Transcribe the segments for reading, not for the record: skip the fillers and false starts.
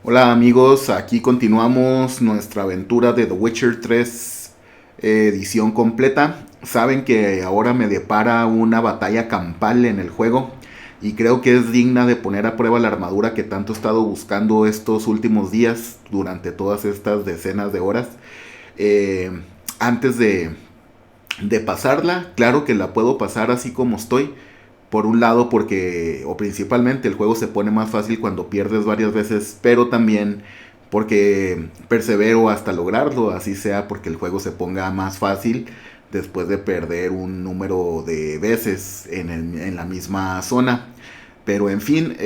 Hola amigos, aquí continuamos nuestra aventura de The Witcher 3 edición completa. Saben que ahora me depara una batalla campal en el juego y creo que es digna de poner a prueba la armadura que tanto he estado buscando estos últimos días durante todas estas decenas de horas. Eh, Antes de pasarla, claro que la puedo pasar así como estoy. Por un lado porque, o principalmente, el juego se pone más fácil cuando pierdes varias veces, pero también porque persevero hasta lograrlo, así sea porque el juego se ponga más fácil después de perder un número de veces en la misma zona. Pero en fin,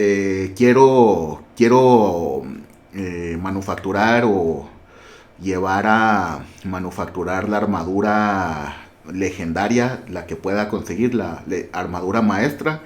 quiero manufacturar o llevar a manufacturar la armadura legendaria, la que pueda conseguir, la armadura maestra.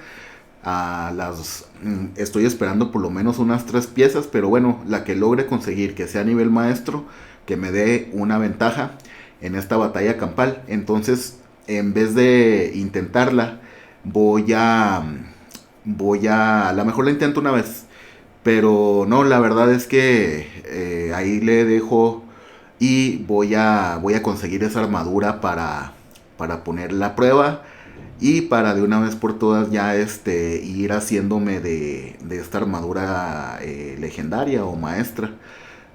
Estoy esperando por lo menos unas 3 piezas, pero bueno, la que logre conseguir que sea a nivel maestro, que me dé una ventaja en esta batalla campal. Entonces, en vez de intentarla, voy a a lo mejor la intento una vez, pero no, la verdad es que ahí le dejo y voy a conseguir esa armadura para poner la prueba y para de una vez por todas ya ir haciéndome de esta armadura legendaria o maestra.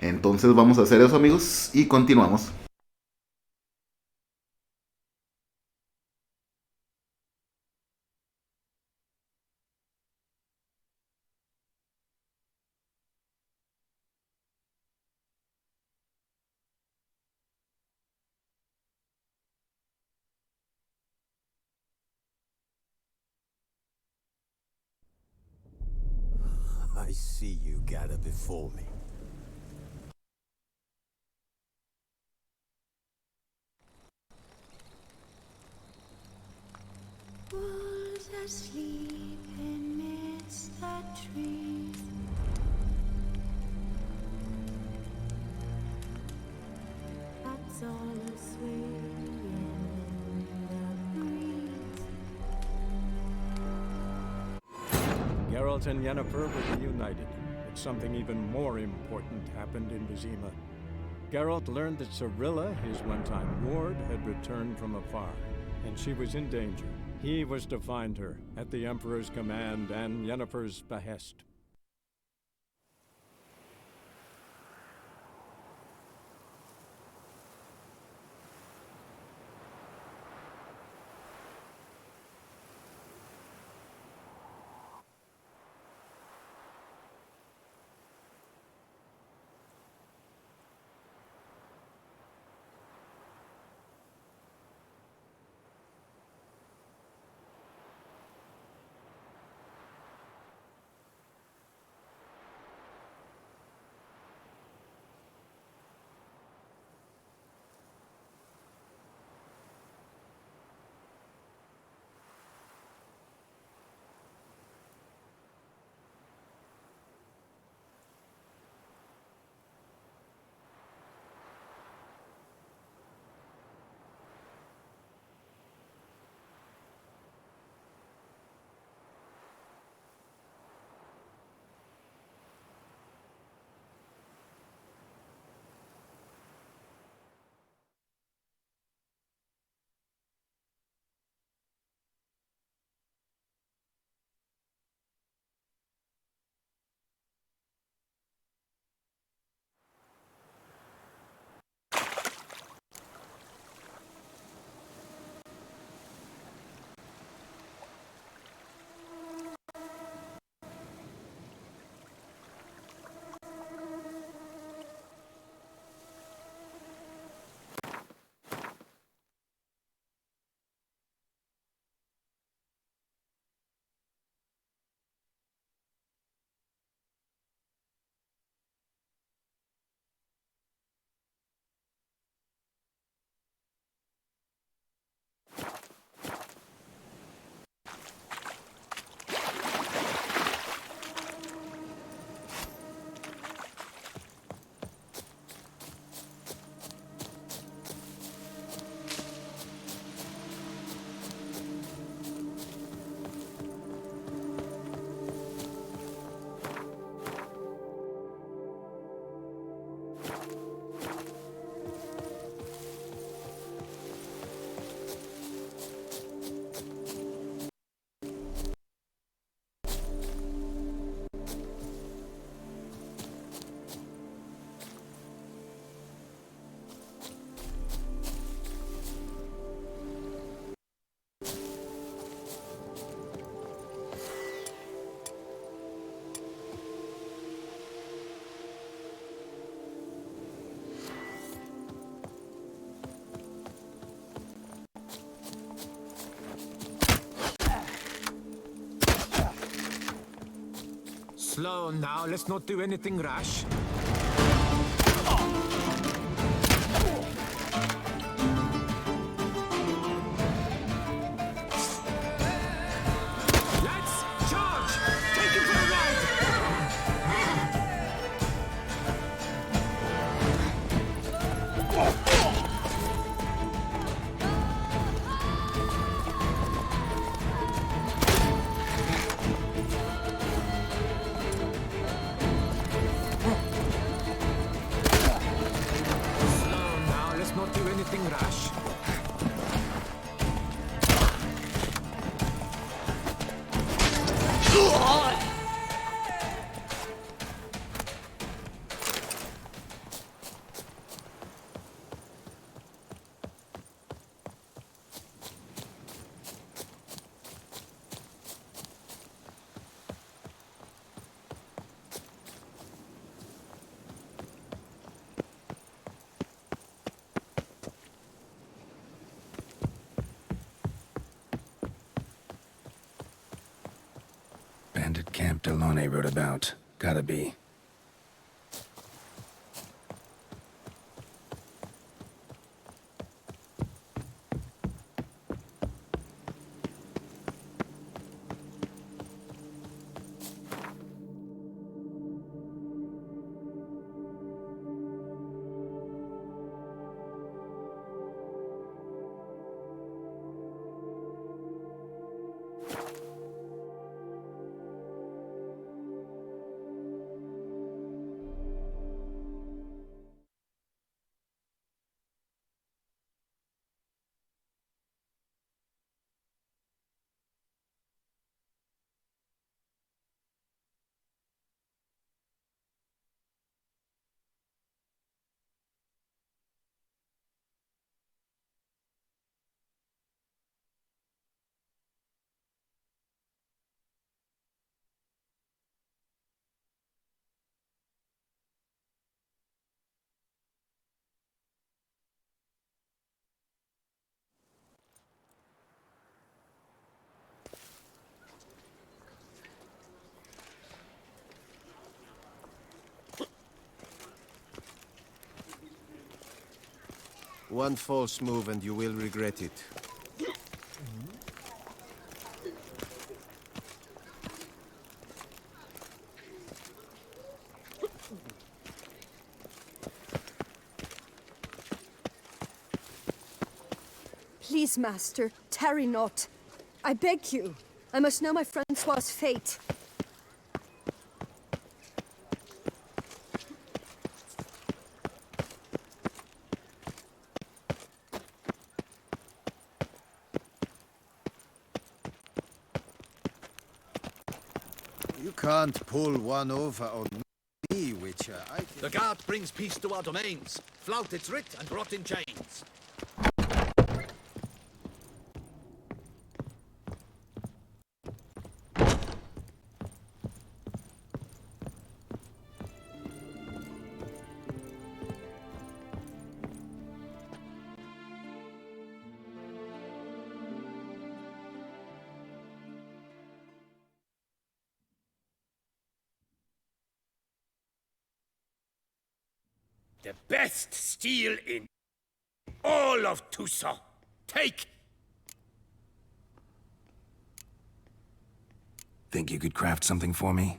Entonces vamos a hacer eso amigos y continuamos. I see you gather before me. Wolves asleep amidst the trees. Bats all swaying in the breeze. Geralt and Yennefer were reunited, but something even more important happened in Vizima. Geralt learned that Cirilla, his one-time ward, had returned from afar, and she was in danger. He was to find her, at the Emperor's command and Yennefer's behest. Slow now, let's not do anything rash. Let's charge! Take him for a ride! Slow now, let's not do anything rash. Bandit camp Delone wrote about. Gotta be. One false move and you will regret it. Please, master, tarry not. I beg you. I must know my Francois' fate. You can't pull one over on me, Witcher. The guard brings peace to our domains. Flout its writ and rot in chains. The best steel in all of Toussaint. Take! Think you could craft something for me?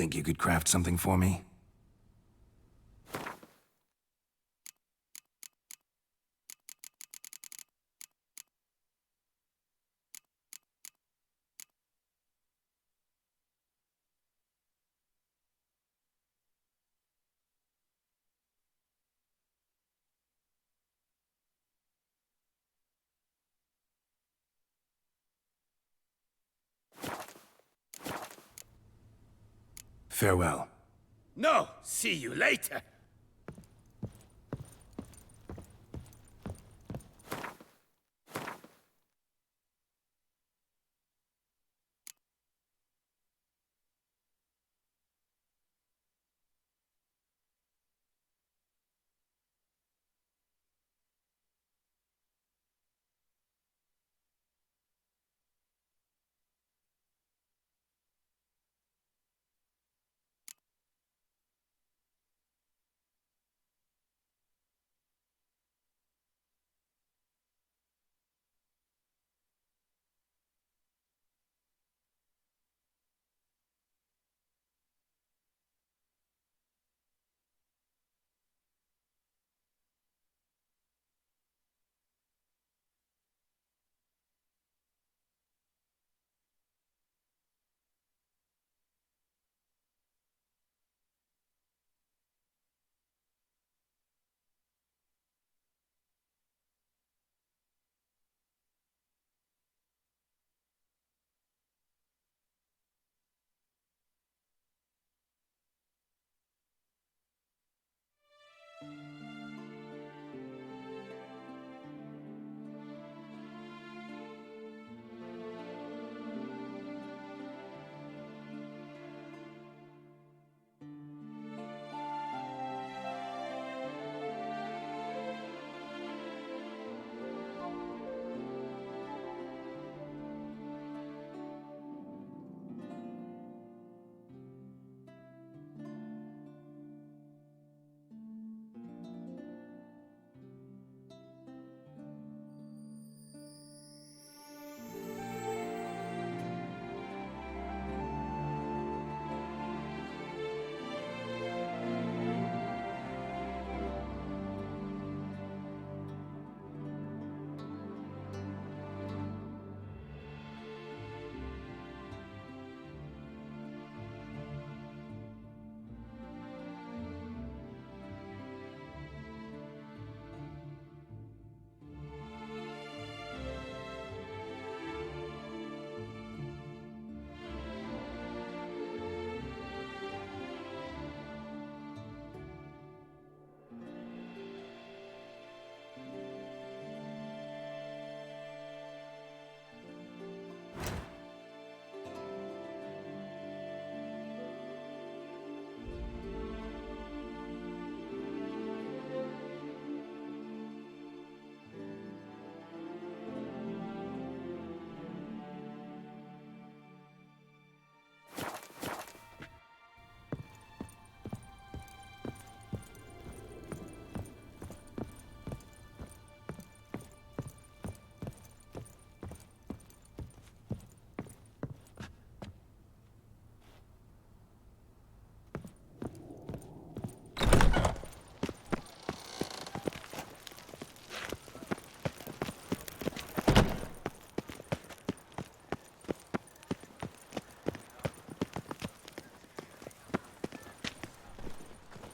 Think you could craft something for me? Farewell. No, see you later.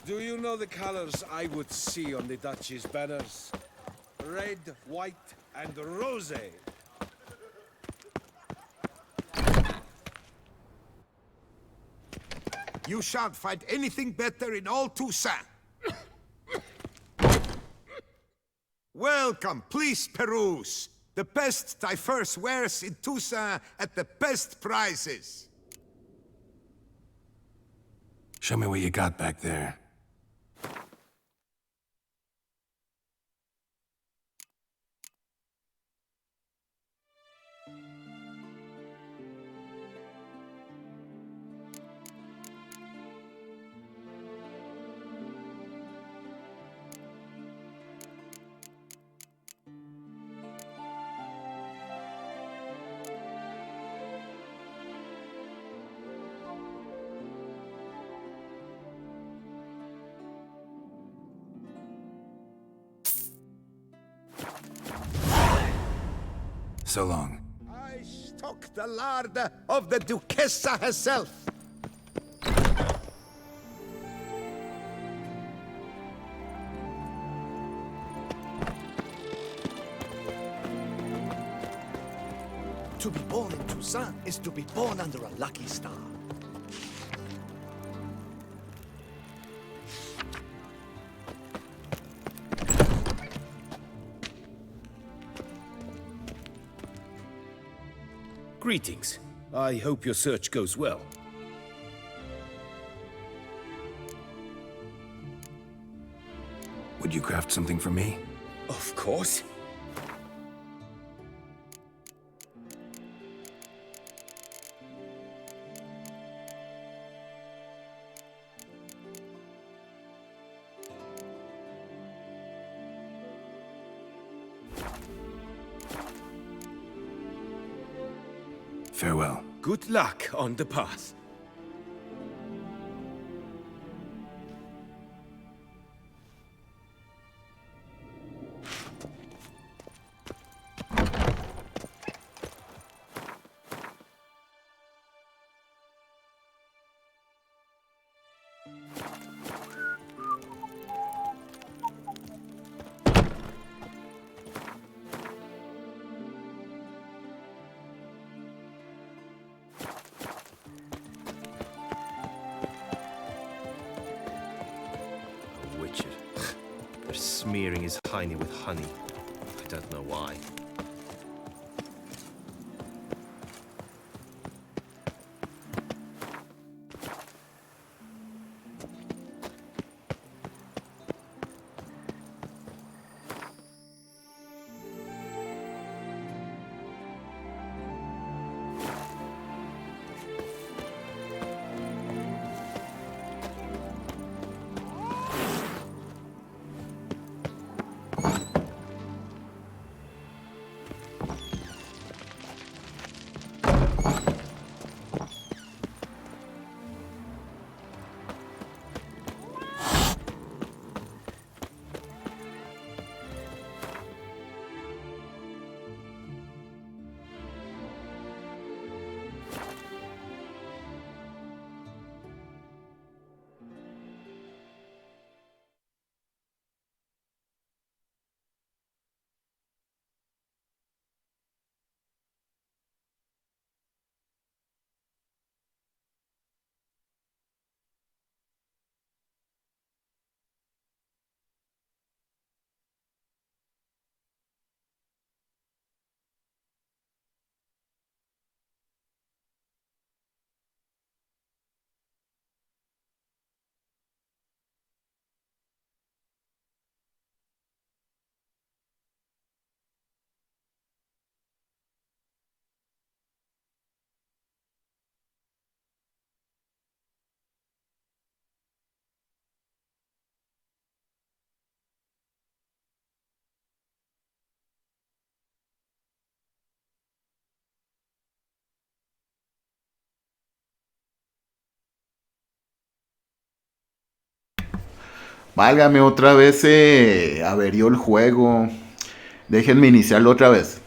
Do you know the colors I would see on the Duchy's banners? Red, white, and rose. You shan't find anything better in all Toussaint. Welcome, please peruse. The best diverse wares in Toussaint at the best prices. Show me what you got back there. so long. I stock the larder of the Duchessa herself. To be born in Toussaint is to be born under a lucky star. Greetings. I hope your search goes well. Would you craft something for me? Of course. Farewell. Good luck on the path. Witcher. They're smearing his hiney with honey. I don't know why. Válgame, otra vez se averió el juego. Déjenme iniciarlo otra vez.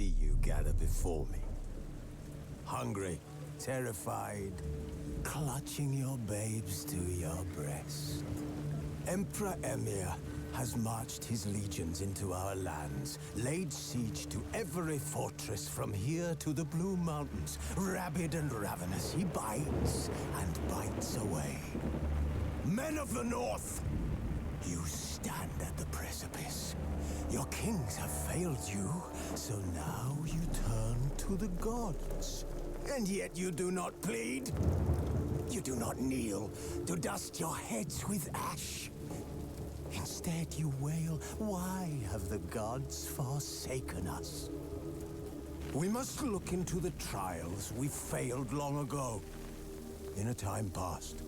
see you gather before me. Hungry, terrified, clutching your babes to your breast. Emperor Emir has marched his legions into our lands, laid siege to every fortress from here to the Blue Mountains. Rabid and ravenous, he bites and bites away. Men of the North, you stand at the precipice. Your kings have failed you, so now you turn to the gods. And yet you do not plead. You do not kneel to dust your heads with ash. Instead you wail, why have the gods forsaken us? We must look into the trials we failed long ago. In a time past,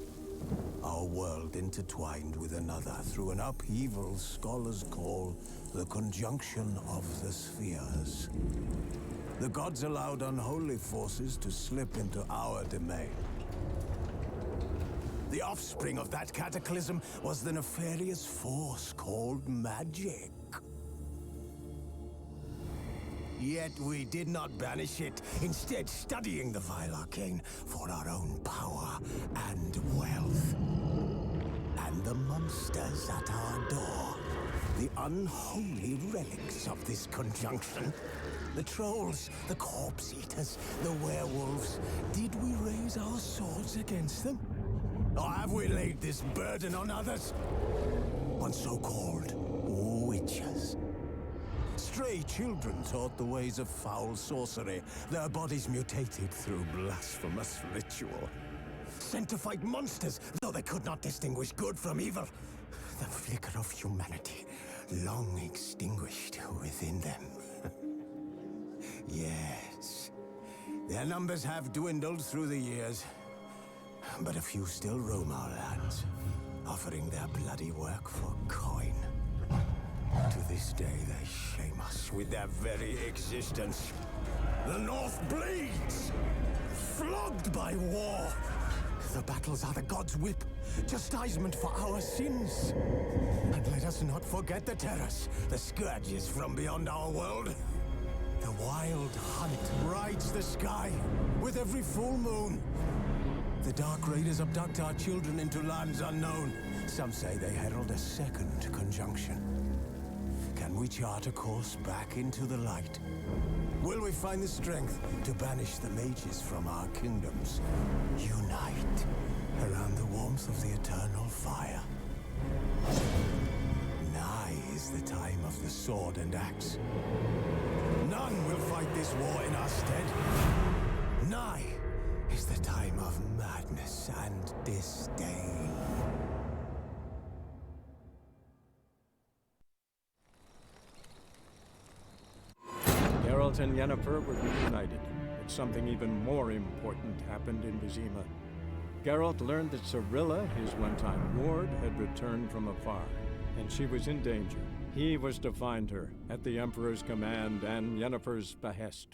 our world intertwined with another through an upheaval scholars call the conjunction of the spheres. The gods allowed unholy forces to slip into our domain. The offspring of that cataclysm was the nefarious force called magic. Yet we did not banish it, instead studying the vile arcane for our own power and wealth. And the monsters at our door, the unholy relics of this conjunction. The trolls, the corpse eaters, the werewolves. Did we raise our swords against them? Or have we laid this burden on others? On so-called witches. Stray children taught the ways of foul sorcery, their bodies mutated through blasphemous ritual. Sent to fight monsters, though they could not distinguish good from evil. The flicker of humanity, long extinguished within them. Yes, their numbers have dwindled through the years, but a few still roam our lands, offering their bloody work for coin. To this day, they shame us with their very existence. The North bleeds, flogged by war. The battles are the gods' whip, chastisement for our sins. And let us not forget the terrors, the scourges from beyond our world. The wild hunt rides the sky with every full moon. The Dark Raiders abduct our children into lands unknown. Some say they herald a second conjunction. Can we chart a course back into the light? Will we find the strength to banish the mages from our kingdoms? Unite around the warmth of the eternal fire. Nigh is the time of the sword and axe. None will fight this war in our stead. Nigh is the time of madness and disdain. Geralt and Yennefer were reunited, but something even more important happened in Vizima. Geralt learned that Cirilla, his one-time ward, had returned from afar, and she was in danger. He was to find her, at the Emperor's command and Yennefer's behest.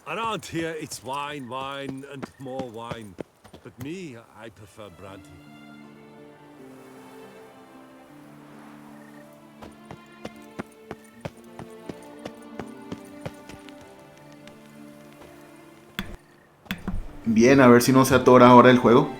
Around here, it's wine, wine, and more wine. But me, I prefer brandy. Bien, a ver si no se atora ahora el juego.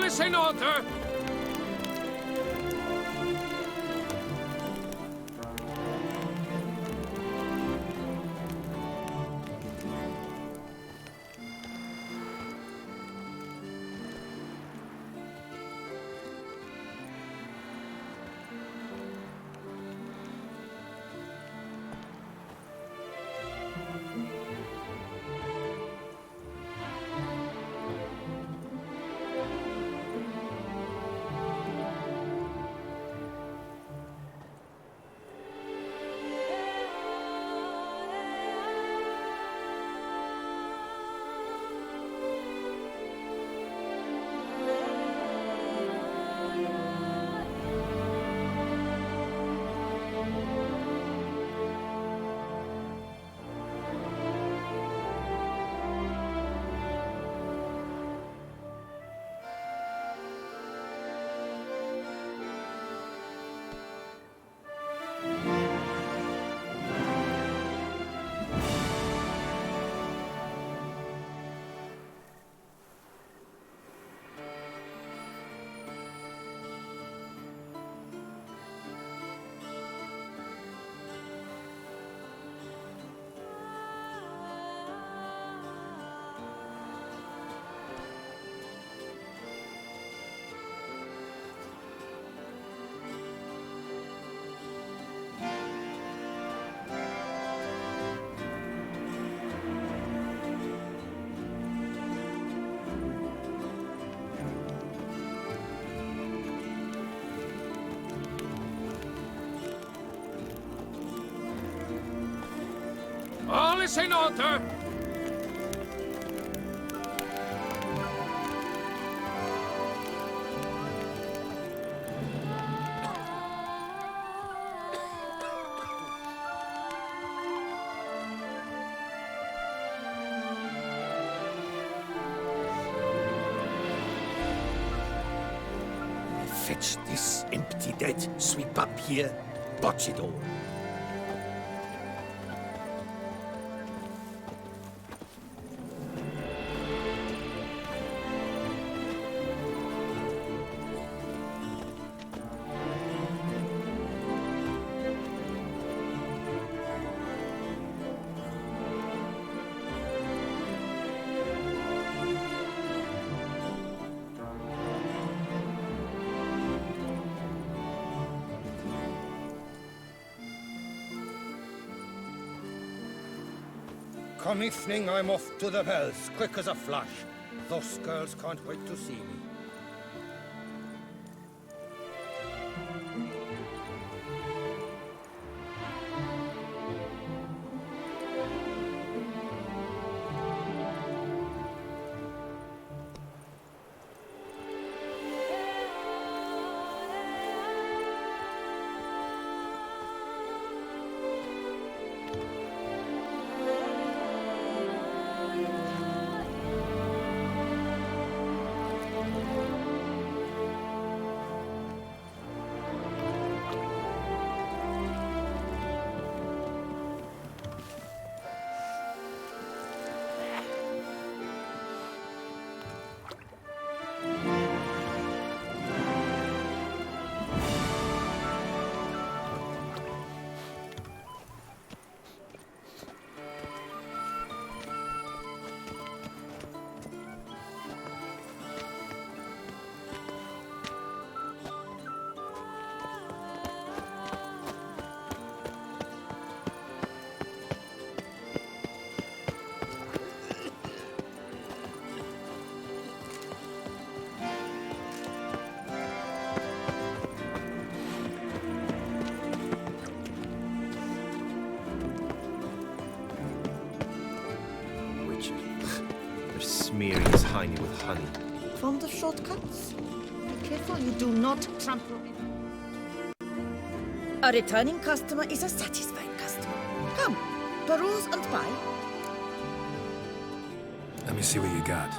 is in order! All is in order! Fetch this empty dead, sweep up here, botch it all. Come evening, I'm off to the bells, quick as a flash. Those girls can't wait to see me. Smearing his hiney with honey. Fond of shortcuts? Be careful you do not trample it. A returning customer is a satisfied customer. Come, peruse and buy. Let me see what you got.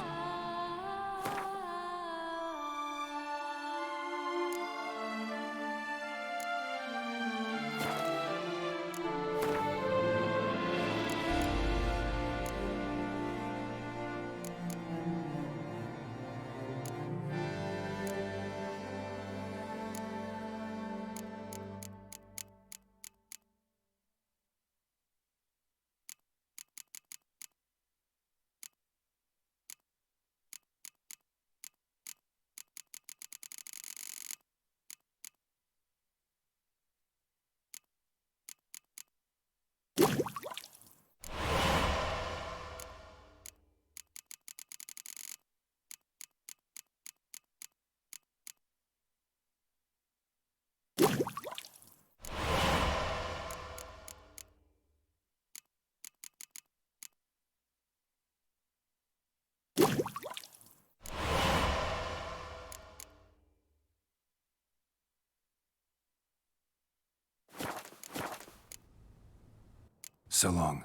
So long.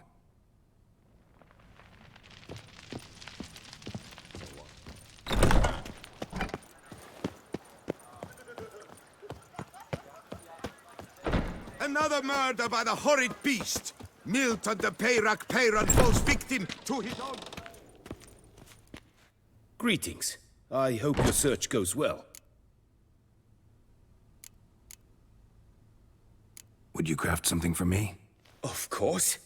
Another murder by the horrid beast! Milton the Peyrak Peyran falls victim to his own... Greetings. I hope your search goes well. Would you craft something for me? Of course.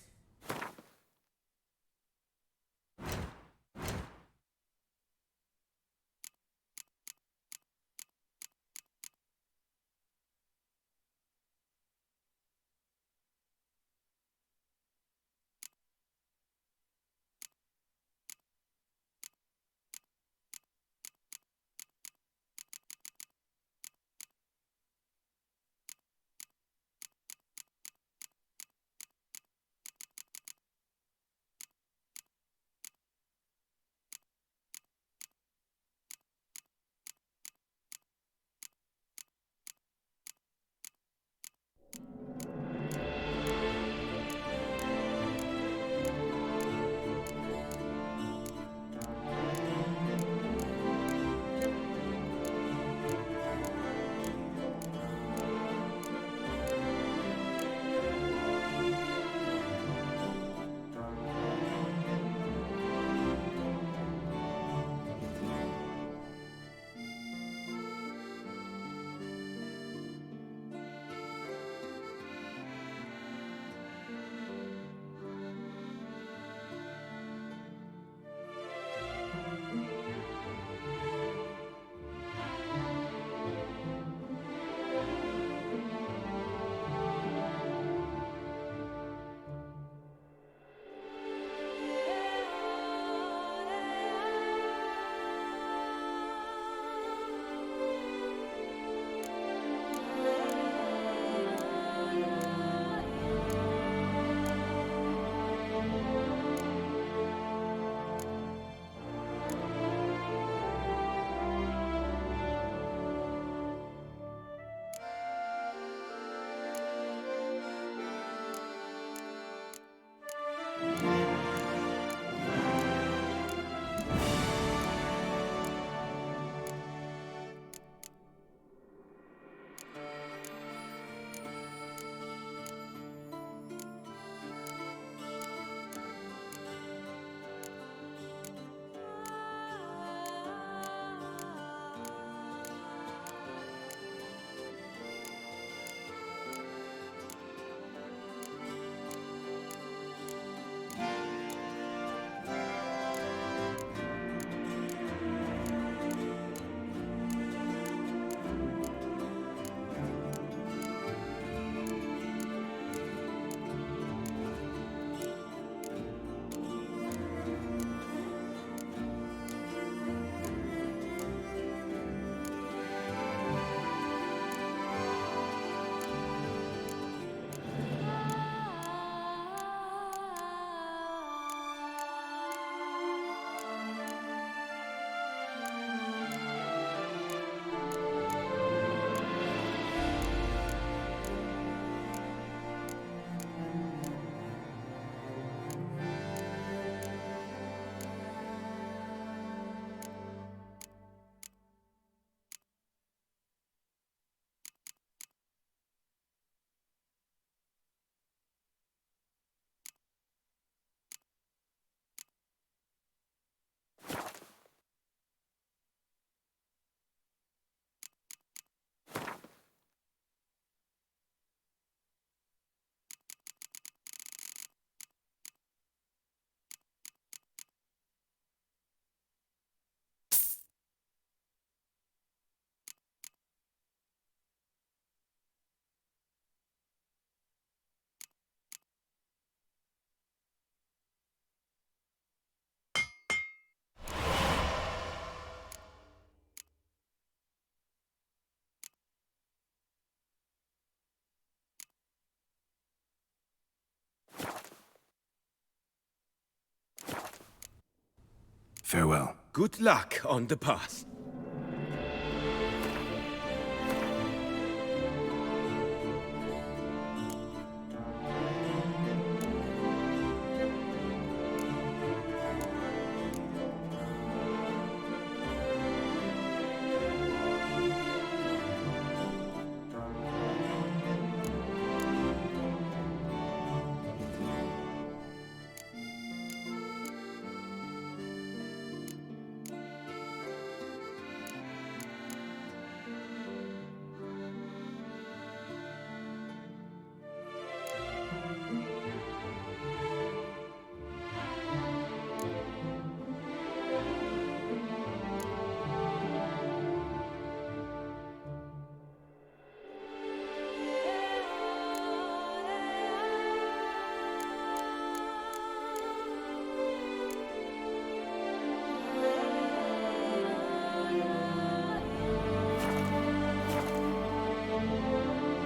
Farewell. Good luck on the path.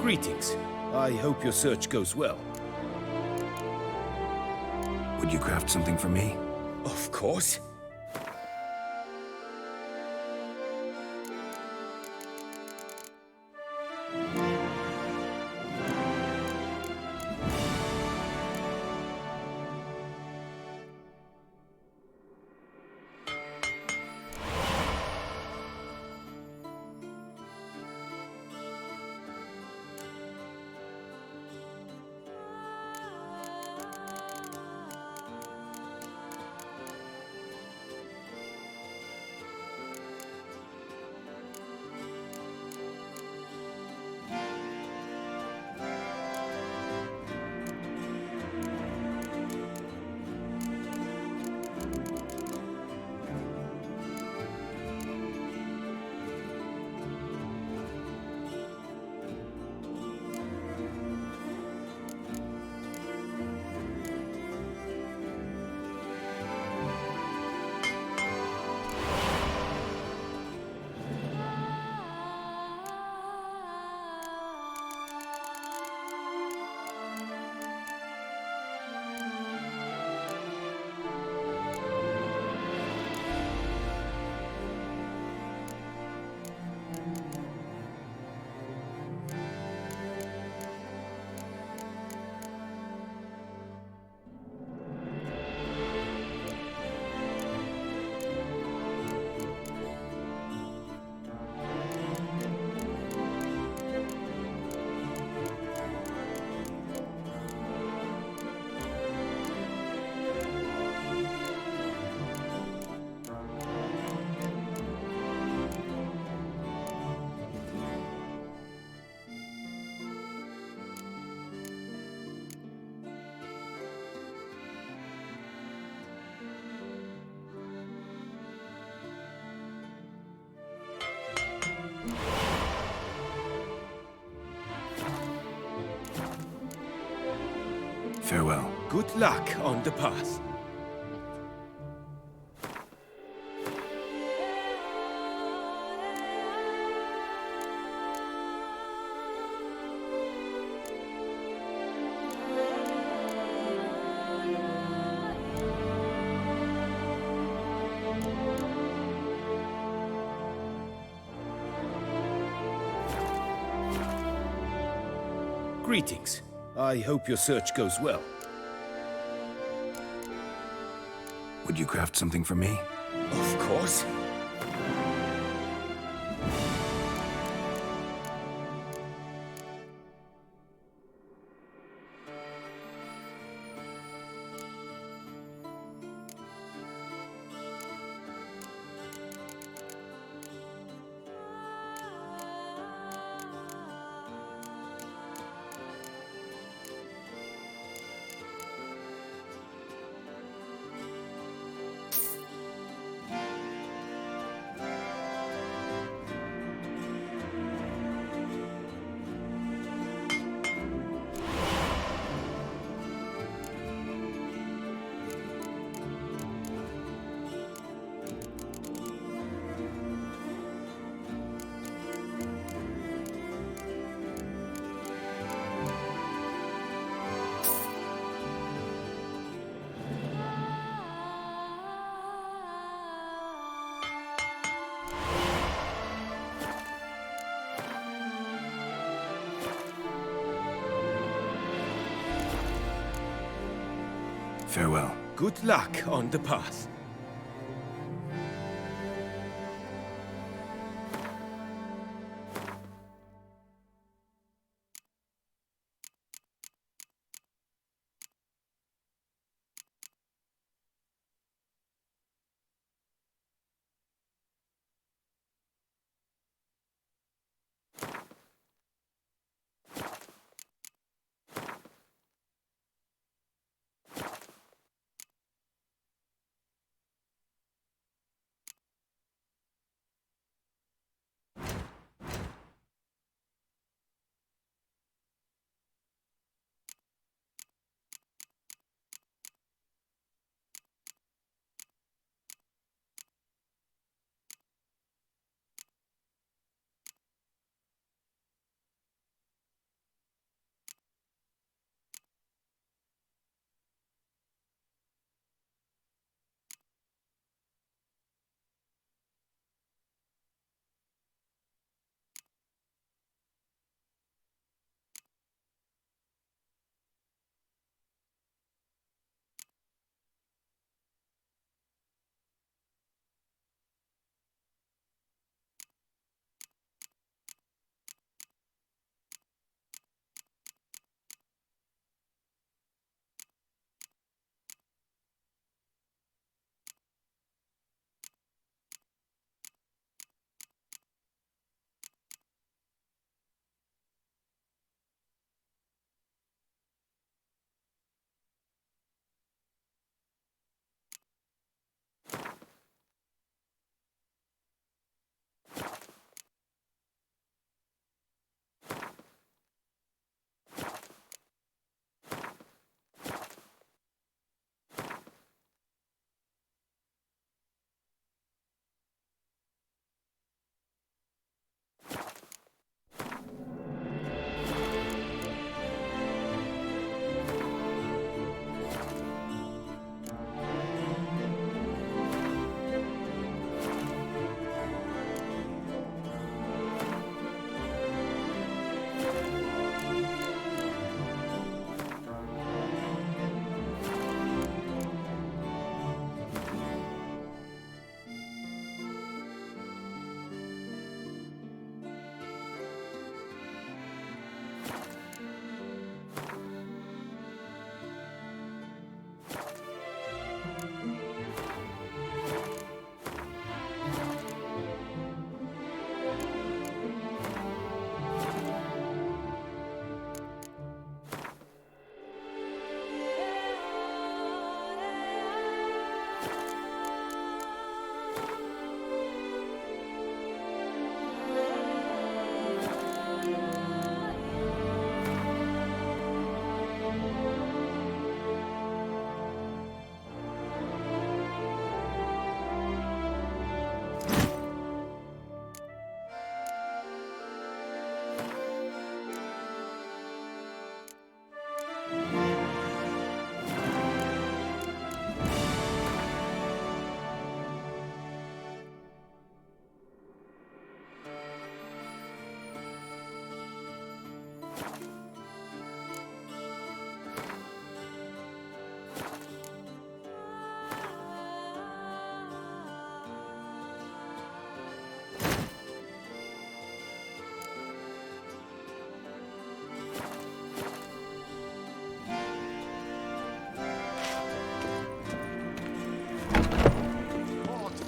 Greetings. I hope your search goes well. Would you craft something for me? Of course. Farewell. Good luck on the path. Greetings. I hope your search goes well. Would you craft something for me? Of course. Farewell. Good luck on the path.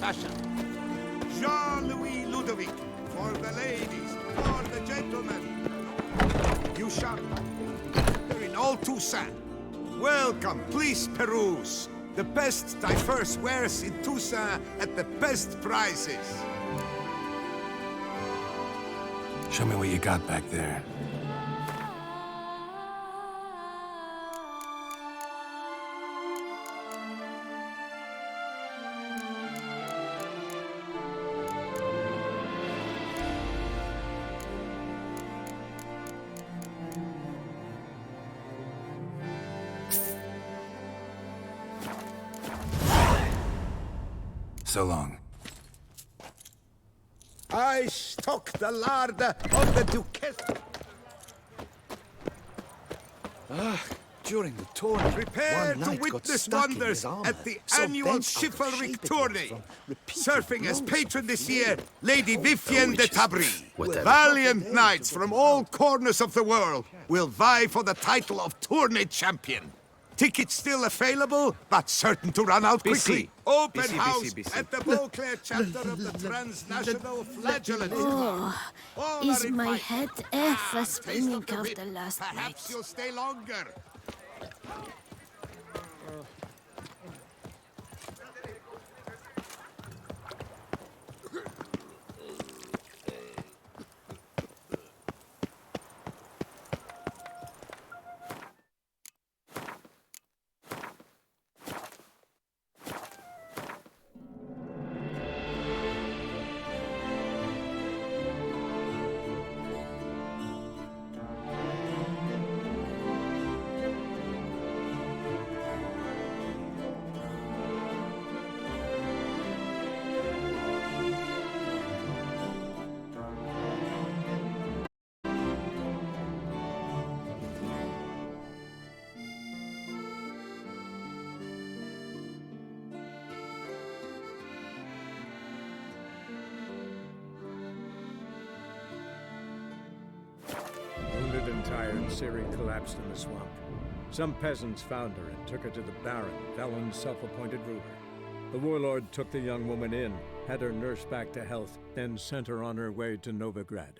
fashion. Jean-Louis Ludovic, for the ladies, for the gentlemen. You shall enter in all Toussaint. Welcome, please peruse. The best diverse wares in Toussaint at the best prices. Show me what you got back there. So long. I stock the lard of the Duchess. During the tournament, Prepare one to knight got witness stuck in wonders his armor, at the so annual bent out of chivalric shape it tourney. was from repeated Serving as blows patron of this the year, blade. Lady Vivienne de Tabry. Whatever. Valiant knights from all corners of the world will vie for the title of tourney champion. Tickets still available, but certain to run out quickly. Open house at the Beauclair chapter of the Transnational Flagellant Club. All Is are my invited. head ever Taste spinning of the after wit. last Perhaps night? you'll stay longer. Wounded and tired, Ciri collapsed in the swamp. Some peasants found her and took her to the Baron, Valen's self-appointed ruler. The warlord took the young woman in, had her nursed back to health, then sent her on her way to Novigrad.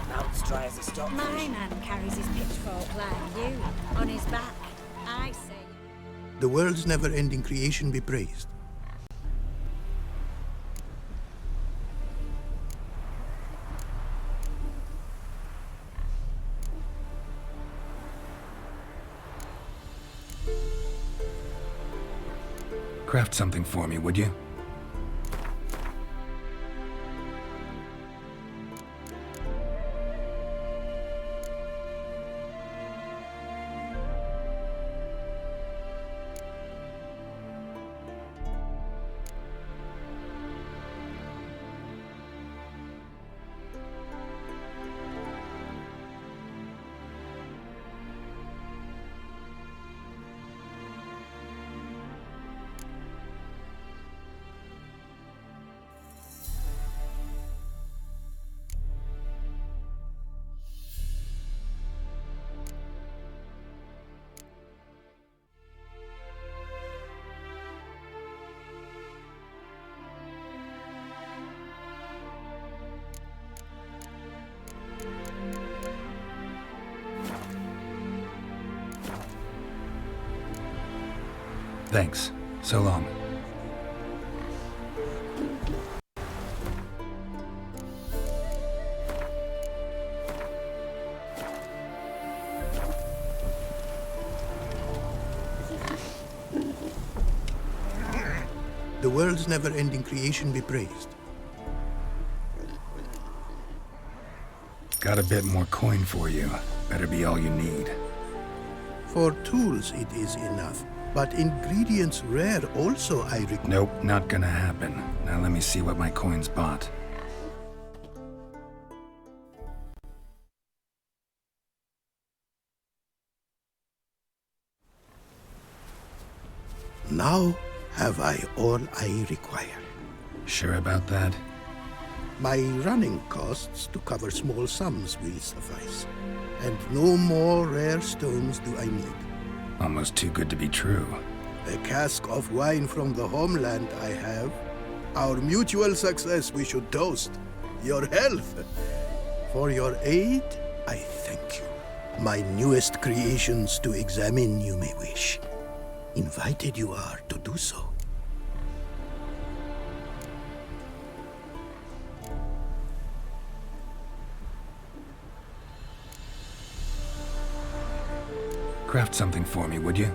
Mouth's dry as a stock. My man carries his pitchfork like you, on his back. I say. The world's never-ending creation be praised. Craft something for me, would you? Thanks. So long. The world's never-ending creation be praised. Got a bit more coin for you. Better be all you need. For tools it is enough, but ingredients rare also I require. Nope, not gonna happen. Now let me see what my coins bought. Now have I all I require. Sure about that? My running costs to cover small sums will suffice, and no more rare stones do I need. Almost too good to be true. A cask of wine from the homeland I have. Our mutual success we should toast. Your health. For your aid, I thank you. My newest creations to examine you may wish. Invited you are to do so. Craft something for me, would you?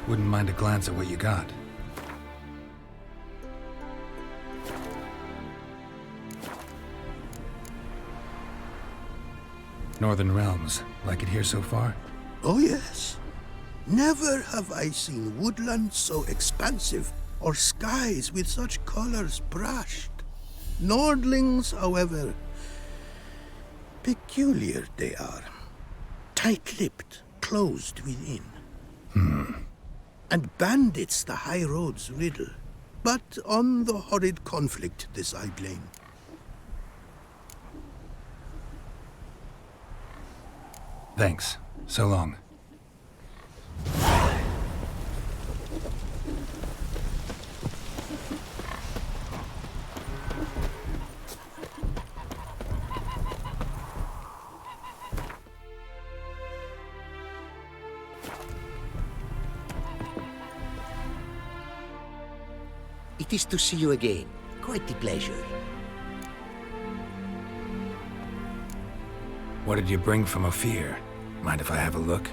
Wouldn't mind a glance at what you got. Northern Realms. Like it here so far? Oh, yes. Never have I seen woodlands so expansive, or skies with such colors brushed. Nordlings, however, peculiar they are. Tight-lipped, closed within. And bandits the high road's riddle. But on the horrid conflict this I blame. Thanks. So long. It is to see you again. Quite the pleasure. What did you bring from Ophir? Mind if I have a look?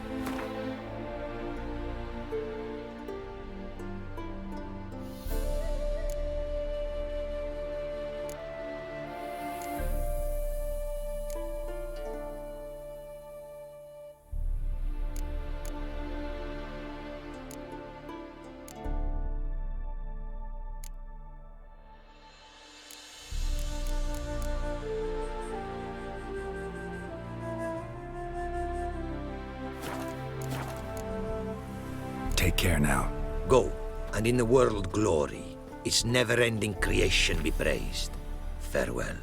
Take care now. Go, and in the world glory, its never-ending creation be praised. Farewell.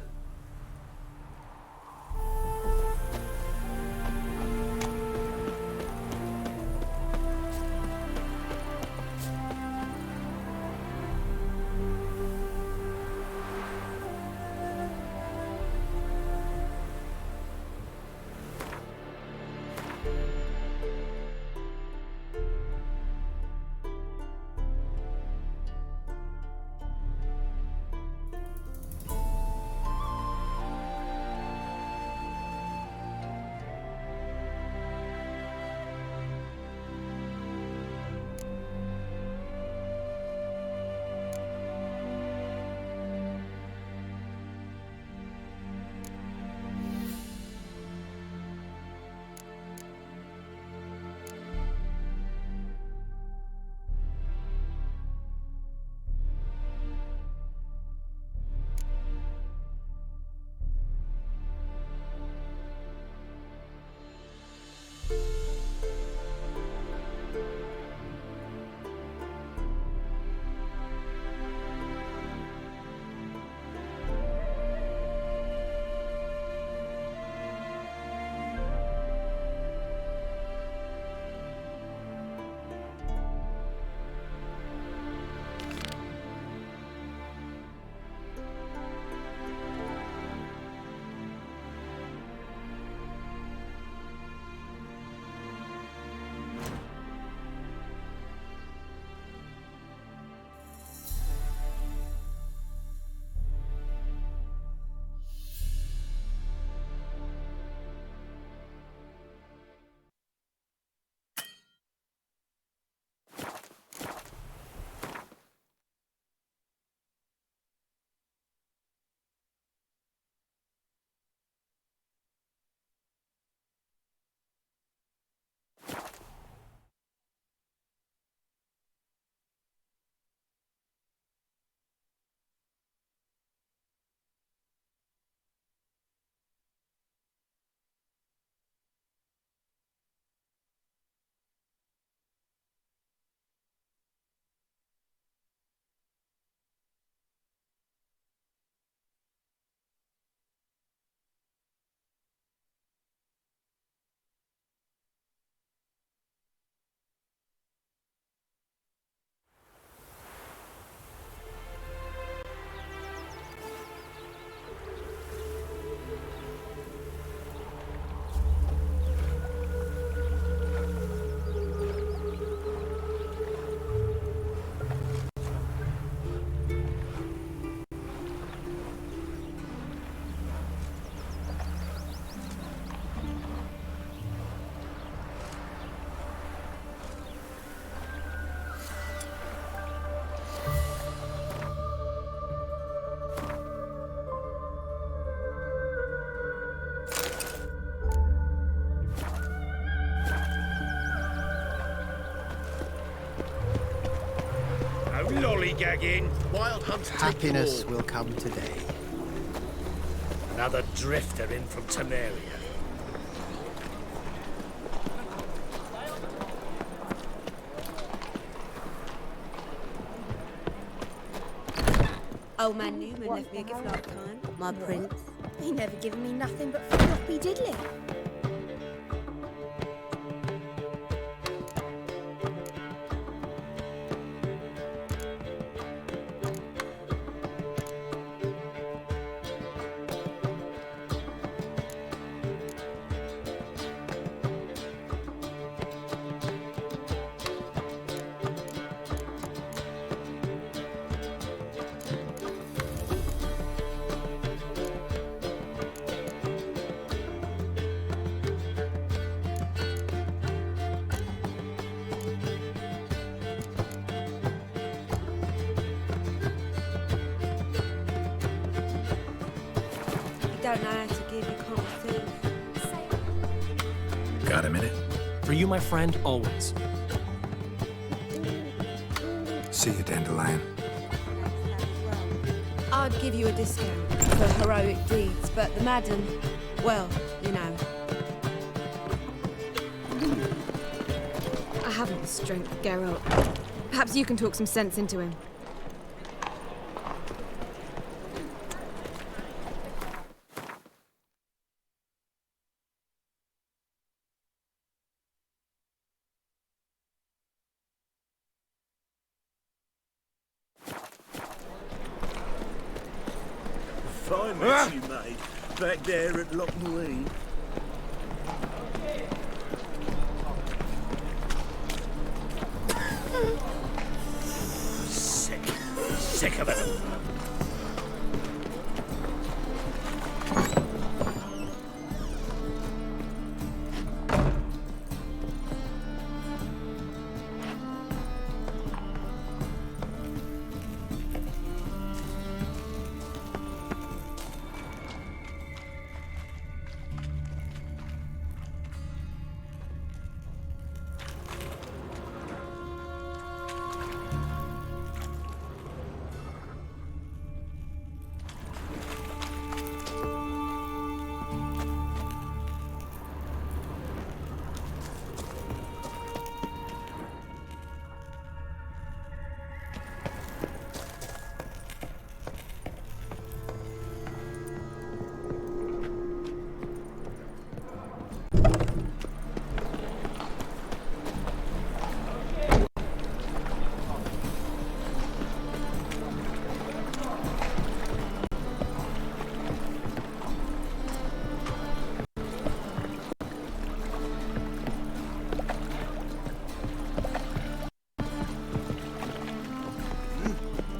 lollygagging. Wild hunts take you Happiness all. will come today. Another drifter in from Temeria. Old man Newman left me a gift last time. My prince. He never given me nothing but floppy diddly. Don't know how to give, you can't think. Got a minute? For you, my friend, always. See you, Dandelion. I'd give you a discount for heroic deeds, but the madam, well, you know. I haven't the strength, Geralt. Perhaps you can talk some sense into him. Fine mess you made. Back there at Loch Marine. Sick of it.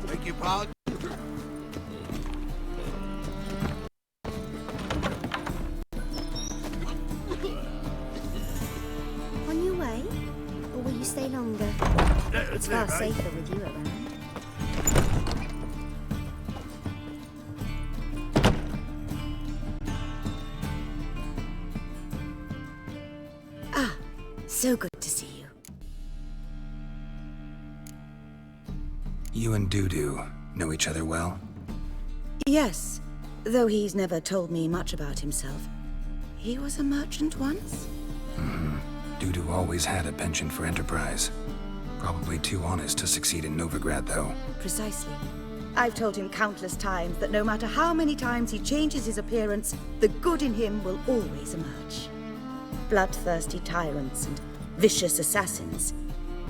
Beg your pardon? On your way? Or will you stay longer? It's far safer with you around. Ah, so good to see you. You and Dudu know each other well? Yes, though he's never told me much about himself. He was a merchant once? Mm-hmm. Dudu always had a penchant for enterprise. Probably too honest to succeed in Novigrad, though. Precisely. I've told him countless times that no matter how many times he changes his appearance, the good in him will always emerge. Bloodthirsty tyrants and vicious assassins,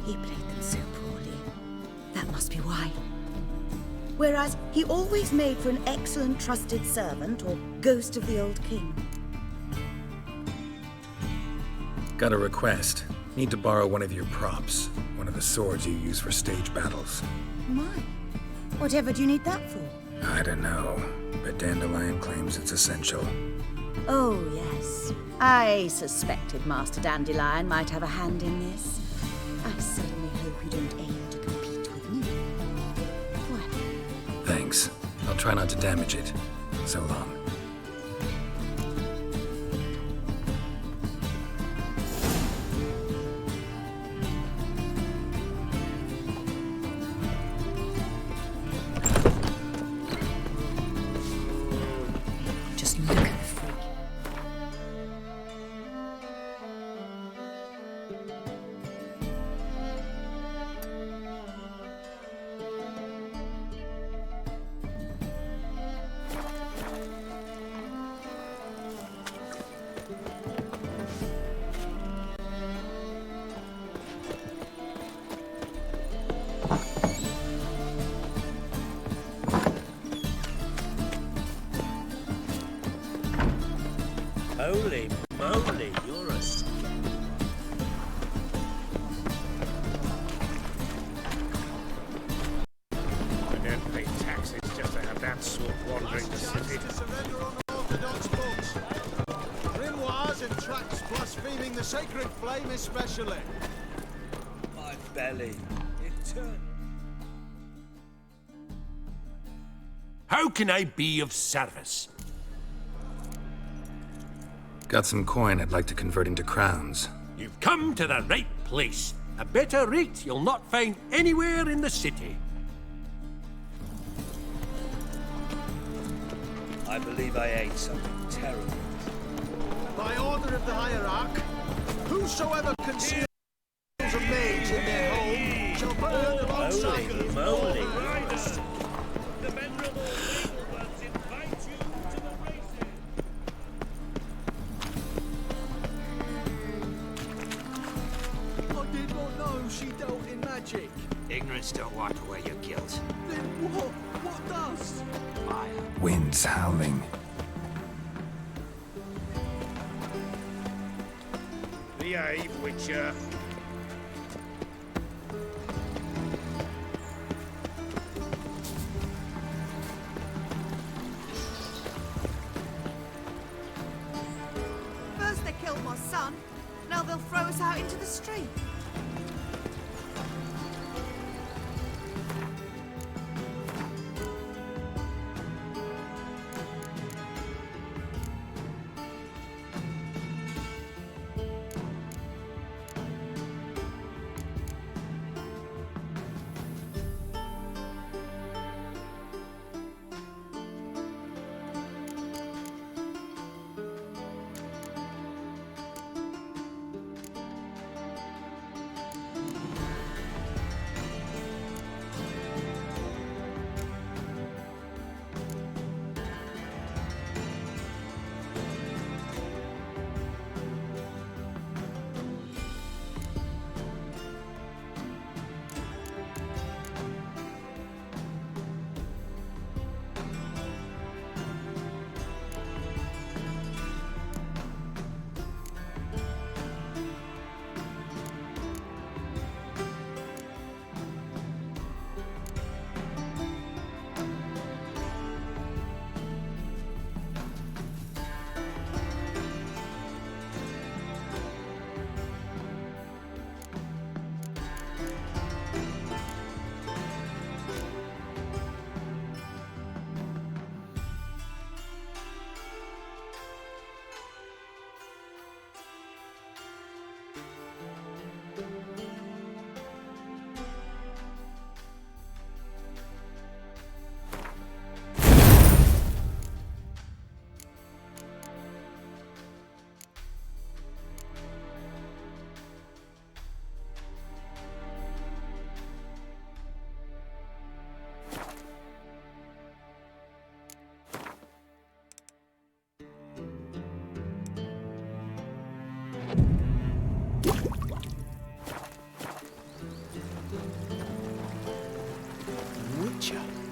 he played them so poorly. That must be why. Whereas he always made for an excellent trusted servant or ghost of the old king. Got a request. Need to borrow one of your props. One of the swords you use for stage battles. My, whatever do you need that for? I don't know, but Dandelion claims it's essential. Oh, yes. I suspected Master Dandelion might have a hand in this. I certainly hope you don't aim to compete with me. Well, Thanks. I'll try not to damage it. So long. Just look at the freak. Holy moly, you're a... I don't pay taxes just to have that sort wandering the city. To surrender on Orthodox books. Grimoires and tracts blaspheming the sacred flame especially. My belly. It turned... How can I be of service? Got some coin I'd like to convert into crowns. You've come to the right place. A better rate you'll not find anywhere in the city. I believe I ate something terrible. By order of the hierarch, whosoever conceals a mage in their home shall burn alongside Holy his moly. riders. The venerable ones invite you to the races. I did not know she dealt in magic. Ignorance don't wipe away your guilt. Then what? What does? Fire. Winds howling. Behave, Witcher. First they killed my son, now they'll throw us out into the street.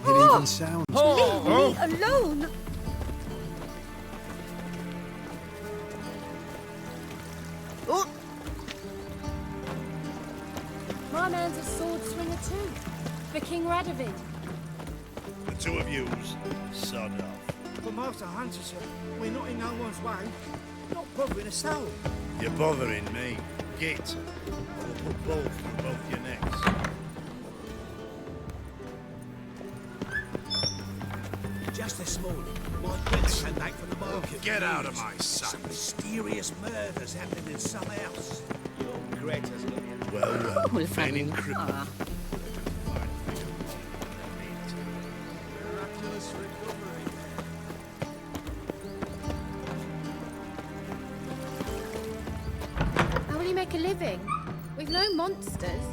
It even sounds... Leave me alone! My man's a sword swinger too. For King Radovid. The two of yous, sod off. But Master Hunter, sir, we're not in no one's way. Not bothering a soul. You're bothering me. Git. I will put both through both your necks. Just this morning, my brother came back from the market. Get out of my sight. Some mysterious murders happening in some house. Your Greta's looking... Well, We'll men find in him. cripple. Miraculous recovery. make a living? We've no monsters.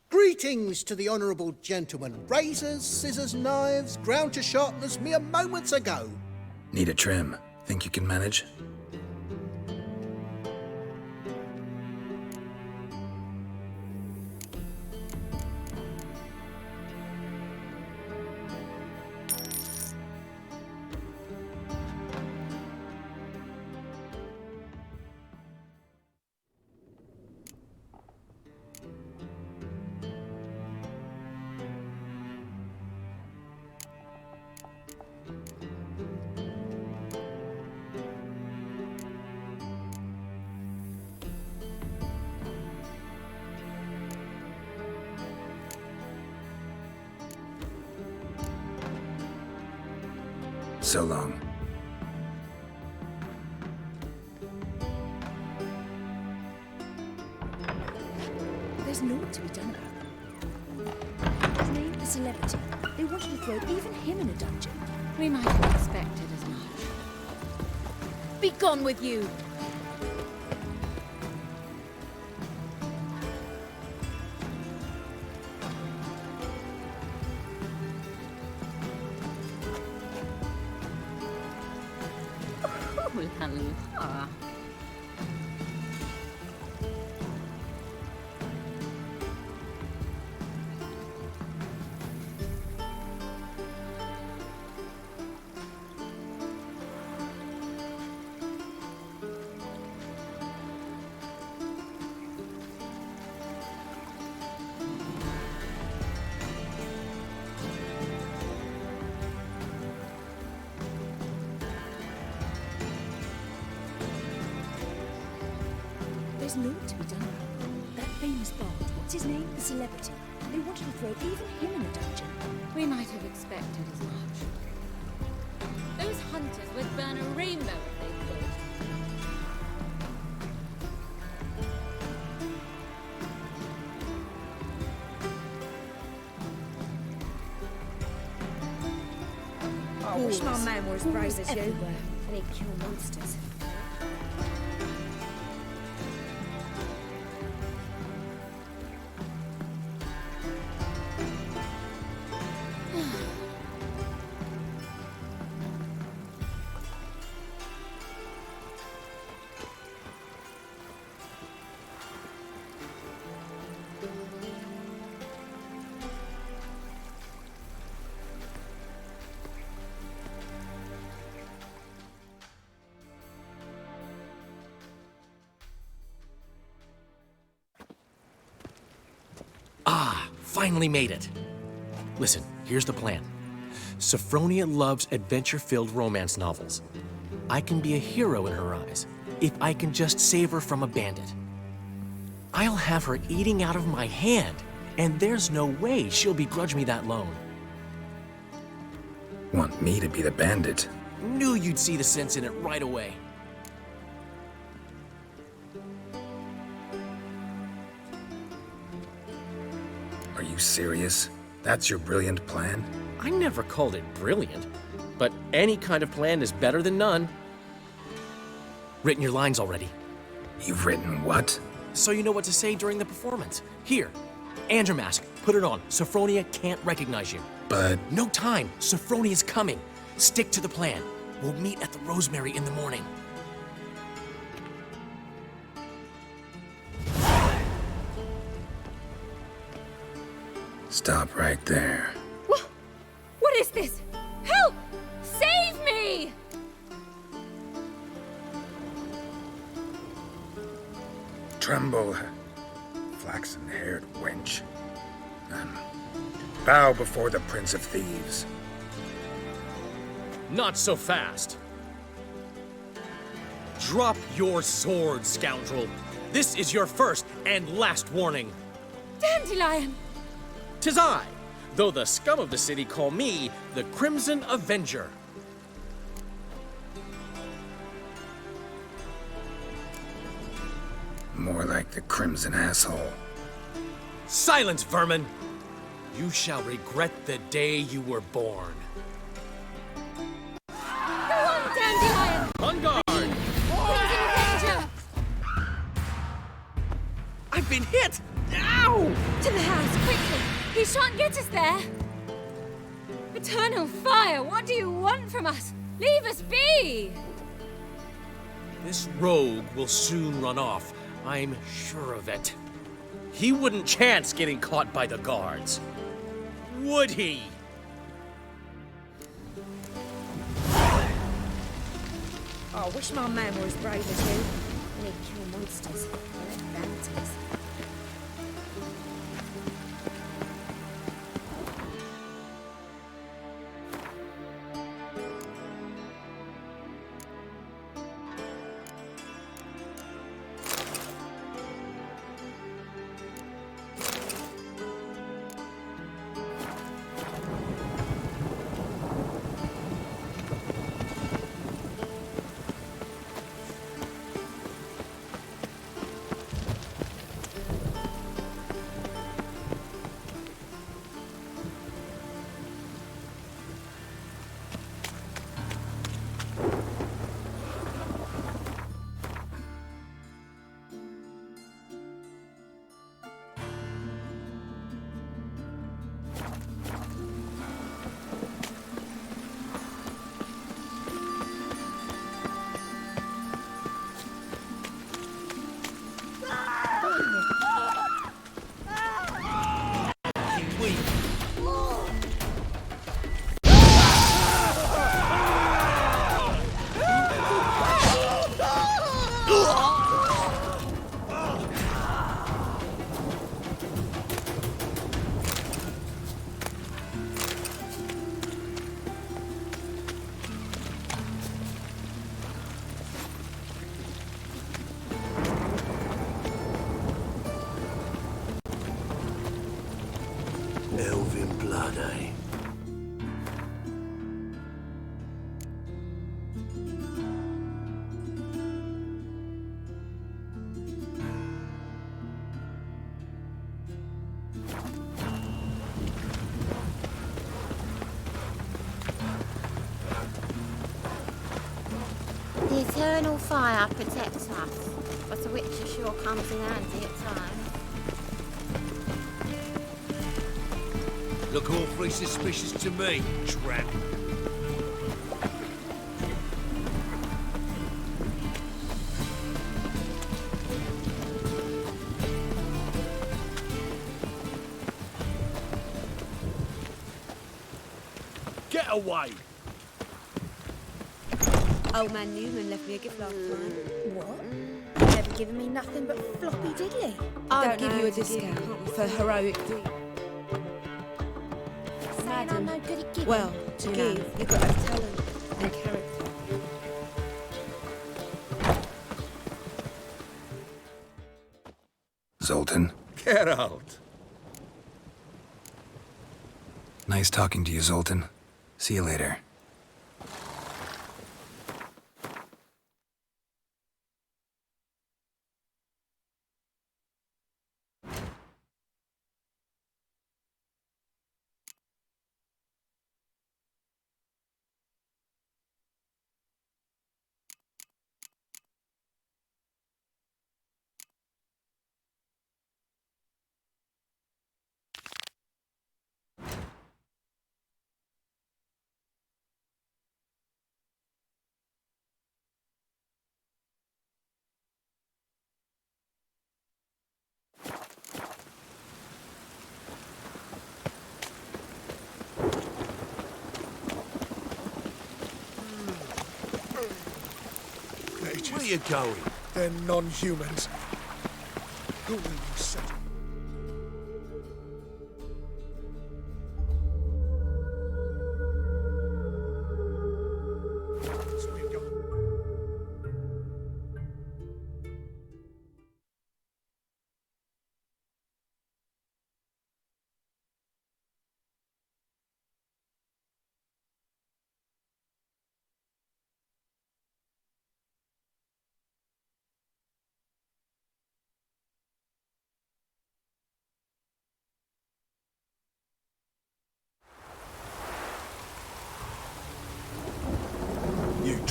Greetings to the honourable gentleman. Razors, scissors, knives, ground to sharpness mere moments ago. Need a trim. Think you can manage? So long. There's naught to be done about them. His name is Celebrity. They wanted to throw even him in a dungeon. We might have expected as much. Be gone with you! Oh, la la. There's naught to be done about them. That famous bard, what's his name? The Celebrity. They wanted to throw even him in a dungeon. We might have expected as much. Those hunters would burn a rainbow if they could. I wish my man were as brave as you. And he'd kill monsters. Finally made it. Listen, here's the plan. Sophronia loves adventure-filled romance novels. I can be a hero in her eyes if I can just save her from a bandit. I'll have her eating out of my hand, and there's no way she'll begrudge me that loan. Want me to be the bandit? Knew you'd see the sense in it right away. Are you serious? That's your brilliant plan? I never called it brilliant, but any kind of plan is better than none. Written your lines already. You've written what? So you know what to say during the performance. Here, and your mask. Put it on. Sophronia can't recognize you. But... No time. Sophronia's coming. Stick to the plan. We'll meet at the Rosemary in the morning. Stop right there. What is this? Help! Save me! Tremble, flaxen-haired wench. Bow before the Prince of Thieves. Not so fast. Drop your sword, scoundrel. This is your first and last warning. Dandelion! 'Tis I, though the scum of the city call me the Crimson Avenger. More like the Crimson Asshole. Silence, vermin! You shall regret the day you were born. Go on, Dandelion! On guard! Crimson Avenger! I've been hit! Ow! To the house, quickly! He shan't get us there! Eternal fire, what do you want from us? Leave us be! This rogue will soon run off. I'm sure of it. He wouldn't chance getting caught by the guards. Would he? Oh, I wish my man were as brave as you. And he'd kill monsters. They're bounties. Elven blood, eh? The eternal fire protects us, but the witcher sure comes in handy at times. Look awfully suspicious to me, tramp. Get away! Old man Newman left me a gift last time. What? He's never given me nothing but floppy diddly. I'll Don't give you a discount for heroic deed. Saying I'm no good at giving. Well, to give, you've got to have talent and character. Zoltan, Get out! nice talking to you, Zoltan. See you later. Where you going? They're non-humans. Who will you set?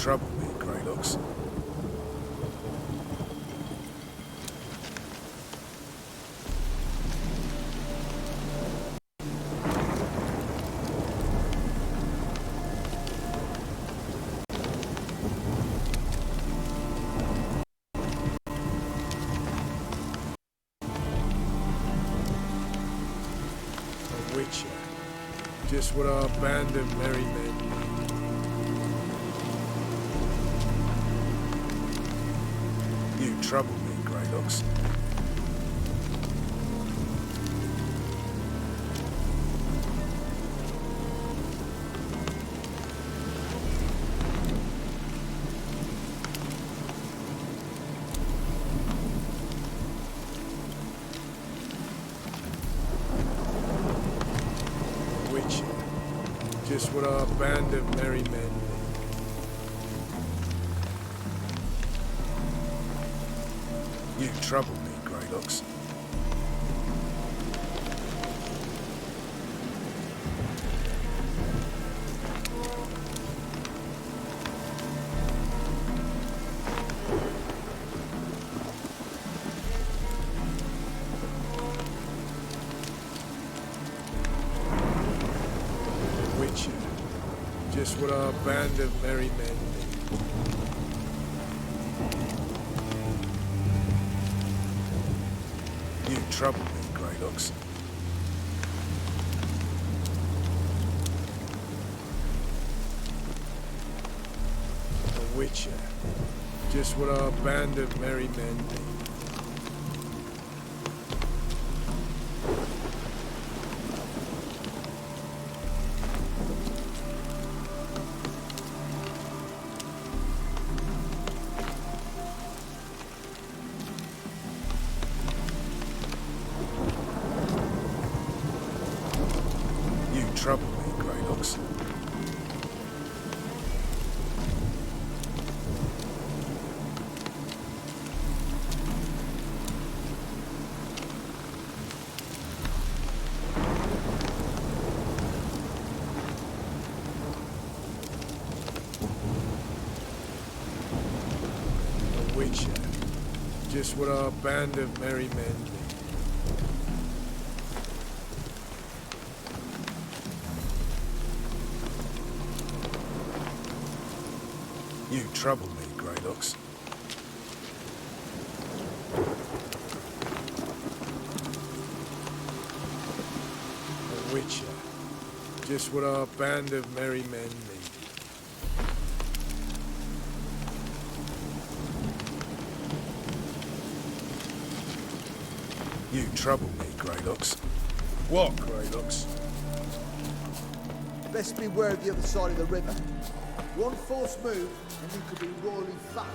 trouble me, Greylocks. Witcher. Just what our band of merry men need. You trouble me, Greylocks. Just what our band of merry men need. You trouble me, Greylocks. Just what our band of merry men need. You trouble me, Greylocks. A witcher. Just what our band of merry men need. Trouble me, Greylocks. A witcher. Just what our band of merry men need. You trouble me, Greylocks. A witcher. Just what our band of merry men need. You trouble me, Greylocks. What, Greylocks? Best beware of the other side of the river. One false move, and you could be royally fucked.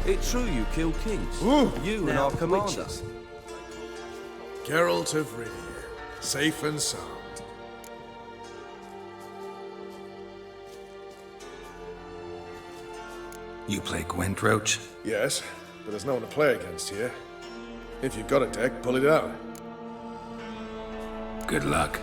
It's true you kill kings. Ooh. You and Now, our commanders. Geralt of Rivia, safe and sound. You play Gwent, Roach? Yes, but there's no one to play against here. If you've got a deck, pull it out. Good luck.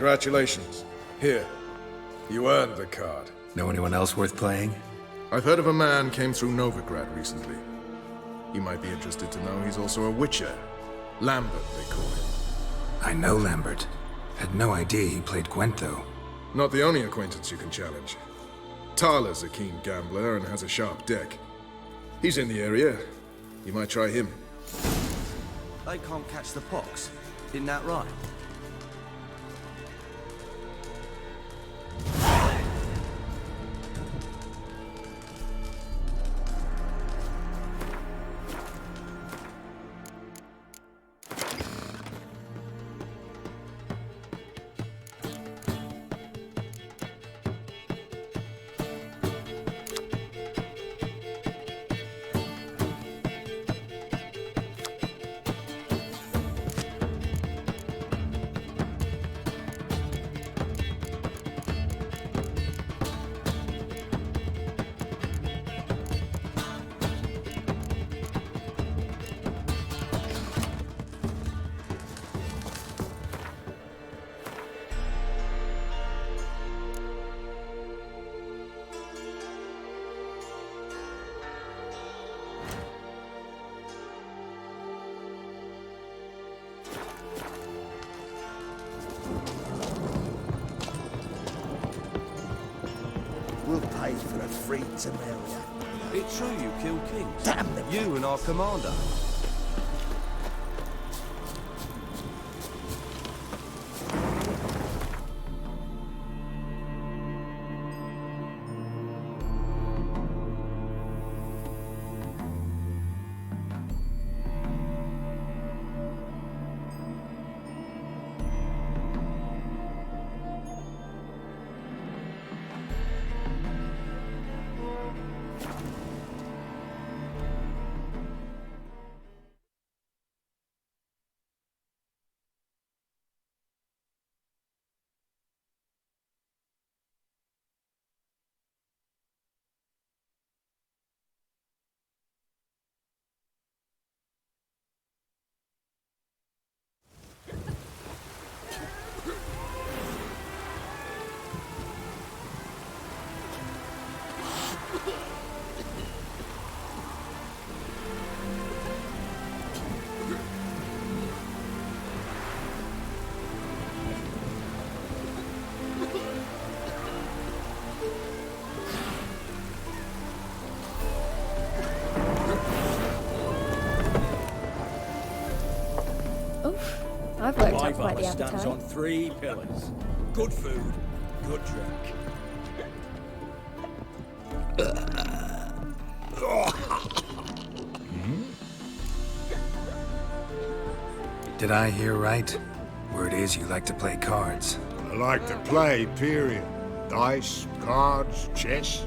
Congratulations. Here. You earned the card. Know anyone else worth playing? I've heard of a man came through Novigrad recently. You might be interested to know he's also a witcher. Lambert, they call him. I know Lambert. Had no idea he played Gwent, though. Not the only acquaintance you can challenge. Tala's a keen gambler and has a sharp deck. He's in the area. You might try him. They can't catch the pox. Isn't that right? We'll pay for a free Temeria. It's true you killed kings. Damn them! You and our commander. I've worked up My quite the valley stands on appetite. 3 pillars. Good food, good drink. Did I hear right? Word is you like to play cards. I like to play, period. Dice, cards, chess.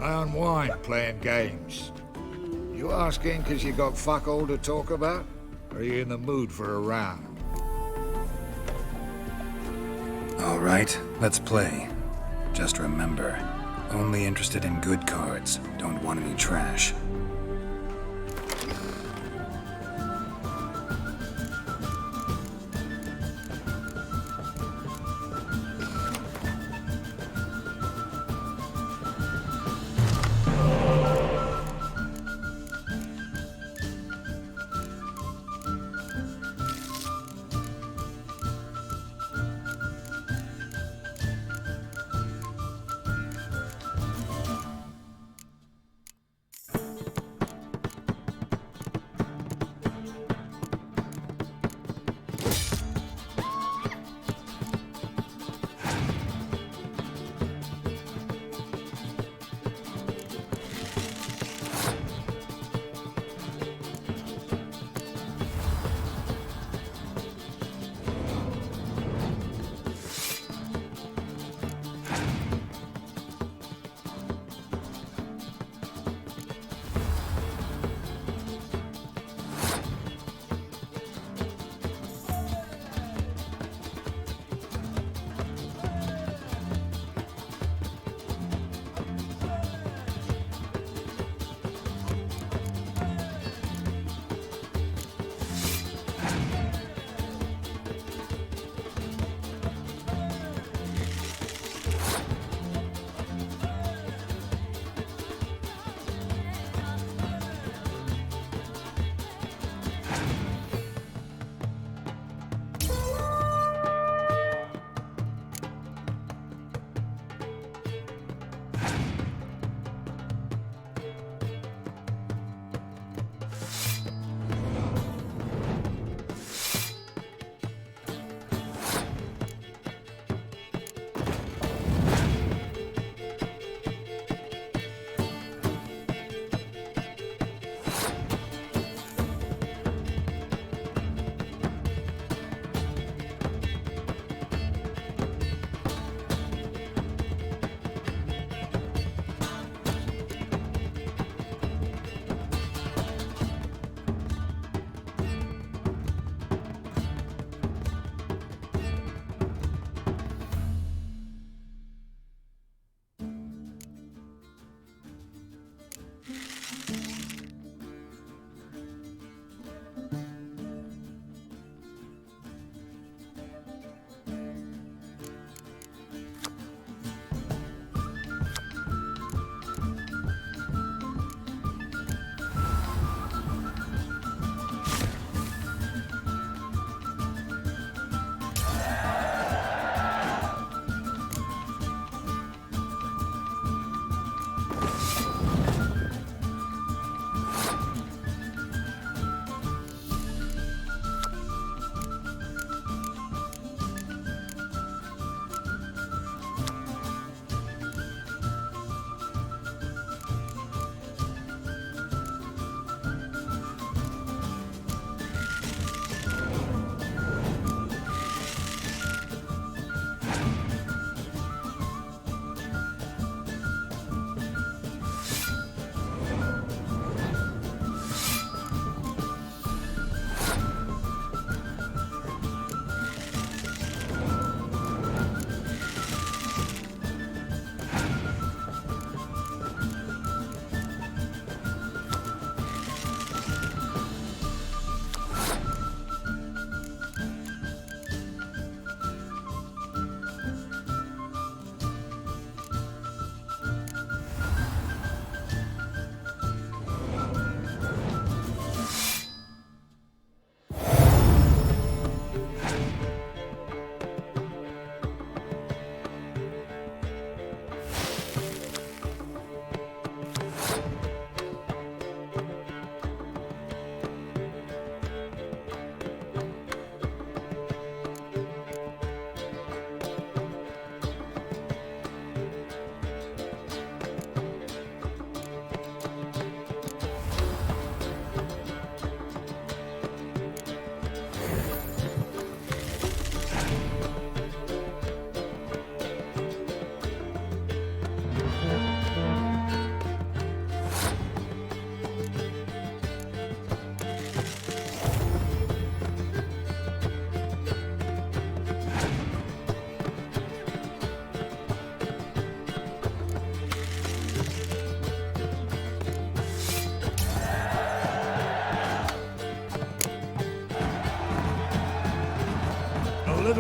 I unwind playing games. You asking because you got fuck all to talk about? Or are you in the mood for a round? All right, let's play. Just remember, only interested in good cards. Don't want any trash.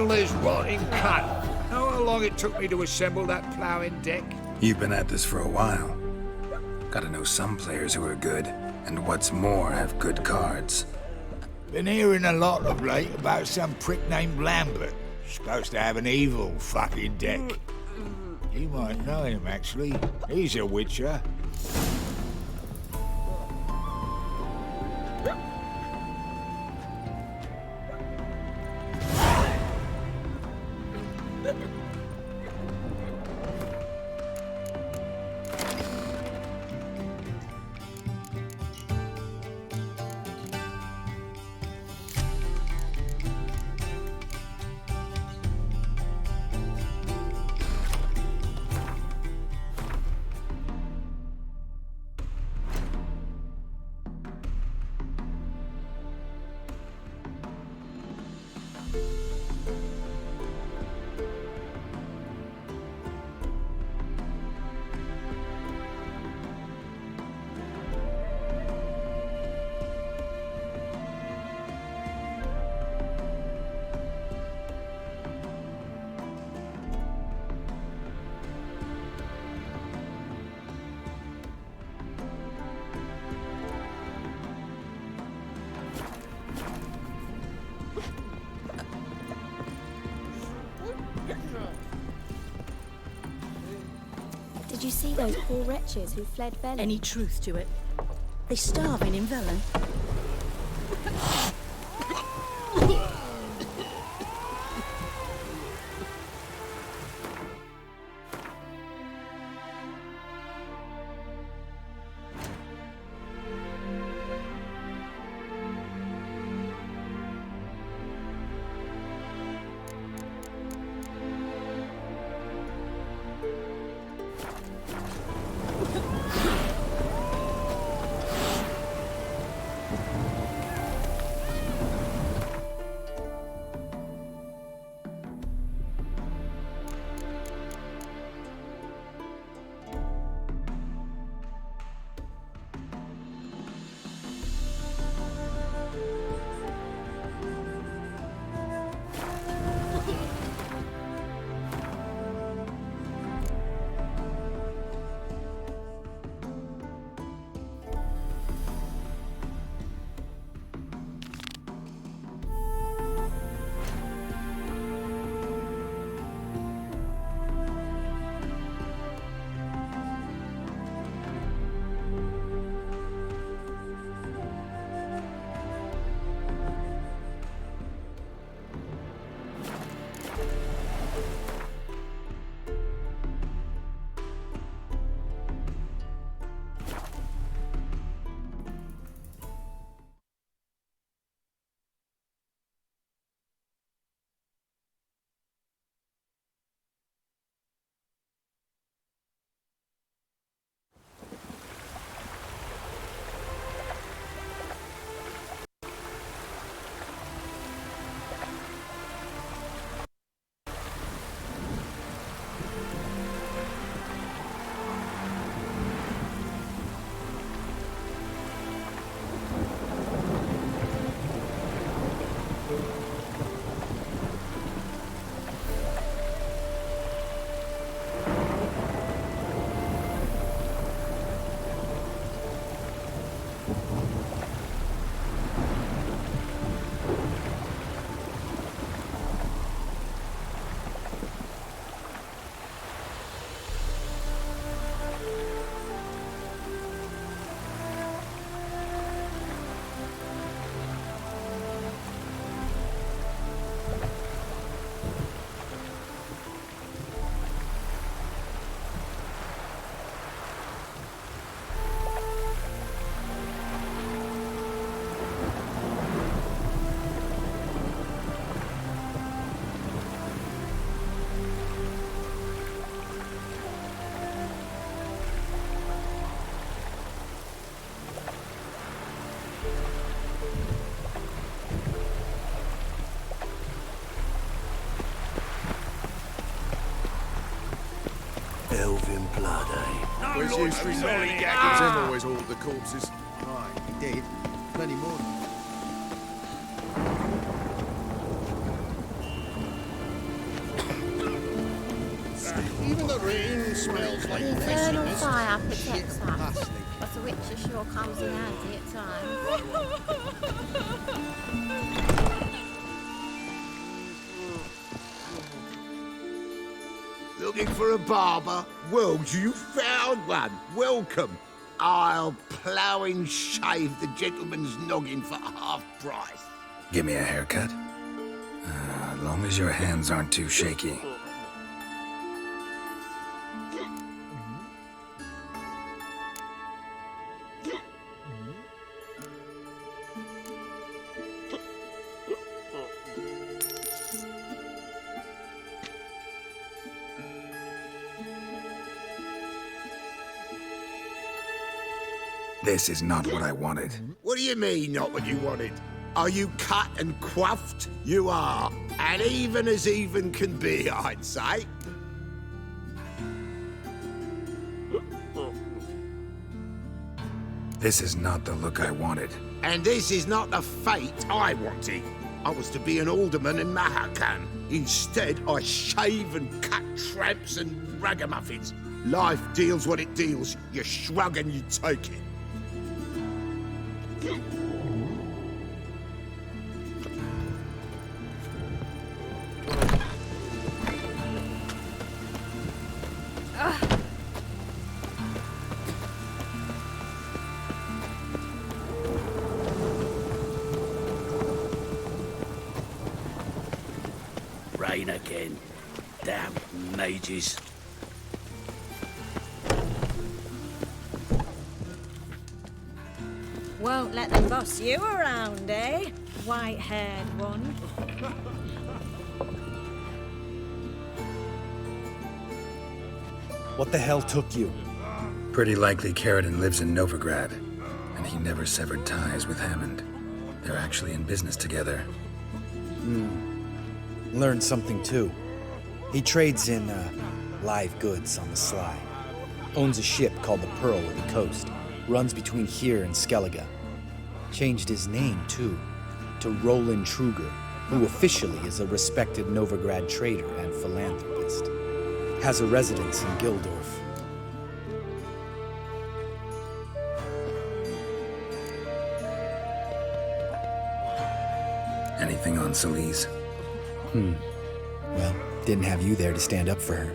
handleless rotting cunt. Know how long it took me to assemble that ploughing deck? You've been at this for a while. Gotta know some players who are good, and what's more, have good cards. Been hearing a lot of late about some prick named Lambert. Supposed to have an evil fucking deck. You might know him, actually. He's a witcher. Did you see those poor wretches who fled Velen? Any truth to it? They're starving in Velen. Elven blood, eh? Where's you three lollygaggers? Him always hauled the corpses. Right, he did. Plenty more. Even the rain smells like The eternal messiness. fire protects us, but the Witcher sure comes in handy at times. Looking for a barber? Well, you found one. Welcome. I'll plough and shave the gentleman's noggin for half price. Give me a haircut? As long as your hands aren't too shaky. This is not what I wanted. What do you mean, not what you wanted? Are you cut and coiffed? You are. And even as even can be, I'd say. This is not the look I wanted. And this is not the fate I wanted. I was to be an alderman in Mahakan. Instead, I shave and cut tramps and ragamuffins. Life deals what it deals. You shrug and you take it. Rain again. Damn mages. Won't let them boss you around, eh? White-haired one. What the hell took you? Pretty likely Carradine lives in Novigrad, and he never severed ties with Hammond. They're actually in business together. Learned something too. He trades in live goods on the sly. Owns a ship called the Pearl of the Coast. Runs between here and Skellige. Changed his name too, to Roland Truger, who officially is a respected Novigrad trader and philanthropist. Has a residence in Gildorf. Anything on Celise? Well, didn't have you there to stand up for her.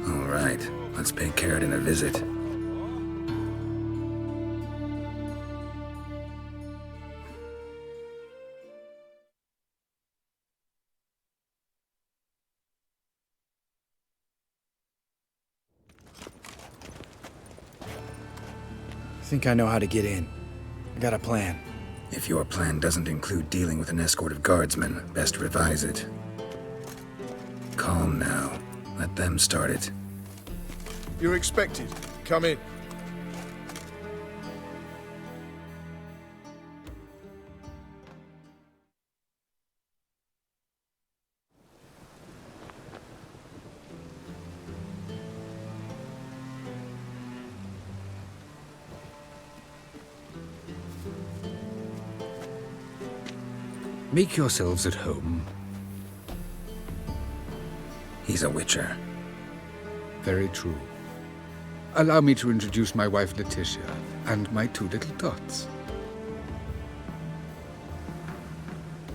All right, let's pay Carradine a visit. Think I know how to get in. I got a plan. If your plan doesn't include dealing with an escort of guardsmen, best revise it. Calm now. Let them start it. You're expected. Come in. Make yourselves at home. He's a witcher. Very true. Allow me to introduce my wife, Letitia, and my two little tots.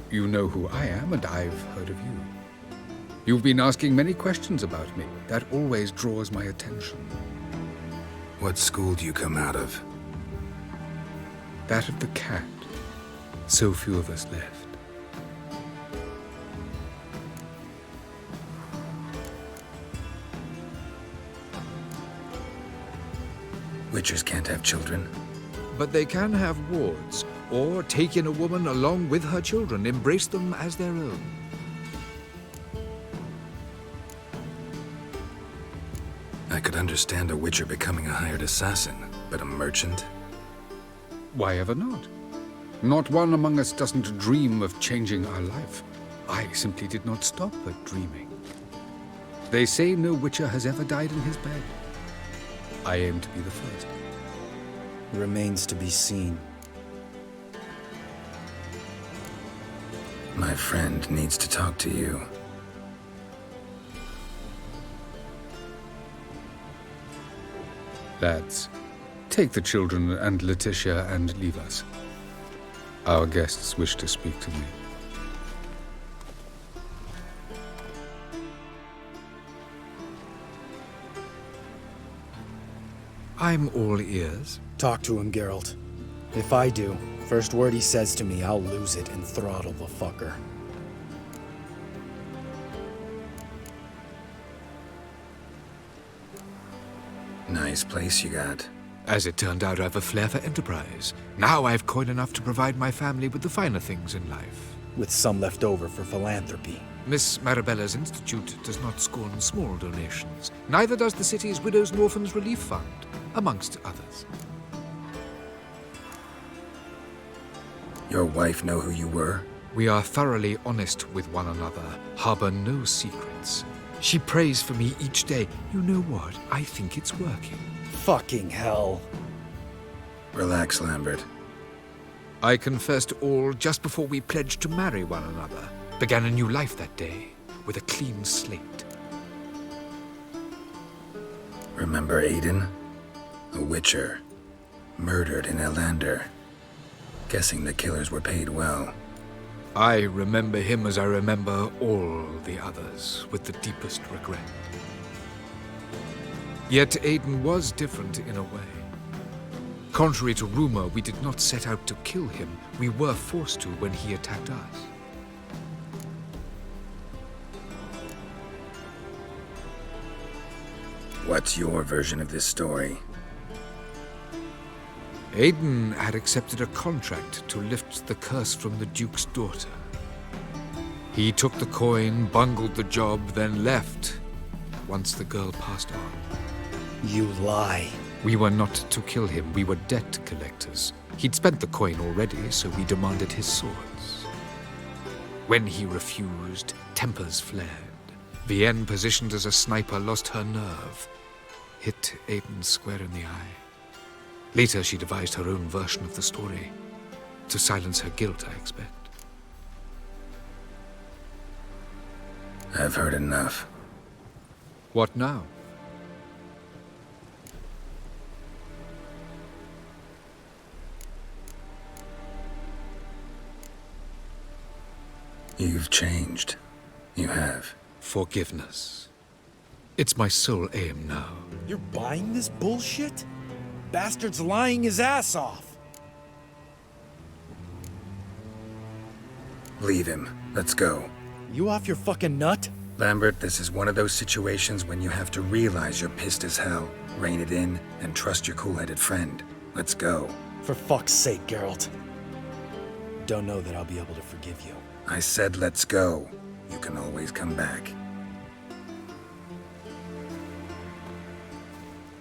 You know who I am, and I've heard of you. You've been asking many questions about me. That always draws my attention. What school do you come out of? That of the cat. So few of us left. Witchers can't have children. But they can have wards, or take in a woman along with her children, embrace them as their own. I could understand a witcher becoming a hired assassin, but a merchant? Why ever not? Not one among us doesn't dream of changing our life. I simply did not stop at dreaming. They say no witcher has ever died in his bed. I aim to be the first. Remains to be seen. My friend needs to talk to you. Lads, take the children and Letitia and leave us. Our guests wish to speak to me. I'm all ears. Talk to him, Geralt. If I do, first word he says to me, I'll lose it and throttle the fucker. Nice place you got. As it turned out, I have a flair for enterprise. Now I have coin enough to provide my family with the finer things in life. With some left over for philanthropy. Miss Marabella's institute does not scorn small donations. Neither does the city's Widows and Orphans Relief Fund, amongst others. Your wife know who you were? We are thoroughly honest with one another, harbor no secrets. She prays for me each day. You know what? I think it's working. Fucking hell. Relax, Lambert. I confessed all just before we pledged to marry one another. Began a new life that day, with a clean slate. Remember Aiden? A witcher. Murdered in Elander. Guessing the killers were paid well. I remember him as I remember all the others, with the deepest regret. Yet Aiden was different in a way. Contrary to rumor, we did not set out to kill him. We were forced to when he attacked us. What's your version of this story? Aiden had accepted a contract to lift the curse from the Duke's daughter. He took the coin, bungled the job, then left, once the girl passed on. You lie. We were not to kill him, we were debt collectors. He'd spent the coin already, so we demanded his swords. When he refused, tempers flared. Vienne, positioned as a sniper, lost her nerve. Hit Aiden square in the eye. Later, she devised her own version of the story. To silence her guilt, I expect. I've heard enough. What now? You've changed. You have. Forgiveness. It's my sole aim now. You're buying this bullshit? Bastard's lying his ass off. Leave him. Let's go. You off your fucking nut? Lambert, this is one of those situations when you have to realize you're pissed as hell, rein it in, and trust your cool-headed friend. Let's go. For fuck's sake, Geralt. Don't know that I'll be able to forgive you. I said let's go. You can always come back.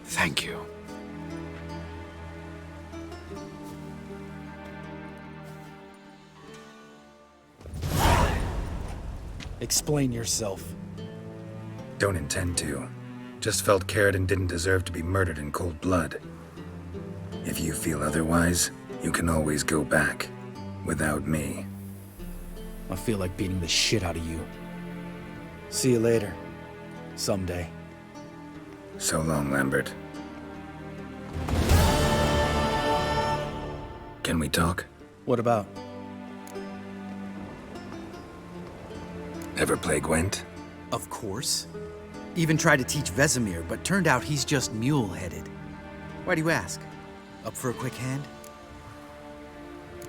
Thank you. Explain yourself. Don't intend to. Just felt Carradine didn't deserve to be murdered in cold blood. If you feel otherwise, you can always go back. Without me. I feel like beating the shit out of you. See you later. Someday. So long, Lambert. Can we talk? What about? Ever play Gwent? Of course. Even tried to teach Vesemir, but turned out he's just mule-headed. Why do you ask? Up for a quick hand?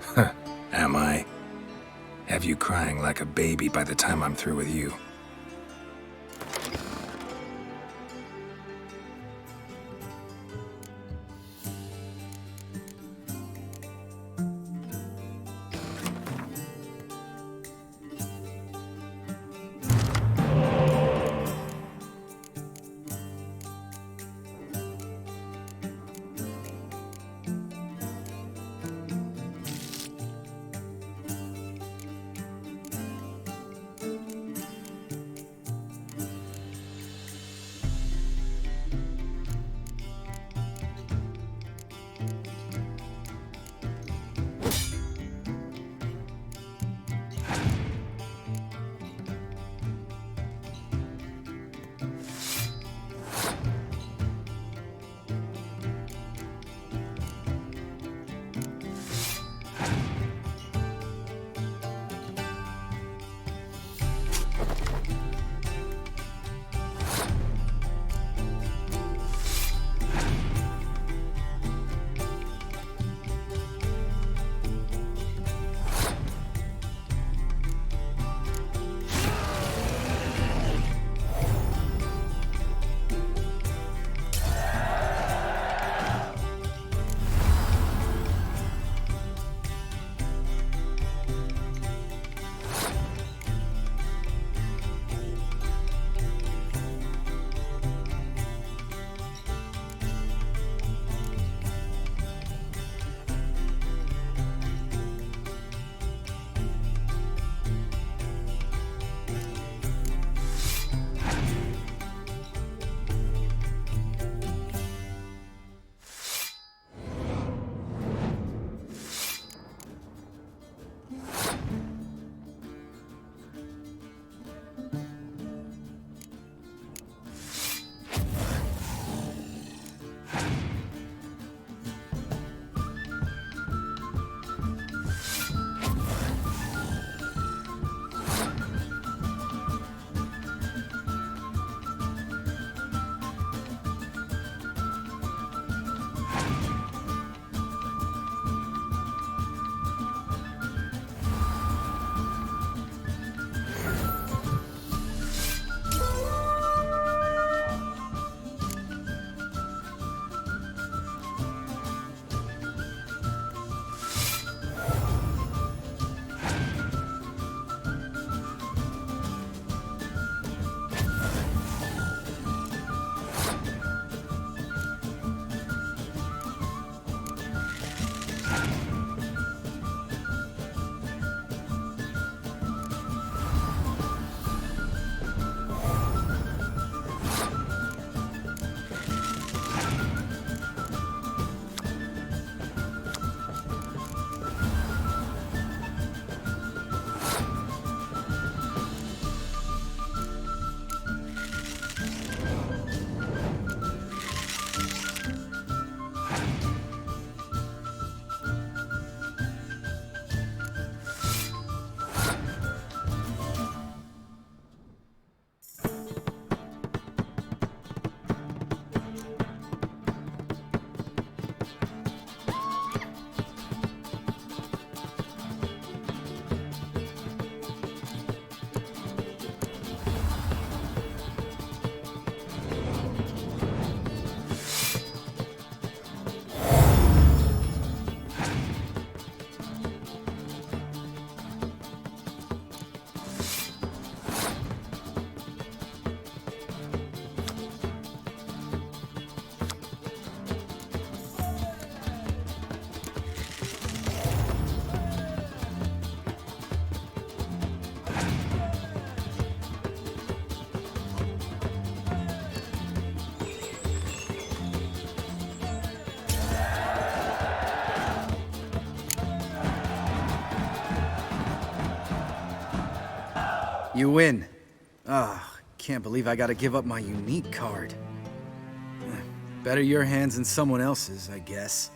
Huh. Am I? Have you crying like a baby by the time I'm through with you? You win. Ah, can't believe I gotta give up my unique card. Better your hands than someone else's, I guess.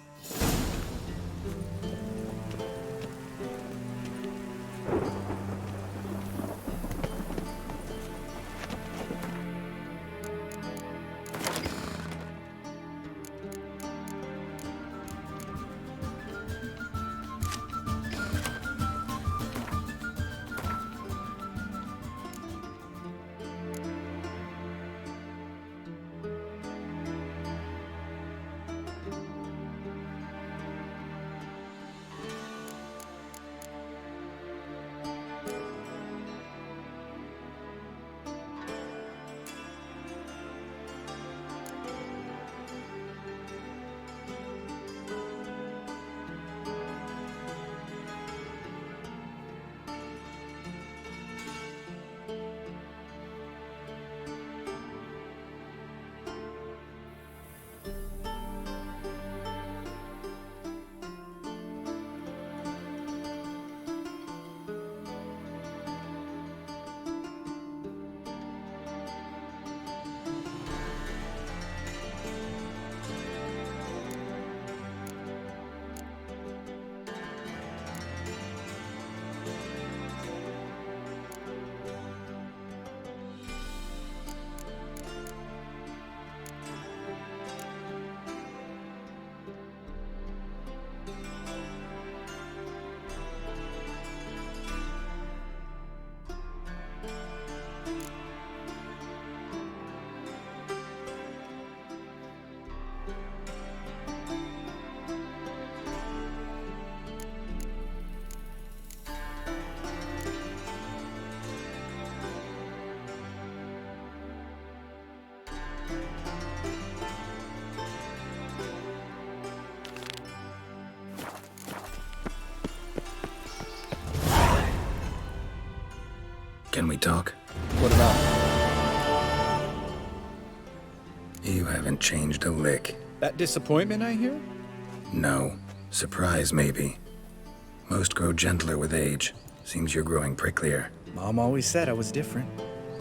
Can we talk? What about? You haven't changed a lick. That disappointment I hear? No. Surprise, maybe. Most grow gentler with age. Seems you're growing pricklier. Mom always said I was different.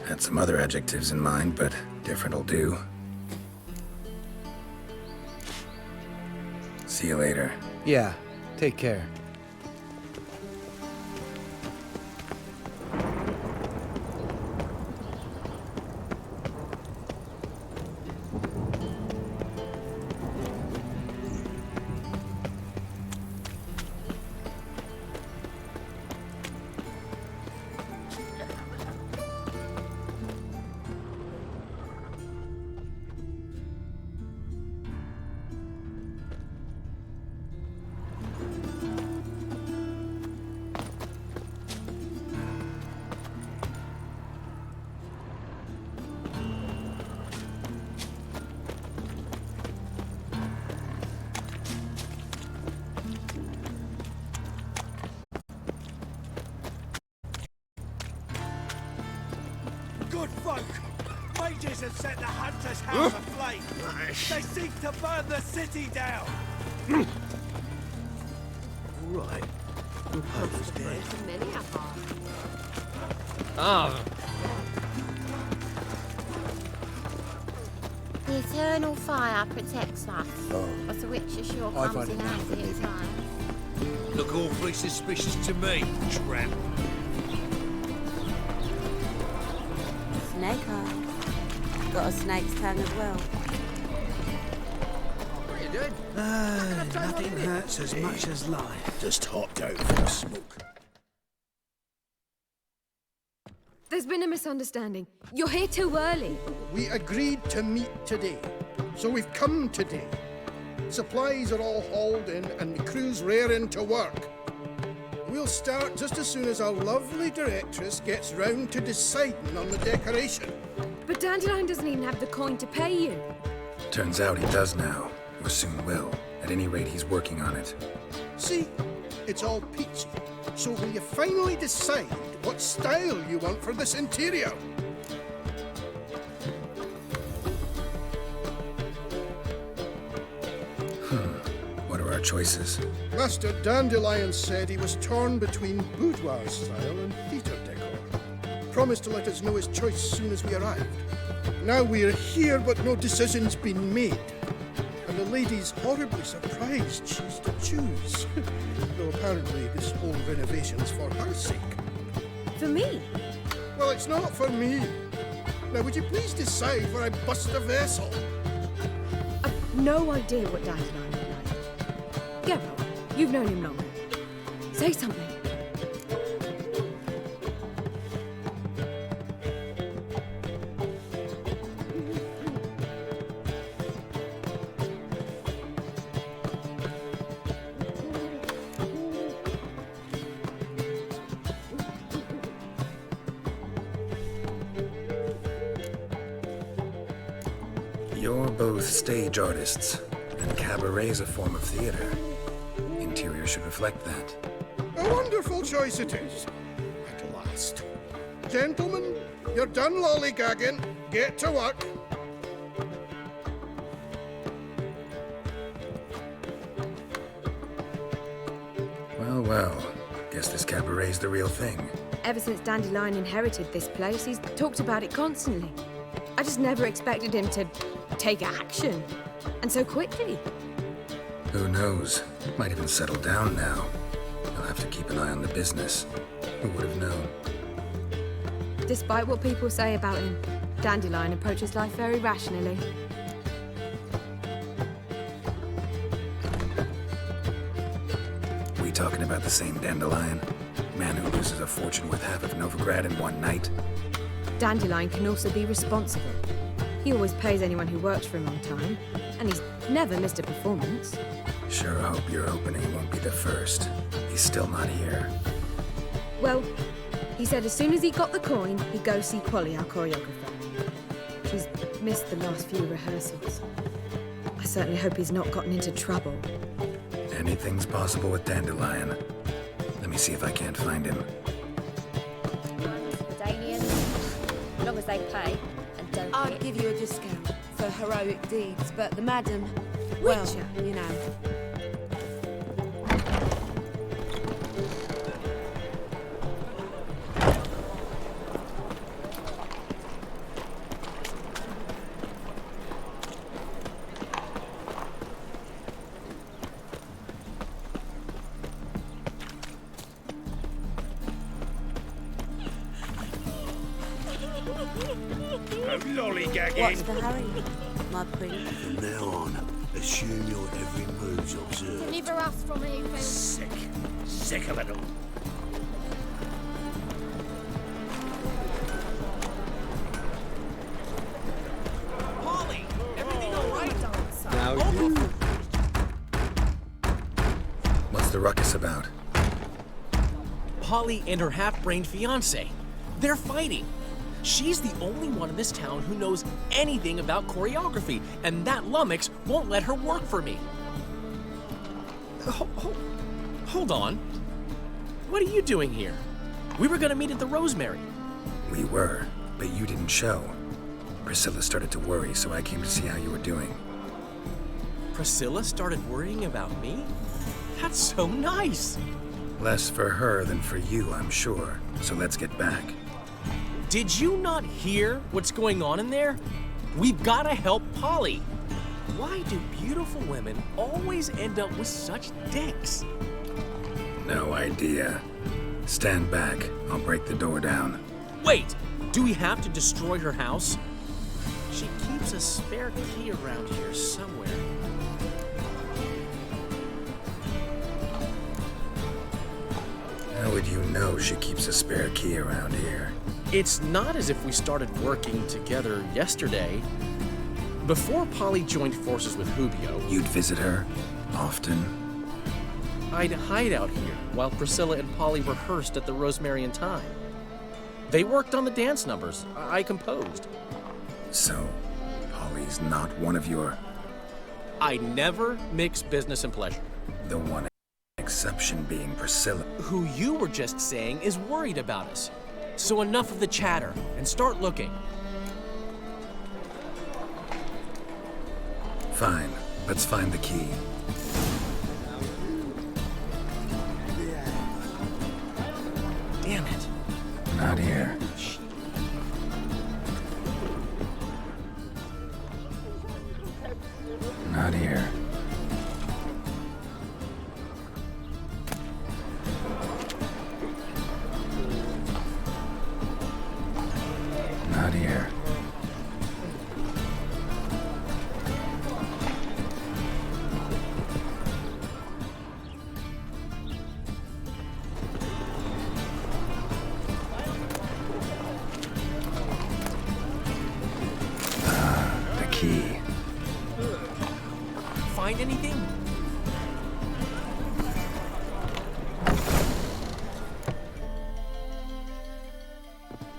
Had some other adjectives in mind, but different'll do. See you later. Yeah, take care. Good folk! Mages have set the hunter's house aflame! They seek to burn the city down! Right. Your post dead. Ah, The eternal fire protects us. But the witcher sure I comes find in it handy at times. Look awfully suspicious to me, tramp. Snake eyes. Got a snake's tongue as well. What are you doing? Nothing hurts as much as life. Just hopped out for a smoke. There's been a misunderstanding. You're here too early. We agreed to meet today, so we've come today. Supplies are all hauled in and the crew's raring to work. We'll start just as soon as our lovely directress gets round to deciding on the decoration. But Dandelion doesn't even have the coin to pay you. Turns out he does now, or soon will. At any rate, he's working on it. See, it's all peachy. So will you finally decide what style you want for this interior? What are our choices? Master Dandelion said he was torn between boudoir style and theatre decor. promised to let us know his choice as soon as we arrived. Now we're here, but no decision's been made. And the lady's horribly surprised she's to choose. Though apparently this whole renovation's for her sake. For me? Well, it's not for me. Now, would you please decide where I bust a vessel? I've no idea what Dandelion would like. Geralt, you've known him longer. Say something. You're both stage artists, and cabaret's a form of theater. Interior should reflect that. A wonderful choice it is. At last. Gentlemen, you're done lollygagging. Get to work. Well, well. Guess this cabaret's the real thing. Ever since Dandelion inherited this place, he's talked about it constantly. I just never expected him to take action. And so quickly. Who knows? Might even settle down now. You'll have to keep an eye on the business. Who would have known? Despite what people say about him, Dandelion approaches life very rationally. We talking about the same Dandelion? Man who loses a fortune worth half of Novigrad in one night? Dandelion can also be responsible. He always pays anyone who works for him on time, and he's never missed a performance. Sure hope your opening won't be the first. He's still not here. Well, he said as soon as he got the coin, he'd go see Polly, our choreographer. She's missed the last few rehearsals. I certainly hope he's not gotten into trouble. Anything's possible with Dandelion. Let me see if I can't find him. Danians, as long as they pay and don't. I'd give you a discount for heroic deeds, but the madam, well, you know. What's the hurry, my prince? From now on, assume your every move's observed. Deliver us from here, Sick. Sick of it all. Polly! Everything all right? Now you... What's the ruckus about? Polly and her half-brained fiancé. They're fighting. She's the only one in this town who knows anything about choreography, and that lummox won't let her work for me. Hold on. What are you doing here? We were gonna meet at the Rosemary. We were, but you didn't show. Priscilla started to worry, so I came to see how you were doing. Priscilla started worrying about me? That's so nice. Less for her than for you, I'm sure. So let's get back. Did you not hear what's going on in there? We've got to help Polly. Why do beautiful women always end up with such dicks? No idea. Stand back. I'll break the door down. Wait! Do we have to destroy her house? She keeps a spare key around here somewhere. How would you know she keeps a spare key around here? It's not as if we started working together yesterday. Before Polly joined forces with Hubio, You'd visit her? Often? I'd hide out here while Priscilla and Polly rehearsed at the Rosemary and Thyme. They worked on the dance numbers I composed. So, Polly's not one of your... I never mix business and pleasure. The one exception being Priscilla. Who you were just saying is worried about us. So enough of the chatter, and start looking. Fine. Let's find the key. Damn it. Not here. She Not here. Not here. The key. Find anything?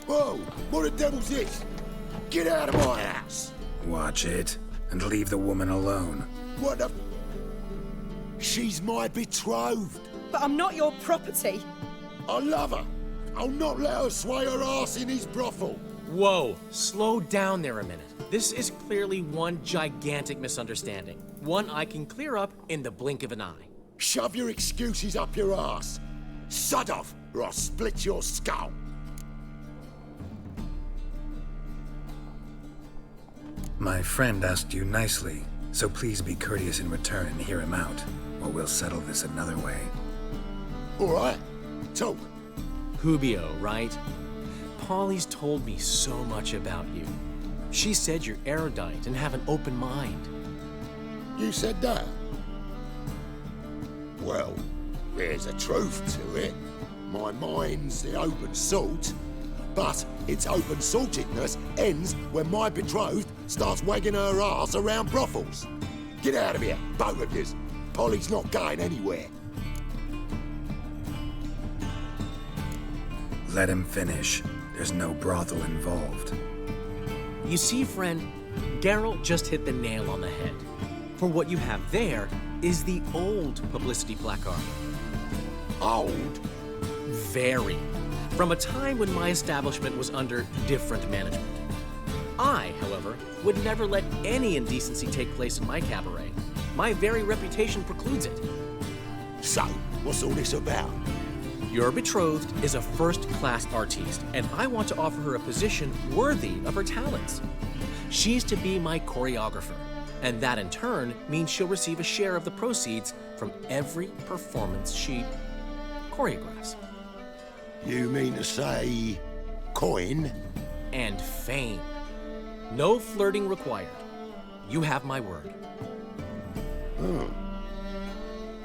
Whoa! What the devil's this? Get out of my house! Watch it, and leave the woman alone. What the... She's my betrothed. But I'm not your property. I love her. I'll not let her sway her ass in his brothel. Whoa, slow down there a minute. This is clearly one gigantic misunderstanding. One I can clear up in the blink of an eye. Shove your excuses up your ass. Sod off, or I'll split your skull. My friend asked you nicely, so please be courteous in return and hear him out, or we'll settle this another way. All right, talk. Hubio, right? Polly's told me so much about you. She said you're erudite and have an open mind. You said that? Well, there's a truth to it. My mind's the open salt, but its open saltedness ends when my betrothed starts wagging her ass around brothels. Get out of here, both of yous. Polly's not going anywhere. Let him finish. There's no brothel involved. You see, friend, Geralt just hit the nail on the head. For what you have there is the old publicity placard. Old? Very. From a time when my establishment was under different management. I, however, would never let any indecency take place in my cabaret. My very reputation precludes it. So, what's all this about? Your betrothed is a first-class artiste, and I want to offer her a position worthy of her talents. She's to be my choreographer, and that in turn means she'll receive a share of the proceeds from every performance she choreographs. You mean to say... coin? And fame. No flirting required. You have my word.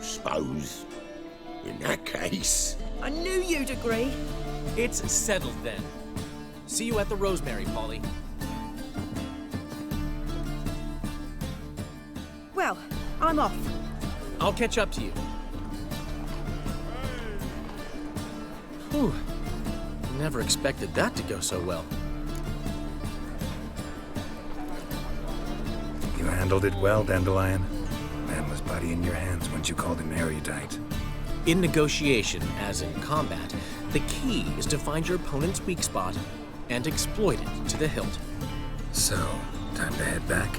Suppose... in that case... I knew you'd agree. It's settled then. See you at the Rosemary, Polly. Well, I'm off. I'll catch up to you. Whew. Never expected that to go so well. You handled it well, Dandelion. Man was bloody in your hands once you called him erudite. In negotiation, as in combat, the key is to find your opponent's weak spot and exploit it to the hilt. So, time to head back?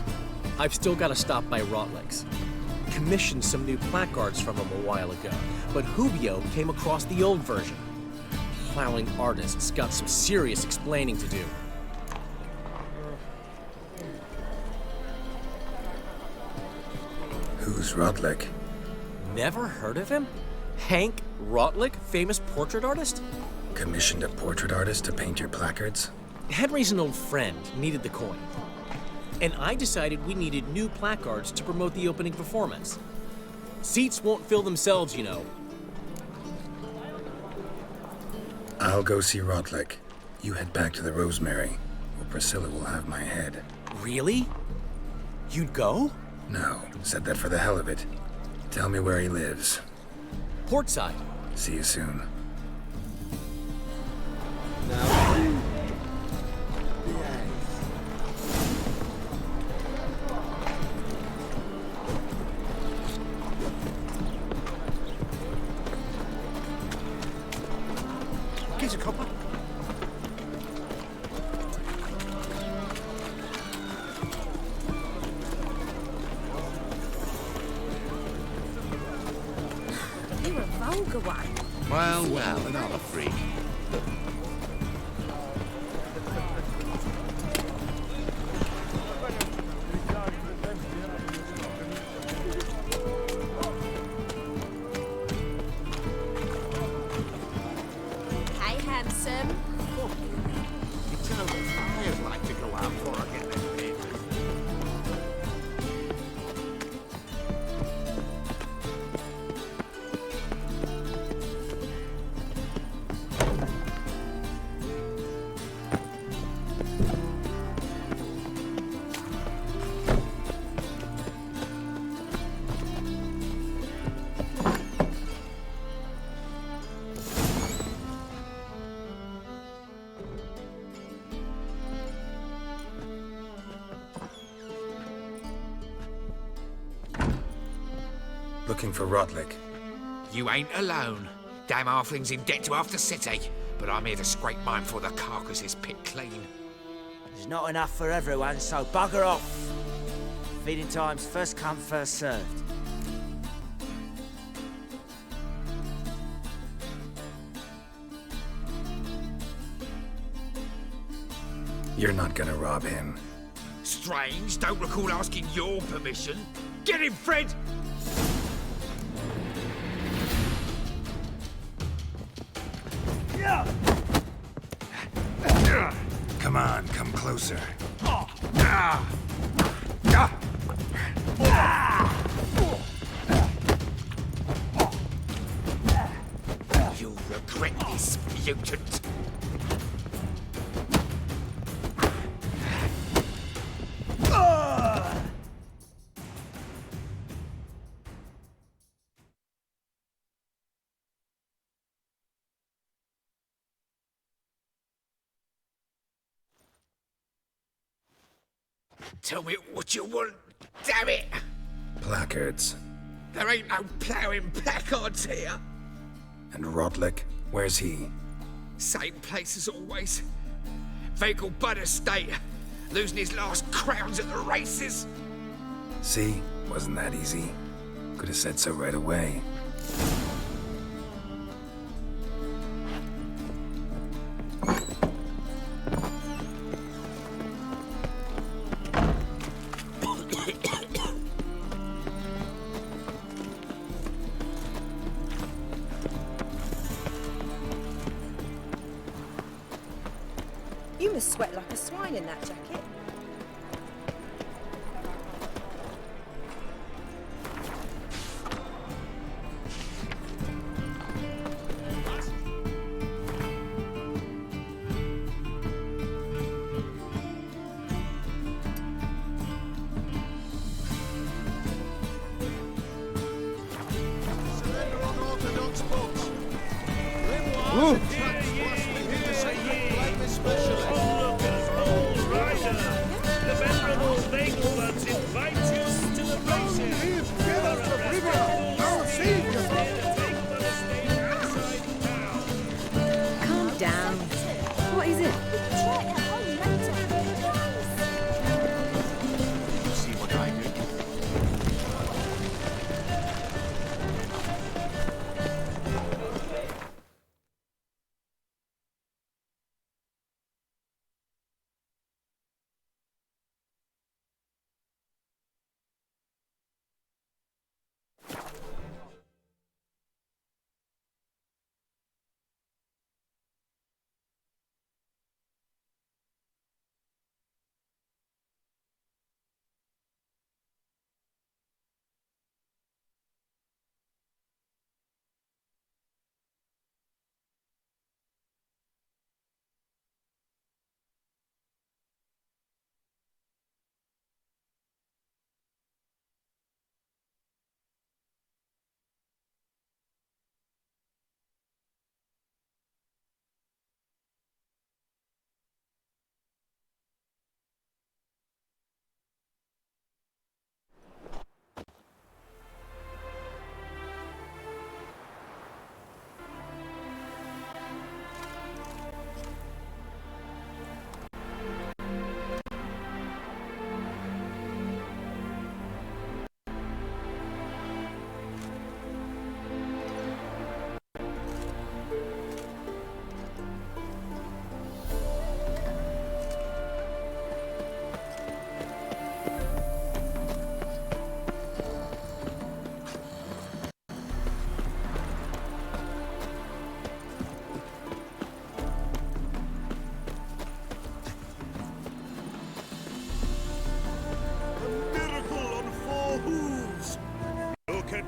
I've still got to stop by Rotlick's. Commissioned some new placards from him a while ago, but Hubio came across the old version. Plowing artists got some serious explaining to do. Who's Rotlick? Never heard of him? Hank Rotlick, famous portrait artist? Commissioned a portrait artist to paint your placards? Henry's an old friend, needed the coin. And I decided we needed new placards to promote the opening performance. Seats won't fill themselves, you know. I'll go see Rotlick. You head back to the Rosemary, where Priscilla will have my head. Really? You'd go? No, said that for the hell of it. Tell me where he lives. Portside. See you soon. Get a copper. You're a vulgar one. Well, well, another freak. Looking for Rotlick. You ain't alone. Damn halfling's in debt to half the city, but I'm here to scrape mine before the carcass is picked clean. There's not enough for everyone, so bugger off. Feeding time's first come, first served. You're not gonna rob him. Strange, don't recall asking your permission. Get him, Fred! Come on, come closer. You'll regret this, mutant. Tell me what you want, damn it! Placards. There ain't no ploughing placards here. And Rotlick, where's he? Same place as always. Vehicle Bud Estate, losing his last crowns at the races. See? Wasn't that easy? Could have said so right away. You must sweat like a swine in that jacket. Calm down. What is it? See what I do?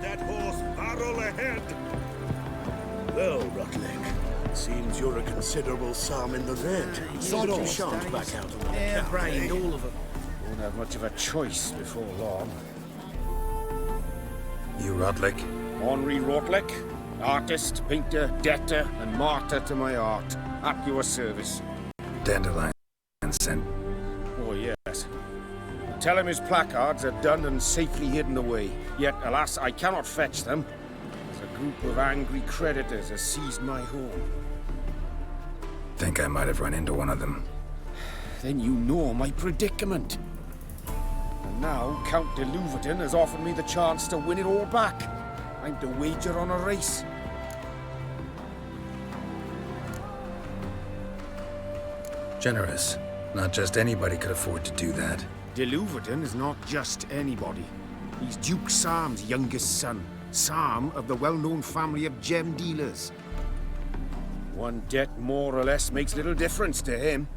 That horse barrel ahead. Well, Rotlick, seems you're a considerable psalm in the red. Sod You off. shan't back out on the Hair-brained, count, all of them. Won't have much of a choice before long. You Rotlick? Henri Rotlick, artist, painter, debtor, and martyr to my art. At your service. Dandelion sent. Oh, yes. Tell him his placards are done and safely hidden away. Yet, alas, I cannot fetch them, as a group of angry creditors has seized my home. Think I might have run into one of them. Then you know my predicament. And now Count de Louverton has offered me the chance to win it all back. I'm to wager on a race. Generous. Not just anybody could afford to do that. De Louverton is not just anybody. He's Duke Sam's youngest son. Sam of the well-known family of gem dealers. One debt more or less makes little difference to him.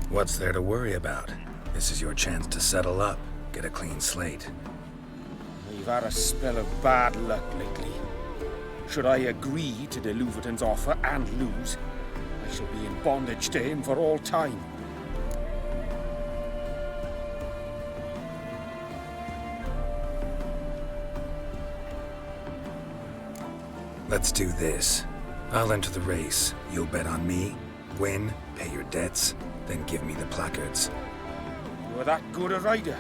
What's there to worry about? This is your chance to settle up, get a clean slate. I've had a spell of bad luck lately. Should I agree to de Louverton's offer and lose, I shall be in bondage to him for all time. Let's do this. I'll enter the race. You'll bet on me, win, pay your debts, then give me the placards. You're that good a rider?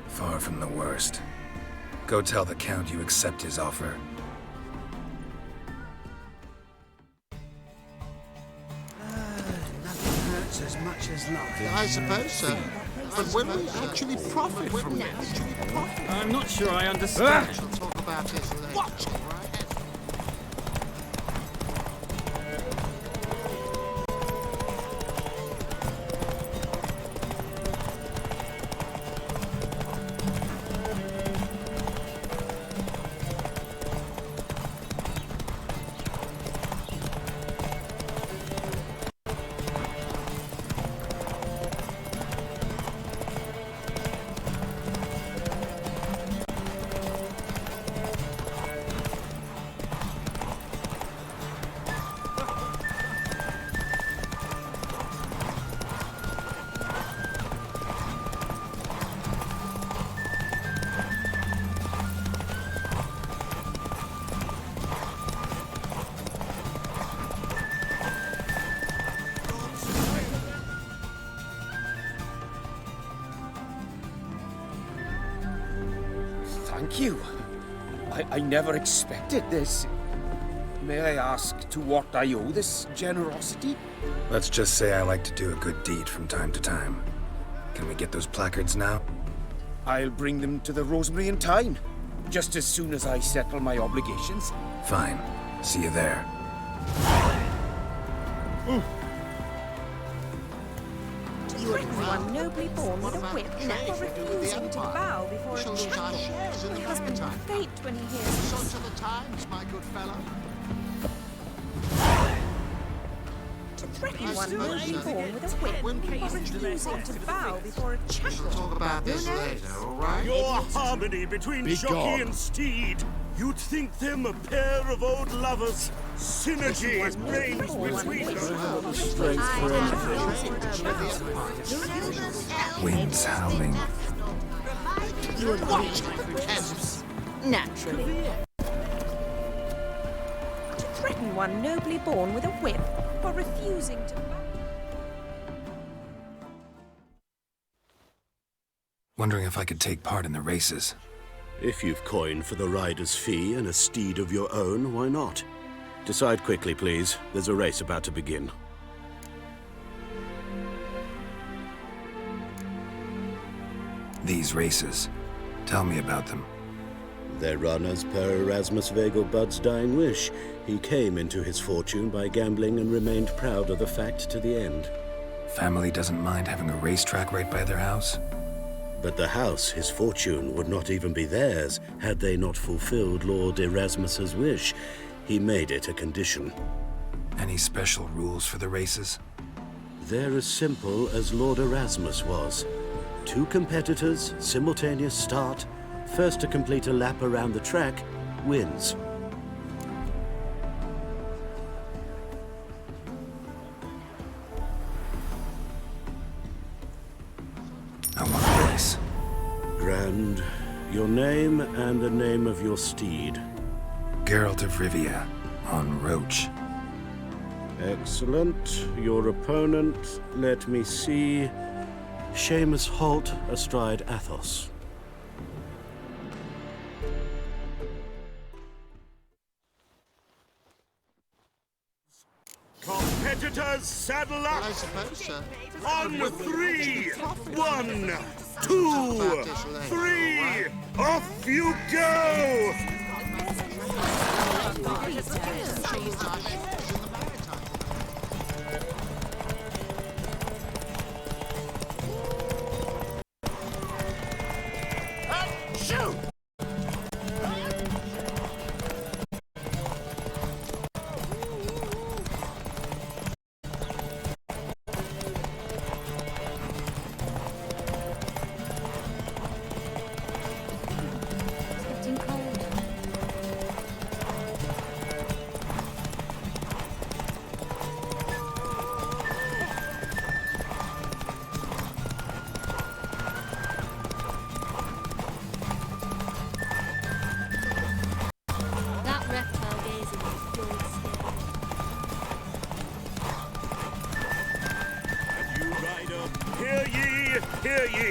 Far from the worst. Go tell the Count you accept his offer. Nothing hurts as much as life. I suppose so. But when we actually profit from it? I'm not sure I understand. We'll talk about this later. Watch it, right? Thank you. I never expected this. May I ask to what I owe this generosity? Let's just say I like to do a good deed from time to time. Can we get those placards now? I'll bring them to the Rosemary in time, just as soon as I settle my obligations. Fine. See you there. You are one nobly born with a whip, now refusing to bow before a child. My husband will faint when he hears this. Son to the times, my good fellow. To threaten one nobly born with a whip, or refusing to bow before a chapel. We'll talk about this later, all right? Your harmony between Be jockey gone. and steed. You'd think them a pair of old lovers. Synergy reigns between them. Wind's howling. You agree? Naturally. To threaten one nobly born with a whip, or refusing to bow. Wondering if I could take part in the races. If you've coin for the rider's fee and a steed of your own, why not? Decide quickly, please. There's a race about to begin. These races. Tell me about them. They're run as per Erasmus Vegelbud's dying wish. He came into his fortune by gambling and remained proud of the fact to the end. Family doesn't mind having a racetrack right by their house? But the house, his fortune, would not even be theirs had they not fulfilled Lord Erasmus's wish. He made it a condition. Any special rules for the races? They're as simple as Lord Erasmus was. 2 competitors, simultaneous start. First to complete a lap around the track wins. I want a race. Grand, your name and the name of your steed. Geralt of Rivia, on Roach. Excellent. Your opponent, let me see. Seamus Holt astride Athos. Competitors, saddle up! On 3! 1, 2, 3! Off you go! Shoot! That reptile gazing is gold skin. Hear ye, hear ye!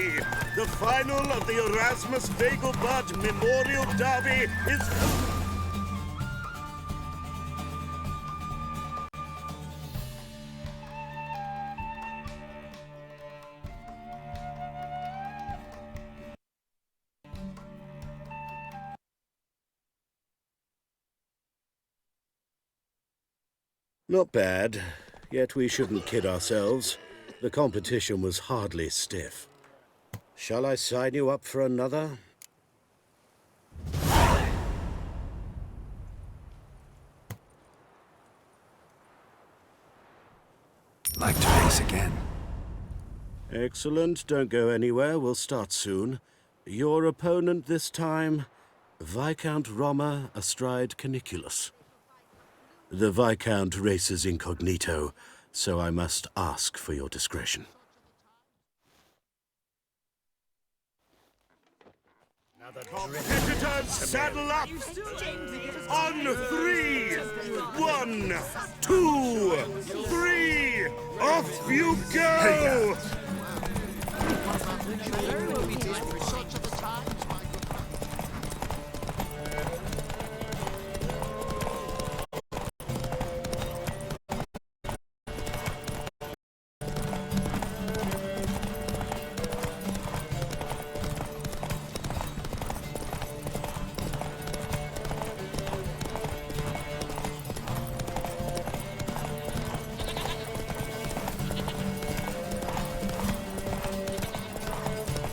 The final of the Erasmus Dagobert Memorial Derby is... Not bad, yet we shouldn't kid ourselves. The competition was hardly stiff. Shall I sign you up for another? Like to race again. Excellent, don't go anywhere, we'll start soon. Your opponent this time, Viscount Roma astride Caniculus. The Viscount races incognito, so I must ask for your discretion. Competitors, saddle up! On 3! 1, 2, 3! Off you go!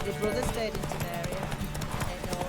Your brother stayed in Temeria. They know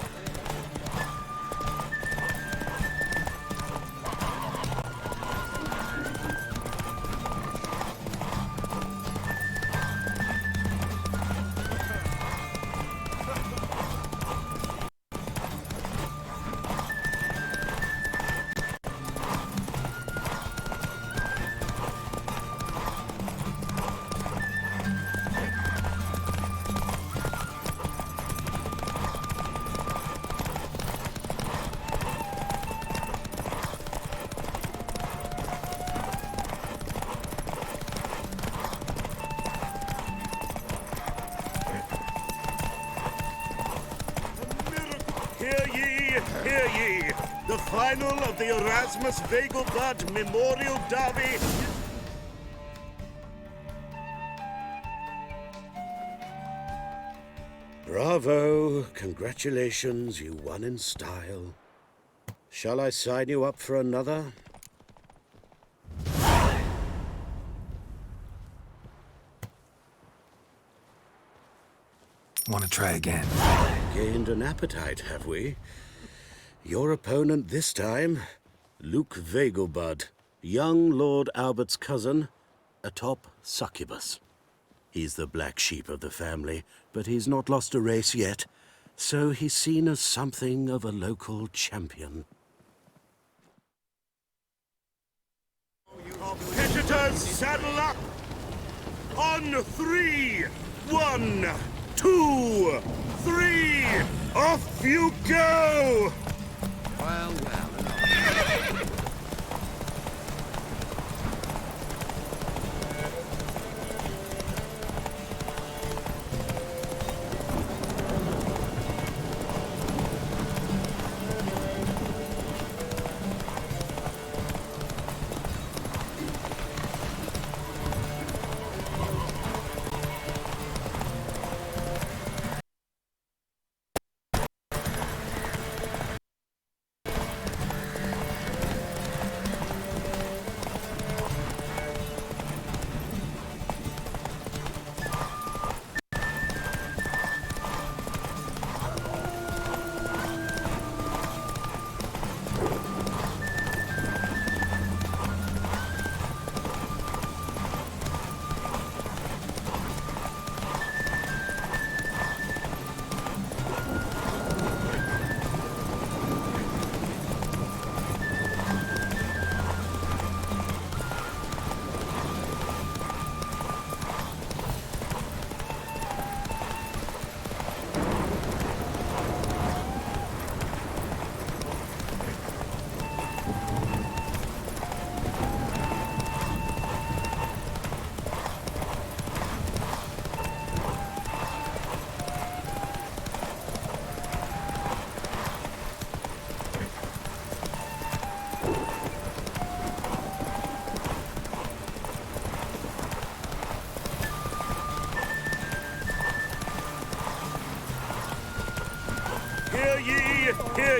Hear ye, hear ye! The final of the Erasmus Dagobert Memorial Derby... Bravo! Congratulations, you won in style. Shall I sign you up for another? Want to try again? Gained an appetite, have we? Your opponent this time, Luke Vegelbud, young Lord Albert's cousin, atop Succubus. He's the black sheep of the family, but he's not lost a race yet, so he's seen as something of a local champion. Competitors, saddle up! On 3! 1, 2, 3! Off you go! Well, well.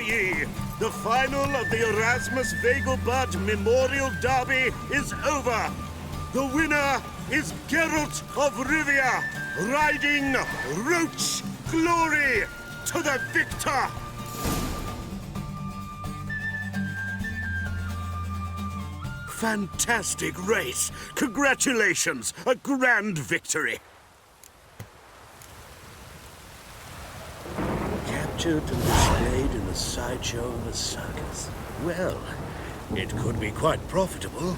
hear ye! The final of the Erasmus Vegelbud Memorial Derby is over! The winner is Geralt of Rivia, riding Roach Glory to the victor! Fantastic race! Congratulations! A grand victory! Captured and displayed in the sideshow of a circus. Well, it could be quite profitable.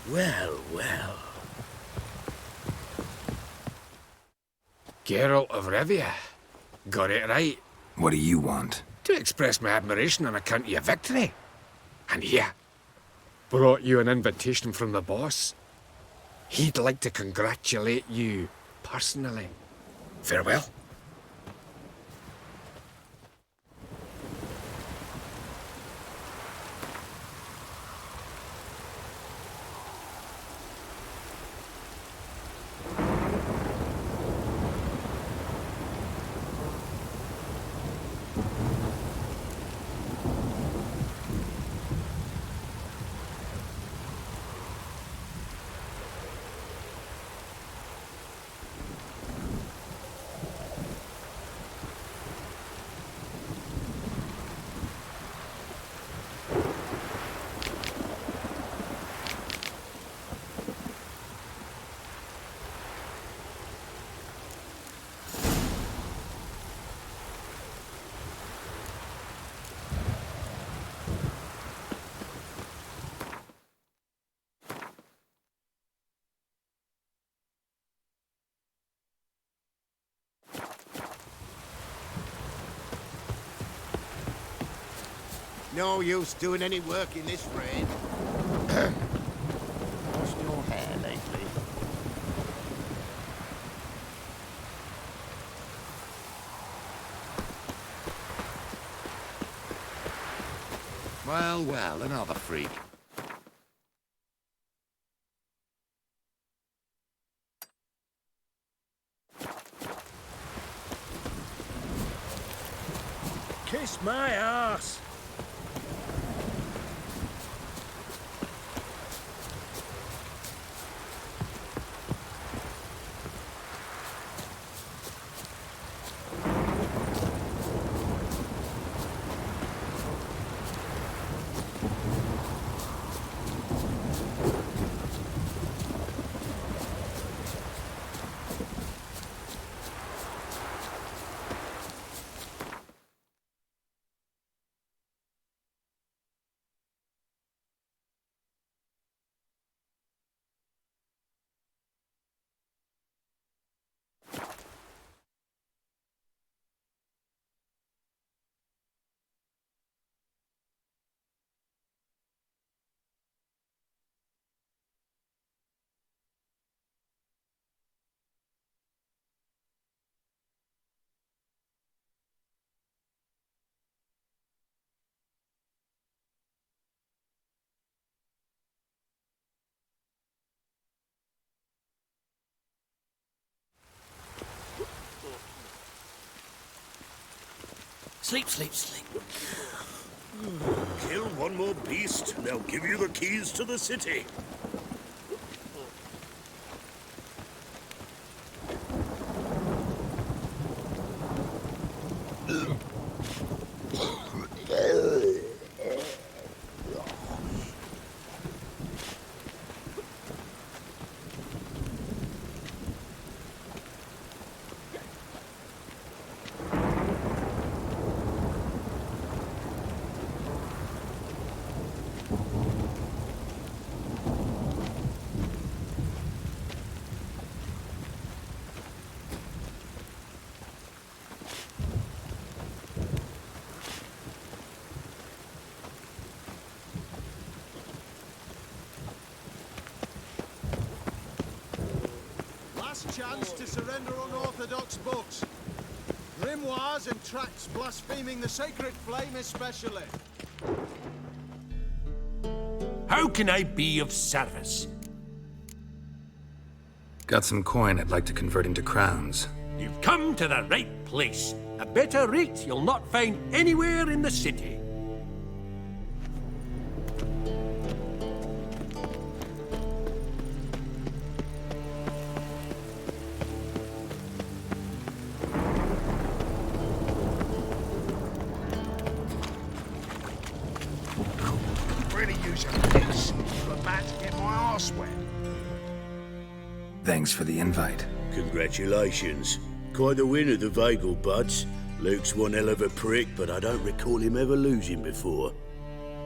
Well, well. Geralt of Rivia. Got it right. What do you want? To express my admiration on account of your victory. And here, brought you an invitation from the boss. He'd like to congratulate you personally. Farewell. No use doing any work in this rain. What's your hair lately? Well, well, another freak. Kiss my ass! Sleep, sleep, sleep. Kill one more beast, and they'll give you the keys to the city. Chance to surrender unorthodox books. Grimoires and tracts blaspheming the sacred flame especially. How can I be of service? Got some coin I'd like to convert into crowns. You've come to the right place. A better rate you'll not find anywhere in the city. Thanks for the invite. Congratulations. Quite the winner, the Vagel buds. Luke's one hell of a prick, but I don't recall him ever losing before.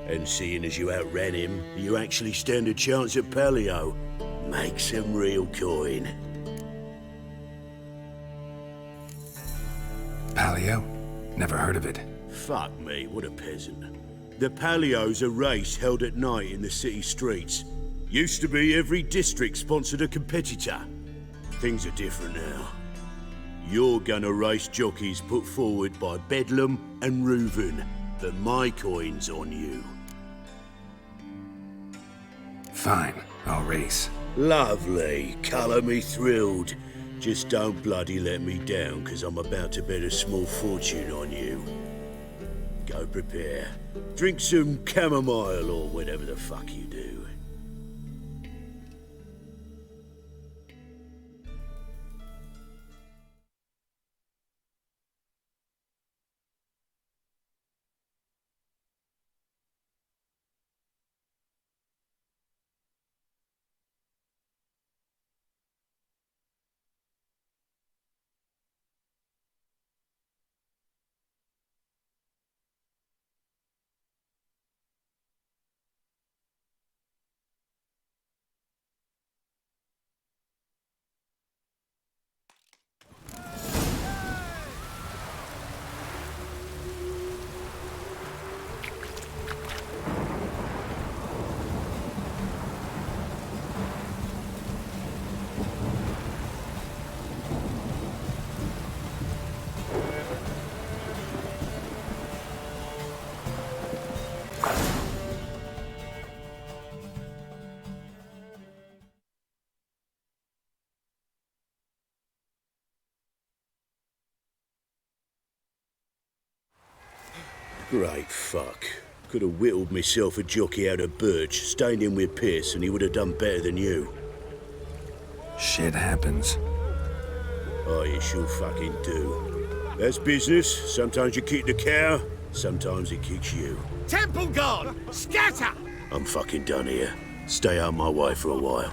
And seeing as you outran him, you actually stand a chance at Paleo. Make some real coin. Paleo? Never heard of it. Fuck me, what a peasant. The Paleo's a race held at night in the city streets. Used to be every district sponsored a competitor. Things are different now. You're gonna race jockeys put forward by Bedlam and Reuven, but my coin's on you. Fine, I'll race. Lovely, colour me thrilled. Just don't bloody let me down, 'cause I'm about to bet a small fortune on you. Go prepare. Drink some chamomile or whatever the fuck you do. Great fuck. Could have whittled myself a jockey out of birch, stained him with piss, and he would have done better than you. Shit happens. Oh, you sure fucking do. That's business. Sometimes you kick the cow, sometimes it kicks you. Temple guard! Scatter! I'm fucking done here. Stay out of my way for a while.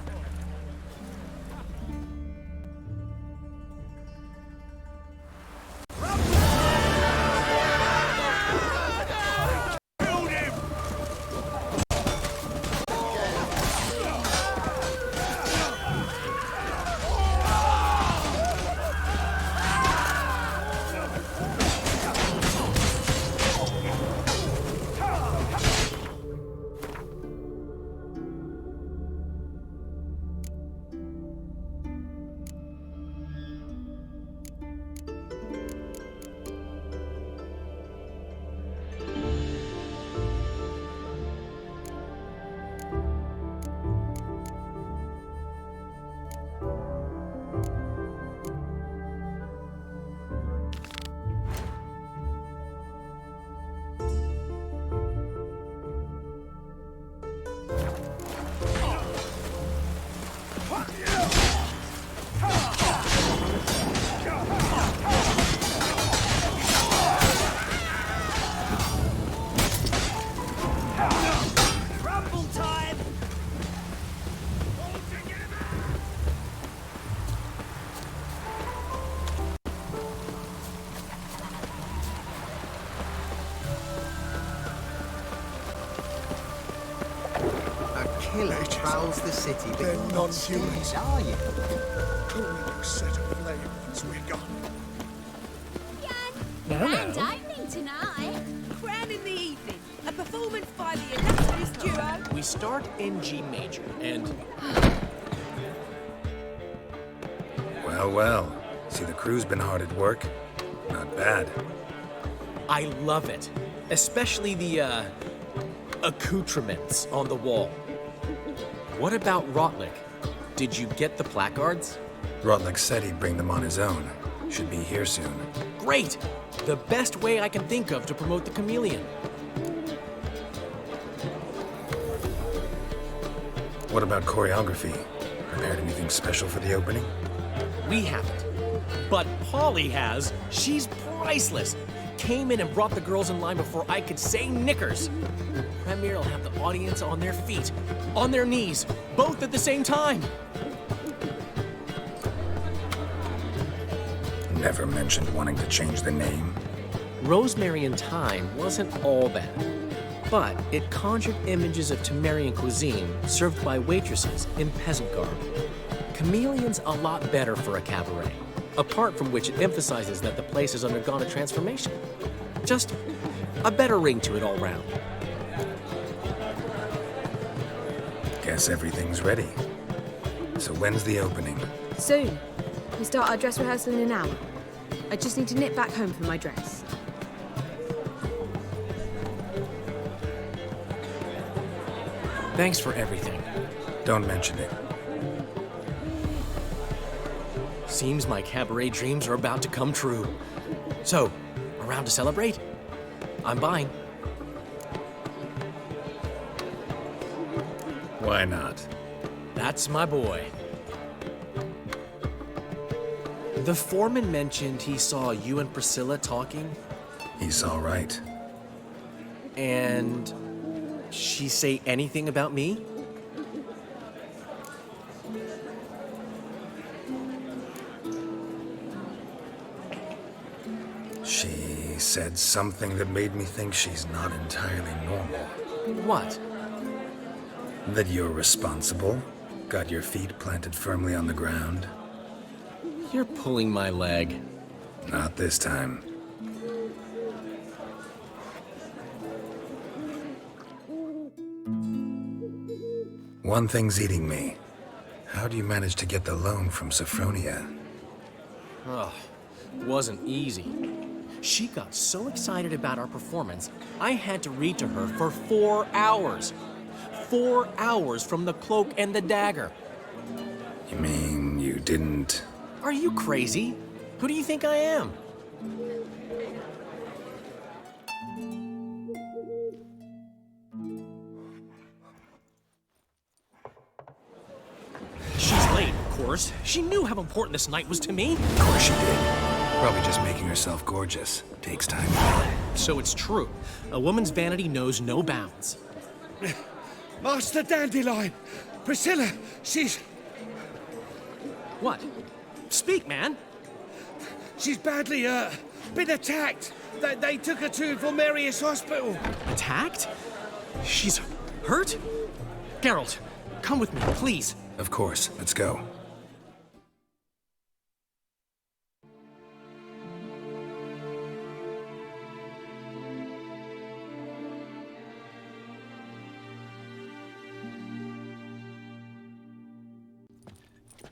killer prowls the city, but They're you're not non-humans. scared, are you? Only set of flames we got. Grand opening tonight. Crown in the evening. A performance by the illustrious duo. We start in G major, and Well, well. See, the crew's been hard at work. Not bad. I love it. Especially the, accoutrements on the wall. What about Rotlick? Did you get the placards? Rotlick said he'd bring them on his own. Should be here soon. Great! The best way I can think of to promote the chameleon. What about choreography? Prepared anything special for the opening? We haven't. But Polly has. She's priceless. Came in and brought the girls in line before I could say knickers. Premier will have the audience on their feet, on their knees, both at the same time. Never mentioned wanting to change the name. Rosemary and Thyme wasn't all bad, but it conjured images of Temerian cuisine served by waitresses in peasant garb. Chameleon's a lot better for a cabaret, apart from which it emphasizes that the place has undergone a transformation. Just a better ring to it all round. Guess everything's ready. So when's the opening? Soon. We start our dress rehearsal in an hour. I just need to nip back home for my dress. Thanks for everything. Don't mention it. Seems my cabaret dreams are about to come true. So, around to celebrate? I'm buying. Why not? That's my boy. The foreman mentioned he saw you and Priscilla talking. He saw right. And she say anything about me? She said something that made me think she's not entirely normal. What? That you're responsible, got your feet planted firmly on the ground. You're pulling my leg. Not this time. One thing's eating me. How do you manage to get the loan from Sophronia? Ugh, wasn't easy. She got so excited about our performance, I had to read to her for 4 hours. 4 hours from the Cloak and the Dagger. You mean you didn't... Are you crazy? Who do you think I am? She's late, of course. She knew how important this night was to me. Of course she did. Probably just making herself gorgeous. Takes time. So it's true. A woman's vanity knows no bounds. Master Dandelion! Priscilla, she's... What? Speak, man. She's badly, been attacked. They took her to Vulmerius Hospital. Attacked? She's hurt? Geralt, come with me, please. Of course. Let's go.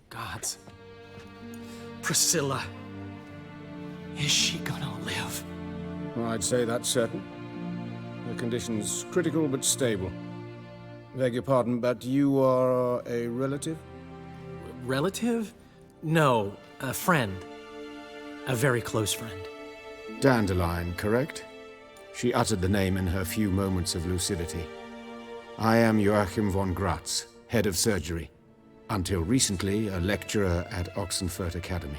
Gods. Priscilla. Is she gonna live? Well, I'd say that's certain. Her condition's critical but stable. Beg your pardon, but you are a relative? Relative? No, a friend. A very close friend. Dandelion, correct? She uttered the name in her few moments of lucidity. I am Joachim von Gratz, head of surgery. Until recently, a lecturer at Oxenfurt Academy.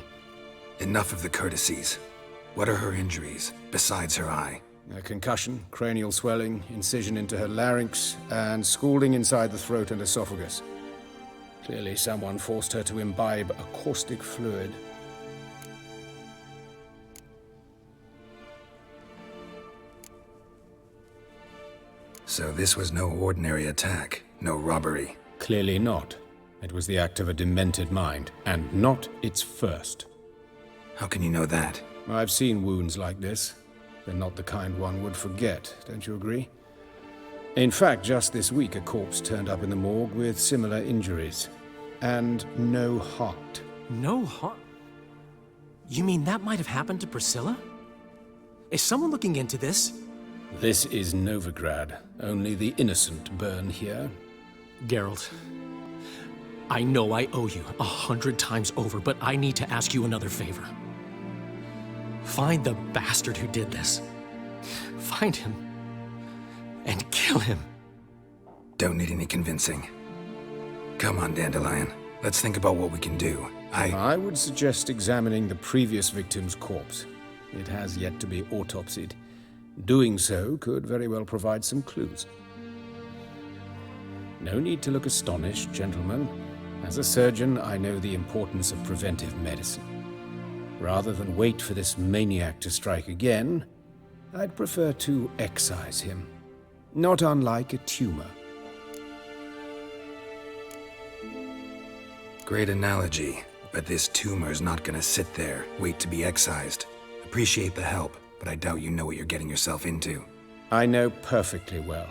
Enough of the courtesies. What are her injuries, besides her eye? A concussion, cranial swelling, incision into her larynx, and scalding inside the throat and esophagus. Clearly someone forced her to imbibe a caustic fluid. So this was no ordinary attack. No robbery. Clearly not. It was the act of a demented mind, and not its first. How can you know that? I've seen wounds like this. They're not the kind one would forget, don't you agree? In fact, just this week a corpse turned up in the morgue with similar injuries. And no heart. No heart? You mean that might have happened to Priscilla? Is someone looking into this? This is Novigrad. Only the innocent burn here. Geralt, I know I owe you 100 times over, but I need to ask you another favor. Find the bastard who did this. Find him. And kill him. Don't need any convincing. Come on, Dandelion. Let's think about what we can do. I would suggest examining the previous victim's corpse. It has yet to be autopsied. Doing so could very well provide some clues. No need to look astonished, gentlemen. As a surgeon, I know the importance of preventive medicine. Rather than wait for this maniac to strike again, I'd prefer to excise him. Not unlike a tumor. Great analogy, but this tumor's not gonna sit there, wait to be excised. Appreciate the help, but I doubt you know what you're getting yourself into. I know perfectly well,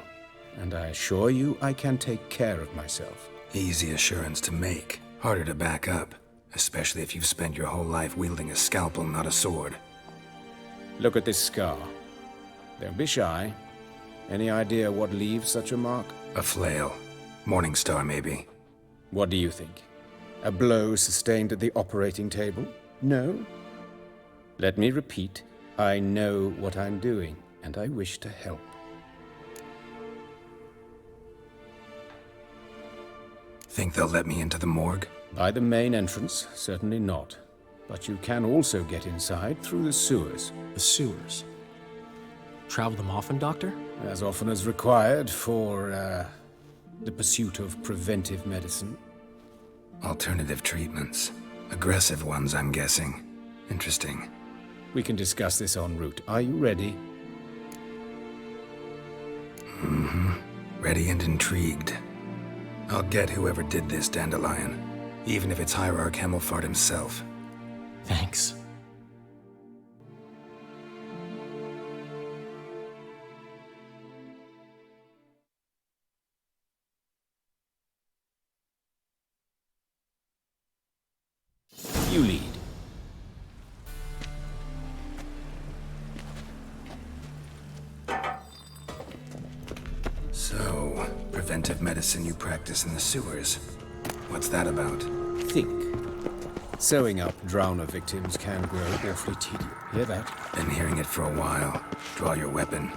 and I assure you I can take care of myself. Easy assurance to make, harder to back up, especially if you've spent your whole life wielding a scalpel, not a sword. Look at this scar. Don't be shy. Any idea what leaves such a mark? A flail. Morningstar, maybe. What do you think? A blow sustained at the operating table? No? Let me repeat. I know what I'm doing, and I wish to help. Think they'll let me into the morgue? By the main entrance, certainly not. But you can also get inside through the sewers. The sewers? Travel them often, Doctor? As often as required for, the pursuit of preventive medicine. Alternative treatments. Aggressive ones, I'm guessing. Interesting. We can discuss this en route. Are you ready? Mm-hmm. Ready and intrigued. I'll get whoever did this, Dandelion. Even if it's Hierarch Hemmelfart himself. Thanks. You lead. So, preventive medicine you practice in the sewers. What's that about? Think. Sewing up drowner victims can grow awfully tedious. Hear that? Been hearing it for a while. Draw your weapon.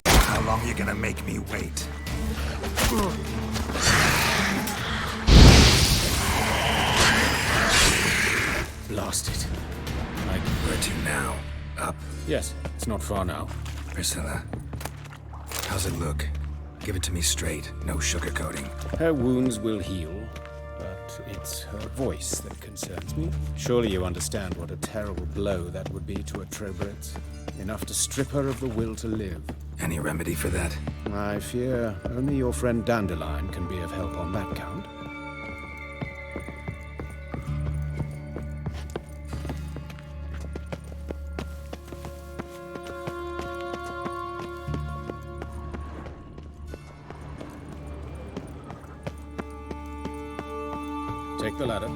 How long you gonna make me wait? Blast it. Where to now? Up? Yes, it's not far now. Priscilla, how's it look? Give it to me straight, no sugarcoating. Her wounds will heal, but it's her voice that concerns me. Surely you understand what a terrible blow that would be to a Trobritz. Enough to strip her of the will to live. Any remedy for that? I fear only your friend Dandelion can be of help on that count. Take the ladder.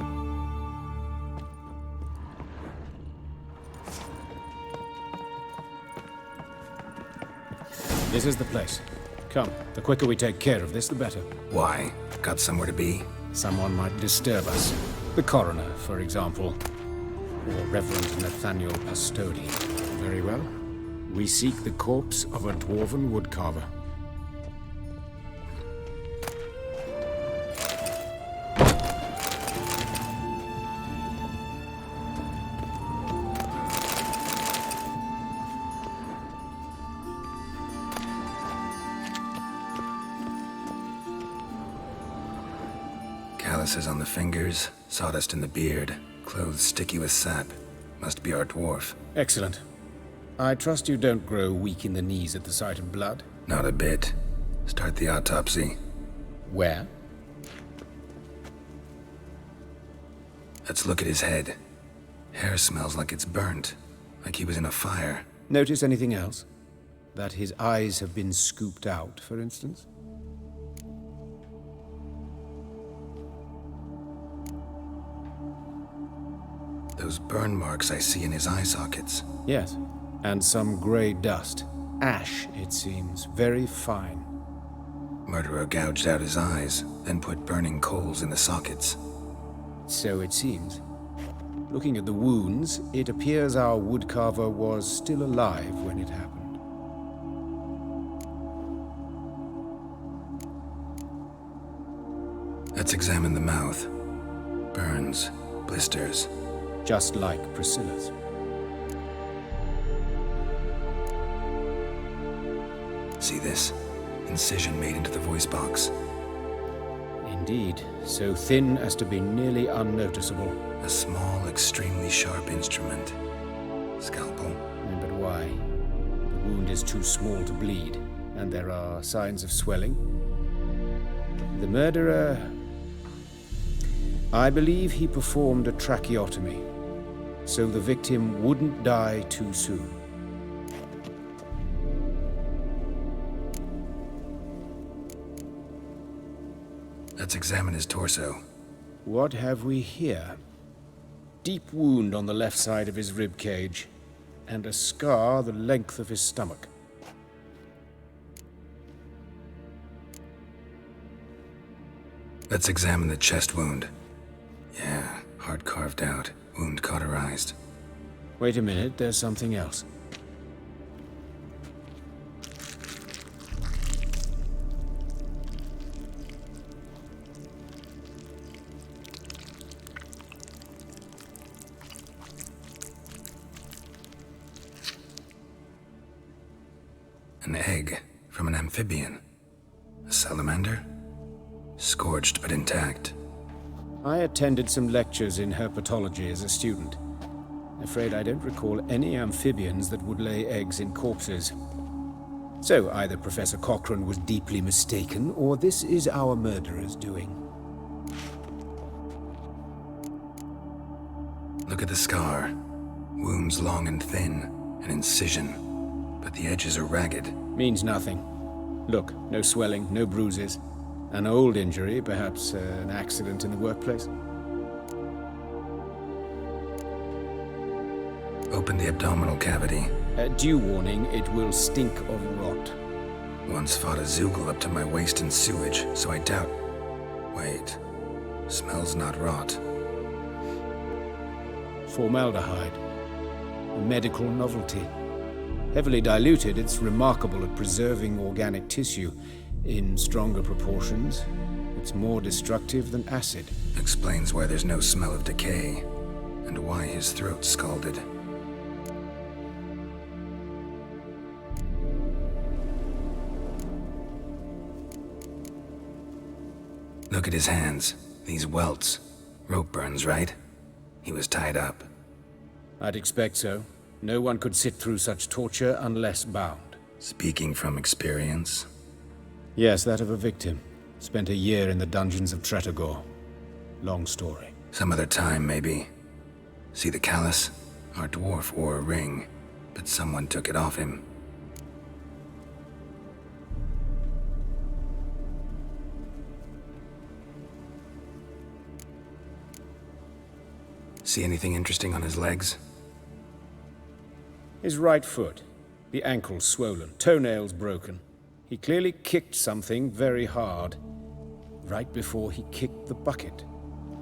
This is the place. Come, the quicker we take care of this, the better. Why? Got somewhere to be? Someone might disturb us. The coroner, for example. Or Reverend Nathaniel Pastodi. Very well. We seek the corpse of a dwarven woodcarver. Calluses on the fingers, sawdust in the beard, clothes sticky with sap. Must be our dwarf. Excellent. I trust you don't grow weak in the knees at the sight of blood? Not a bit. Start the autopsy. Where? Let's look at his head. Hair smells like it's burnt, like he was in a fire. Notice anything else? That his eyes have been scooped out, for instance? Those burn marks I see in his eye sockets. Yes, and some grey dust. Ash, it seems. Very fine. Murderer gouged out his eyes, then put burning coals in the sockets. So it seems. Looking at the wounds, it appears our woodcarver was still alive when it happened. Let's examine the mouth. Burns, blisters. Just like Priscilla's. See this? Incision made into the voice box. Indeed, so thin as to be nearly unnoticeable. A small, extremely sharp instrument. Scalpel. But why? The wound is too small to bleed, and there are signs of swelling. The murderer... I believe he performed a tracheotomy, so the victim wouldn't die too soon. Let's examine his torso. What have we here? Deep wound on the left side of his rib cage, and a scar the length of his stomach. Let's examine the chest wound. Yeah, heart carved out, wound cauterized. Wait a minute, there's something else. An egg from an amphibian. A salamander? Scorched but intact. I attended some lectures in herpetology as a student. Afraid I don't recall any amphibians that would lay eggs in corpses. So either Professor Cochrane was deeply mistaken, or this is our murderer's doing. Look at the scar. Wounds long and thin, an incision, but the edges are ragged. Means nothing. Look, no swelling, no bruises. An old injury, perhaps an accident in the workplace. Open the abdominal cavity. Due warning, it will stink of rot. Once fought a Zoogle up to my waist in sewage, so I doubt... Wait. Smells not rot. Formaldehyde. A medical novelty. Heavily diluted, it's remarkable at preserving organic tissue. In stronger proportions, it's more destructive than acid. Explains why there's no smell of decay, and why his throat's scalded. Look at his hands. These welts. Rope burns, right? He was tied up. I'd expect so. No one could sit through such torture unless bound. Speaking from experience? Yes, that of a victim. Spent a year in the dungeons of Tretogor. Long story. Some other time, maybe. See the callus? Our dwarf wore a ring, but someone took it off him. See anything interesting on his legs? His right foot. The ankle swollen, toenails broken. He clearly kicked something very hard. right before he kicked the bucket.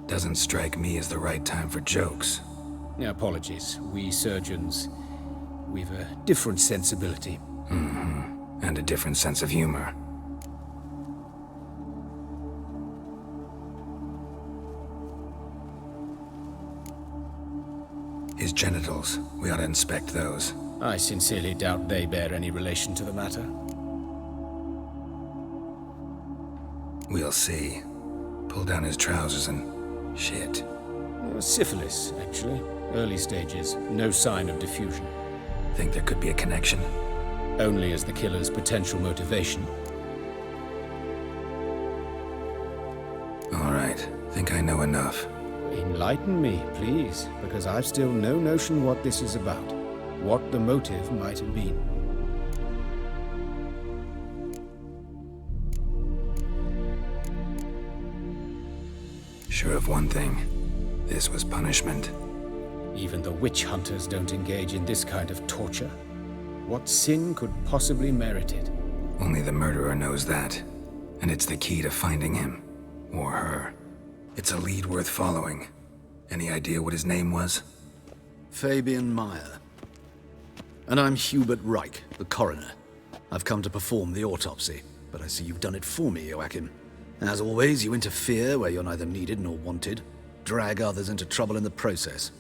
Doesn't strike me as the right time for jokes. Apologies. We surgeons, we've a different sensibility. Mm-hmm. And a different sense of humor. His genitals, we ought to inspect those. I sincerely doubt they bear any relation to the matter. We'll see. Pull down his trousers and... shit. Syphilis, actually. Early stages. No sign of diffusion. Think there could be a connection? Only as the killer's potential motivation. All right. Think I know enough. Enlighten me, please, because I've still no notion what this is about. What the motive might have been. Sure of one thing. This was punishment. Even the witch hunters don't engage in this kind of torture. What sin could possibly merit it? Only the murderer knows that. And it's the key to finding him. Or her. It's a lead worth following. Any idea what his name was? Fabian Meyer. And I'm Hubert Reich, the coroner. I've come to perform the autopsy, but I see you've done it for me, Joachim. As always, you interfere where you're neither needed nor wanted. Drag others into trouble in the process.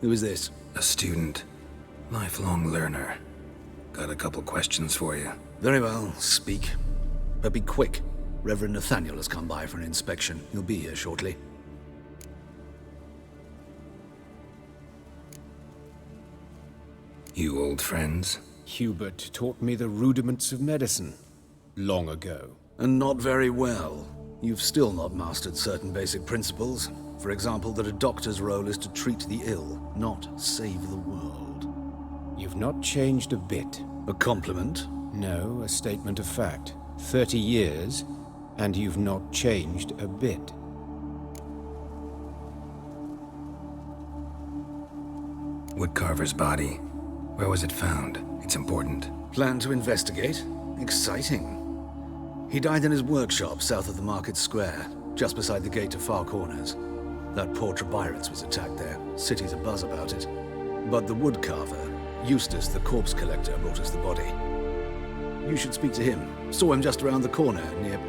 Who is this? A student. Lifelong learner. Got a couple questions for you. Very well, speak. But be quick. Reverend Nathaniel has come by for an inspection. He'll be here shortly. You old friends? Hubert taught me the rudiments of medicine. Long ago. And not very well. You've still not mastered certain basic principles. For example, that a doctor's role is to treat the ill, not save the world. You've not changed a bit. A compliment? No, a statement of fact. 30 years, and you've not changed a bit. Woodcarver's body. Where was it found? It's important. Plan to investigate? Exciting. He died in his workshop south of the market square, just beside the gate to Far Corners. That poor Trebirates was attacked there. City's abuzz about it. But the woodcarver, Eustace the corpse collector, brought us the body. You should speak to him. Saw him just around the corner near...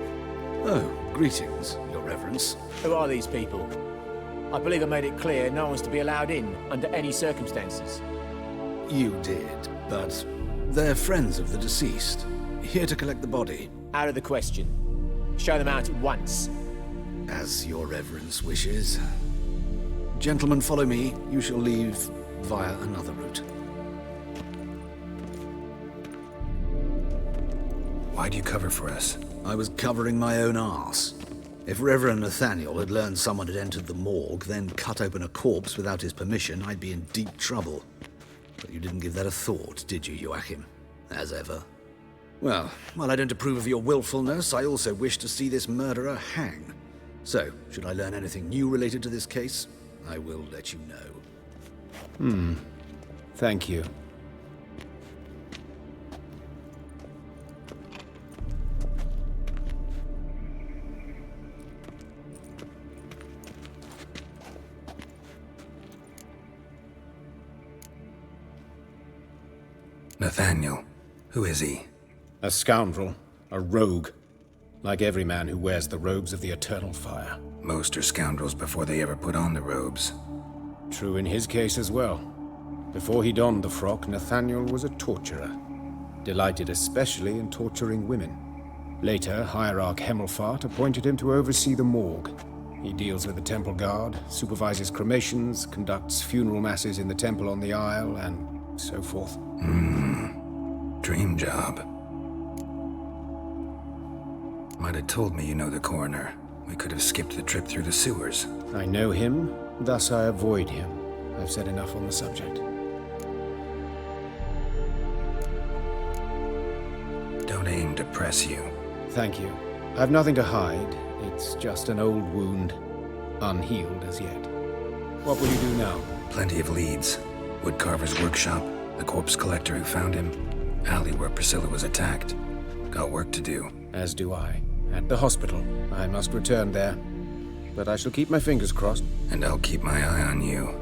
Oh, greetings, Your Reverence. Who are these people? I believe I made it clear no one's to be allowed in under any circumstances. You did, but they're friends of the deceased. Here to collect the body. Out of the question. Show them out at once. As Your Reverence wishes. Gentlemen, follow me. You shall leave via another route. Why do you cover for us? I was covering my own arse. If Reverend Nathaniel had learned someone had entered the morgue, then cut open a corpse without his permission, I'd be in deep trouble. But you didn't give that a thought, did you, Joachim? As ever. Well, while I don't approve of your willfulness, I also wish to see this murderer hang. So, should I learn anything new related to this case, I will let you know. Thank you. Nathaniel. Who is he? A scoundrel. A rogue. Like every man who wears the robes of the eternal fire. Most are scoundrels before they ever put on the robes. True in his case as well. Before he donned the frock, Nathaniel was a torturer. Delighted especially in torturing women. Later, Hierarch Hemmelfart appointed him to oversee the morgue. He deals with the temple guard, supervises cremations, conducts funeral masses in the temple on the Isle, and so forth. Dream job. Might have told me you know the coroner. We could have skipped the trip through the sewers. I know him, thus I avoid him. I've said enough on the subject. Don't aim to press you. Thank you. I've nothing to hide. It's just an old wound, unhealed as yet. What will you do now? Plenty of leads. Woodcarver's workshop, the corpse collector who found him, alley where Priscilla was attacked. Got work to do. As do I. At the hospital. I must return there. But I shall keep my fingers crossed. And I'll keep my eye on you.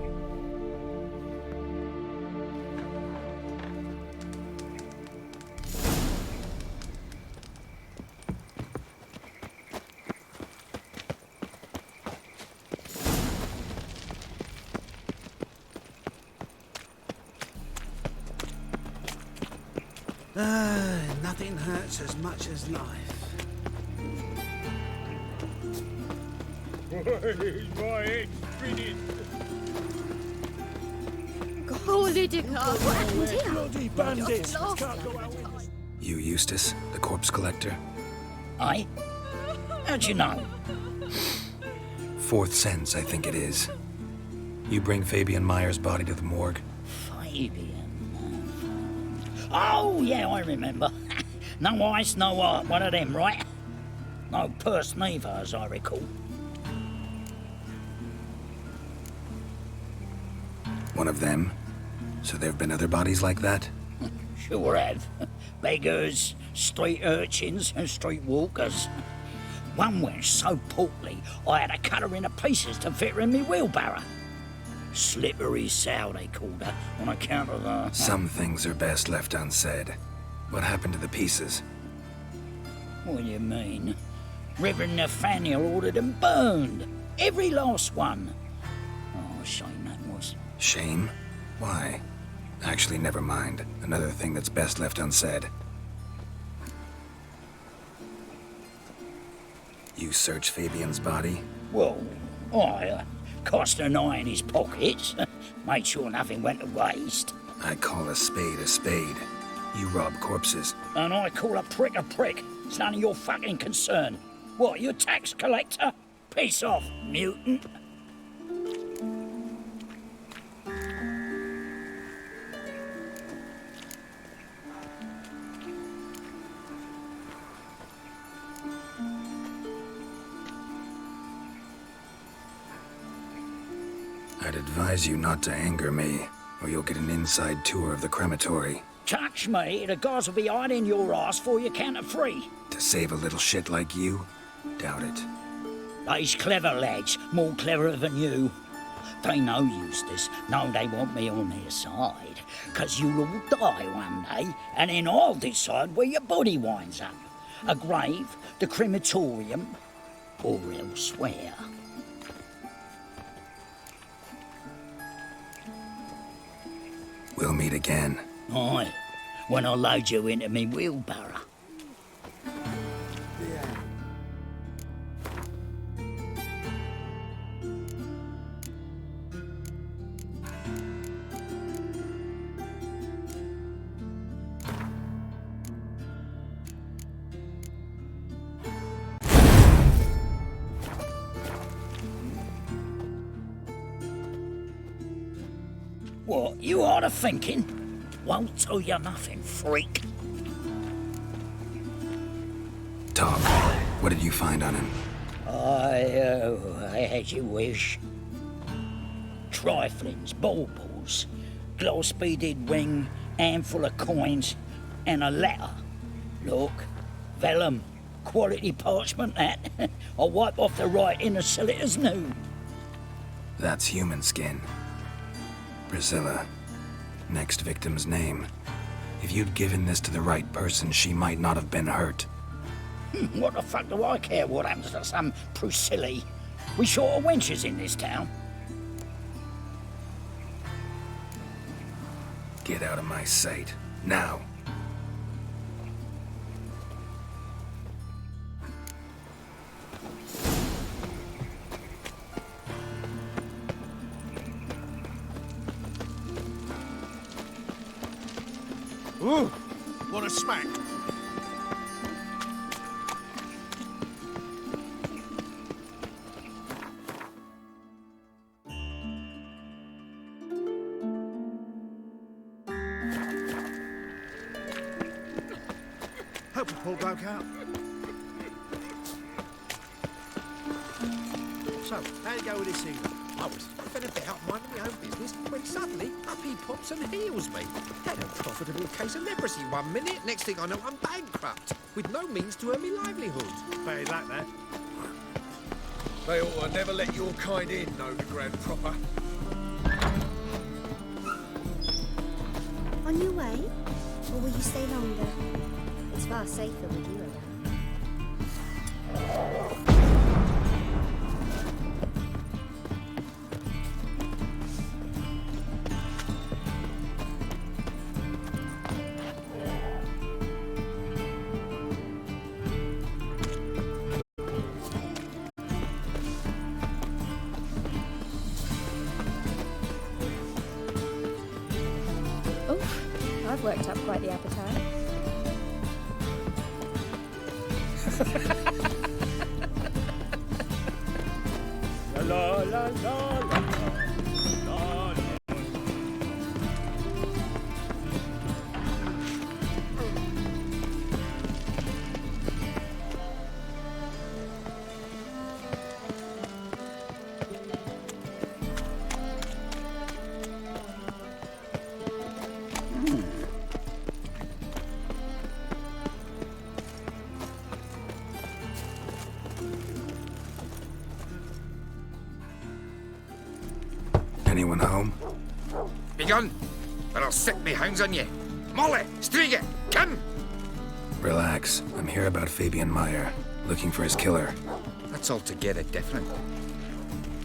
Nothing hurts as much as life. My head's spinning. Holy dickle, what happened here? Bloody bandits! Lost. Can't go out. You, Eustace, the corpse collector? Aye? How'd you know? Fourth sense, I think it is. You bring Fabian Meyer's body to the morgue? Fabian. Oh, yeah, I remember. No eyes, no heart, one of them, right? No purse neither, as I recall. One of them? So there have been other bodies like that? Sure have. Beggars, street urchins, and street walkers. One went so portly, I had to cut her into pieces to fit her in me wheelbarrow. Slippery sow, they called her, on account of the... Some things are best left unsaid. What happened to the pieces? What do you mean? Reverend Nathaniel ordered them burned. Every last one. Oh, shame that was. Shame? Why? Actually, never mind. Another thing that's best left unsaid. You searched Fabian's body? Well, I cast an eye in his pockets. Made sure nothing went to waste. I call a spade a spade. You rob corpses. And I call a prick a prick. It's none of your fucking concern. What, you tax collector? Piss off, mutant. I'd advise you not to anger me, or you'll get an inside tour of the crematory. Touch me, the guards will be hiding your ass for you count of 3. To save a little shit like you? Doubt it. They's clever lads, more cleverer than you. They know Eustace, know they want me on their side, 'cause you'll all die one day, and then I'll decide where your body winds up. A grave, the crematorium, or elsewhere. We'll meet again. Aye, when I load you into me wheelbarrow. What, you ought to thinking? Won't tell you nothing, freak. Tom, what did you find on him? I had your wish. Triflings, baubles, gloss-beaded ring, handful of coins, and a letter. Look, vellum, quality parchment that. I'll wipe off the writing and sell it as new. That's human skin. Priscilla. Next victim's name. If you'd given this to the right person, she might not have been hurt. What the fuck do I care what happens to some Priscilla? We short of wenches in this town. Get out of my sight. Now. Ooh, what a smack. Help the poor bloke out. So, how you go with this thing? I was fed about minding my own business when suddenly up he pops and heals me. Had a profitable case of leprosy 1 minute, next thing I know I'm bankrupt. with no means to earn me livelihood. Very like that. They ought to never let your kind in, know the ground proper. On your way? Or will you stay longer? It's far safer with you around. I've worked up quite the appetite. La la la la la. Anyone home? Begun, or I'll sick me hounds on you. Molly, Striga, come! Relax. I'm here about Fabian Meyer, looking for his killer. That's altogether different.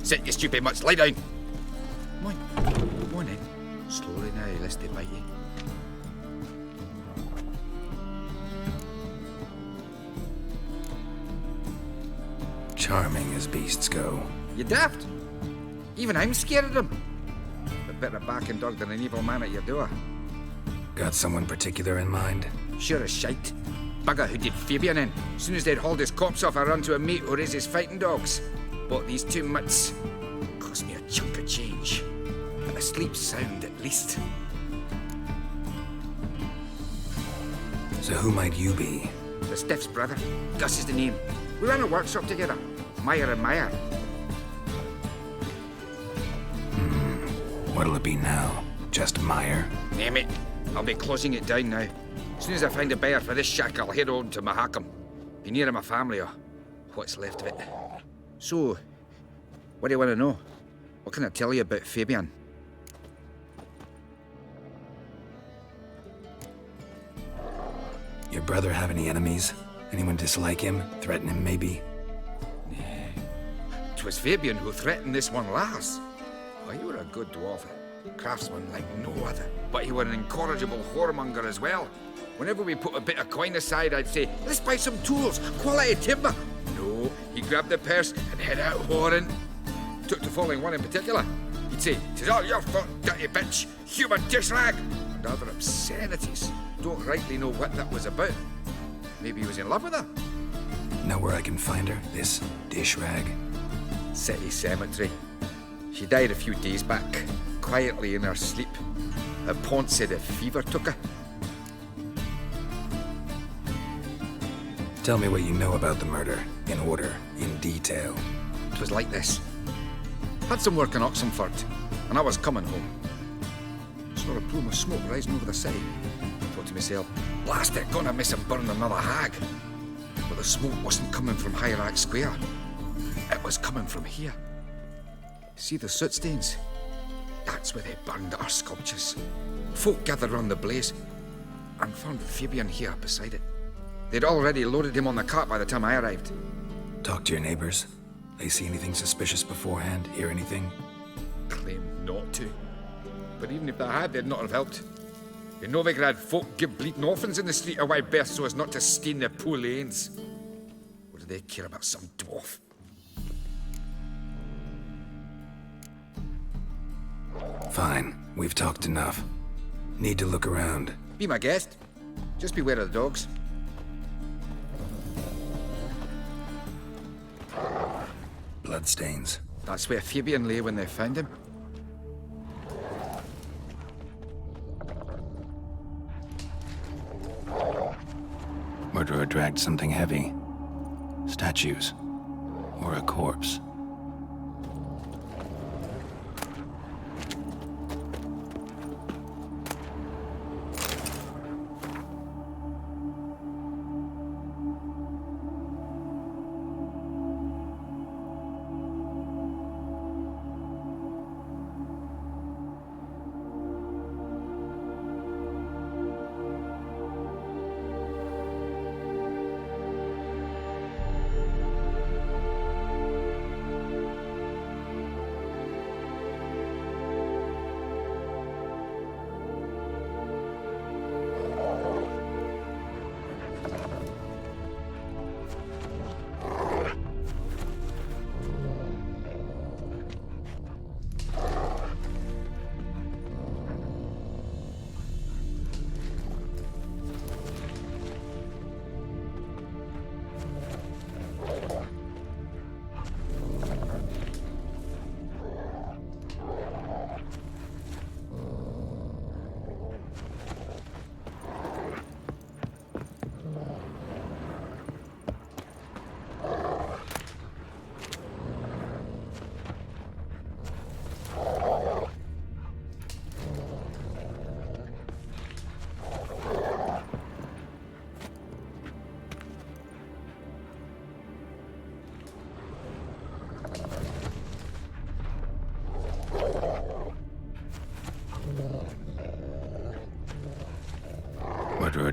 Sit, you stupid mutts, lie down. Come on, come on in. Slowly now, lest they bite you. Charming as beasts go. You daft? Even I'm scared of them. A better backing dog than an evil man at your door. Got someone particular in mind? Sure as shite. Bugger who did Fabian in. As soon as they'd hauled his corpse off, I ran to a mate who raised his fighting dogs. Bought these two mutts. Cost me a chunk of change. But asleep sound at least. So who might you be? The Stiff's brother. Gus is the name. We ran a workshop together. Meyer and Meyer. What'll it be now? Just Meyer? Name it. I'll be closing it down now. As soon as I find a buyer for this shack, I'll head on to Mahakam. Be near my family, or what's left of it. So, what do you want to know? What can I tell you about Fabian? Your brother have any enemies? Anyone dislike him? Threaten him, maybe? 'Twas Fabian who threatened this one last. Well, you were a good dwarf, a craftsman like no other. But you were an incorrigible whoremonger as well. Whenever we put a bit of coin aside, I'd say, let's buy some tools, quality timber. No, he grabbed the purse and head out whoring. Took the following one in particular. He'd say, "'Tis all your fault, dirty bitch, human dish rag," and other obscenities. Don't rightly know what that was about. Maybe he was in love with her. Know where I can find her, this dish rag? City cemetery. She died a few days back, quietly in her sleep. Her pont said a fever took her. Tell me what you know about the murder, in order, in detail. It was like this. Had some work in Oxenford, and I was coming home. Saw a plume of smoke rising over the side. Thought to myself, blast it, gonna miss and burn another hag. But the smoke wasn't coming from Hierarch Square. It was coming from here. See the soot stains? That's where they burned our sculptures. Folk gathered round the blaze and found Fabian here beside it. They'd already loaded him on the cart by the time I arrived. Talk to your neighbors. They see anything suspicious beforehand? Hear anything? Claim not to. But even if they had, they'd not have helped. In Novigrad, folk give bleeding orphans in the street a wide berth so as not to stain their poor lanes. What do they care about some dwarf? Fine. We've talked enough. Need to look around. Be my guest. Just beware of the dogs. Bloodstains. That's where Fabian lay when they found him. Murderer dragged something heavy. Statues. Or a corpse.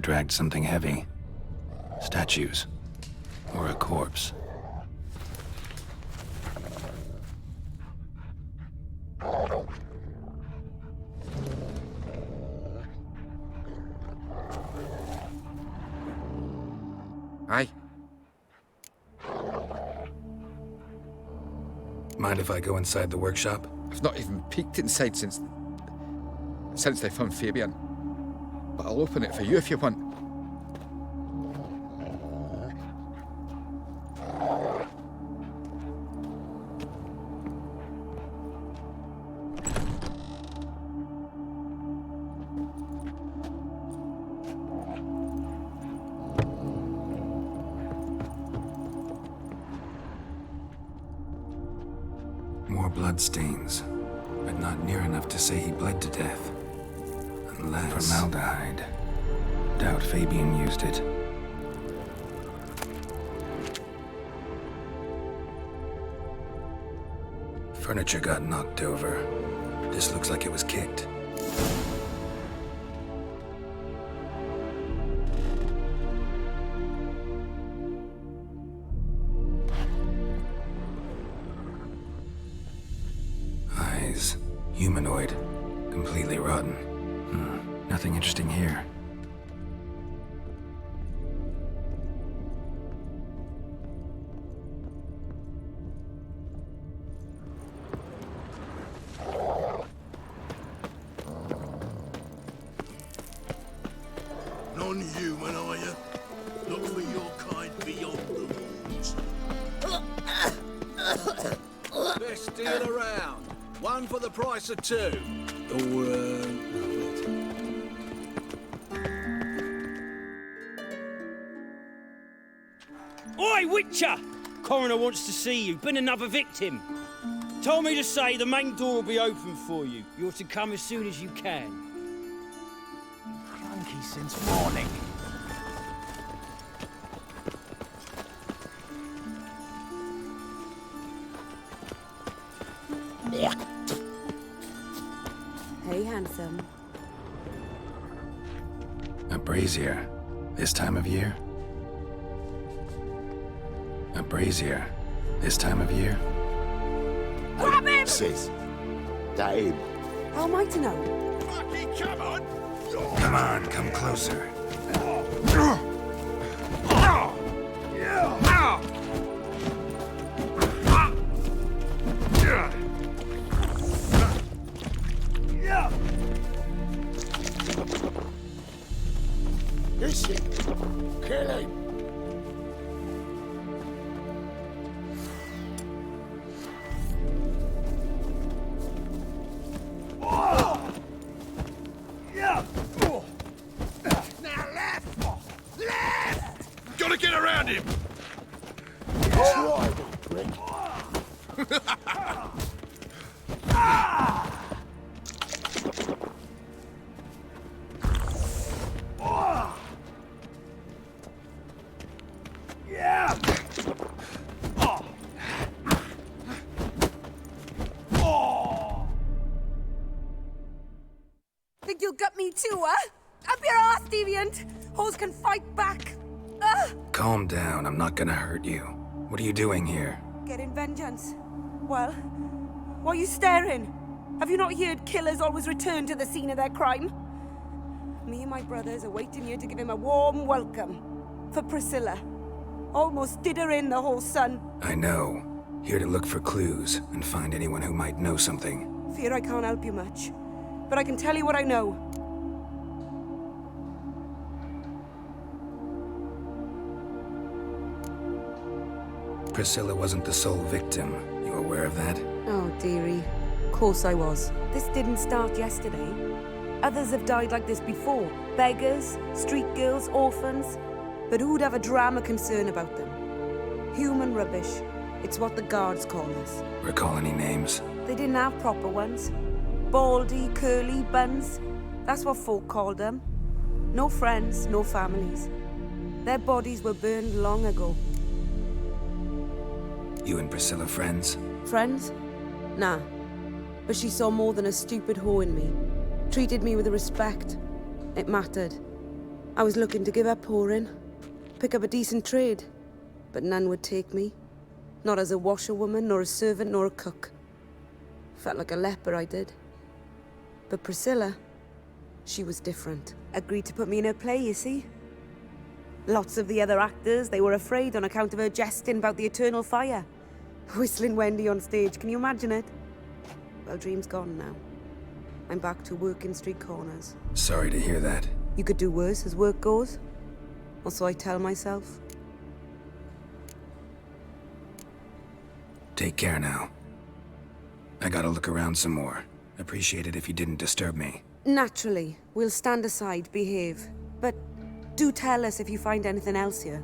dragged something heavy. Statues. Or a corpse. Aye. Mind if I go inside the workshop? I've not even peeked inside since they found Fabian. But I'll open it for you if you want. More bloodstains, but not near enough to say he bled to death. Unless... Formaldehyde. Doubt Fabian used it. Furniture got knocked over. This looks like it was kicked. Eyes. Humanoid. Completely rotten. Nothing interesting here. Non-human, are you? Look for your kind beyond the walls. Best deal around. One for the price of two. Oi, Witcher! Coroner wants to see you. Been another victim. Told me to say the main door will be open for you. You're to come as soon as you can. Clunky since morning. Hey, handsome. A brazier. This time of year? A brazier. This time of year? Grab him! Sis, that him? How am I to know? Fucking come on! Come on, come closer. Is he? Kill him! Now left! Left! Gotta get around him! Try it, prick. Think you'll gut me too, huh? Up your ass, deviant! Hoes can fight back! Calm down, I'm not gonna hurt you. What are you doing here? Getting vengeance. Well, why are you staring? Have you not heard killers always return to the scene of their crime? Me and my brothers are waiting here to give him a warm welcome. For Priscilla. Almost did her in, the whole son. I know. Here to look for clues and find anyone who might know something. Fear I can't help you much. But I can tell you what I know. Priscilla wasn't the sole victim. You aware of that? Oh, dearie. Of course I was. This didn't start yesterday. Others have died like this before. Beggars, street girls, orphans. But who'd have a drama concern about them? Human rubbish. It's what the guards call us. Recall any names? They didn't have proper ones. Baldy, curly, buns. That's what folk called them. No friends, no families. Their bodies were burned long ago. You and Priscilla friends? Friends? Nah. But she saw more than a stupid whore in me. Treated me with respect. It mattered. I was looking to give up pouring, pick up a decent trade, but none would take me. Not as a washerwoman, nor a servant, nor a cook. Felt like a leper, I did. But Priscilla, she was different. Agreed to put me in her play, you see? Lots of the other actors, they were afraid on account of her jesting about the eternal fire. Whistling Wendy on stage, can you imagine it? Well, dream's gone now. I'm back to working street corners. Sorry to hear that. You could do worse as work goes. Or so I tell myself. Take care now. I gotta look around some more. Appreciate it if you didn't disturb me. Naturally, we'll stand aside, behave. But do tell us if you find anything else here.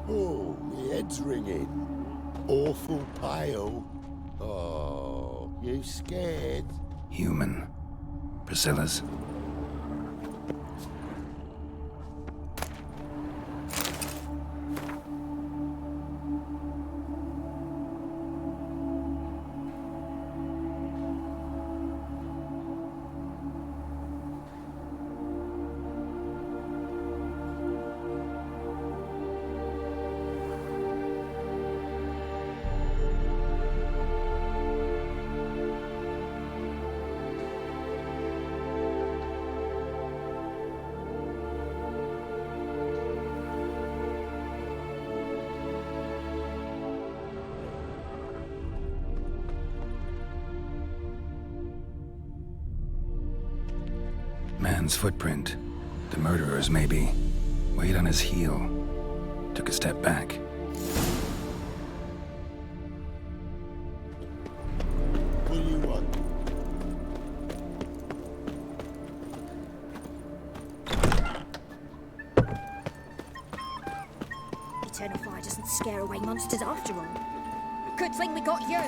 Oh, my head's ringing. Awful pale. Oh, you scared? Human. Priscilla's. Man's footprint. The murderer's, maybe. Weighed on his heel. Took a step back. What do you want? Eternal fire doesn't scare away monsters after all. Good thing we got you.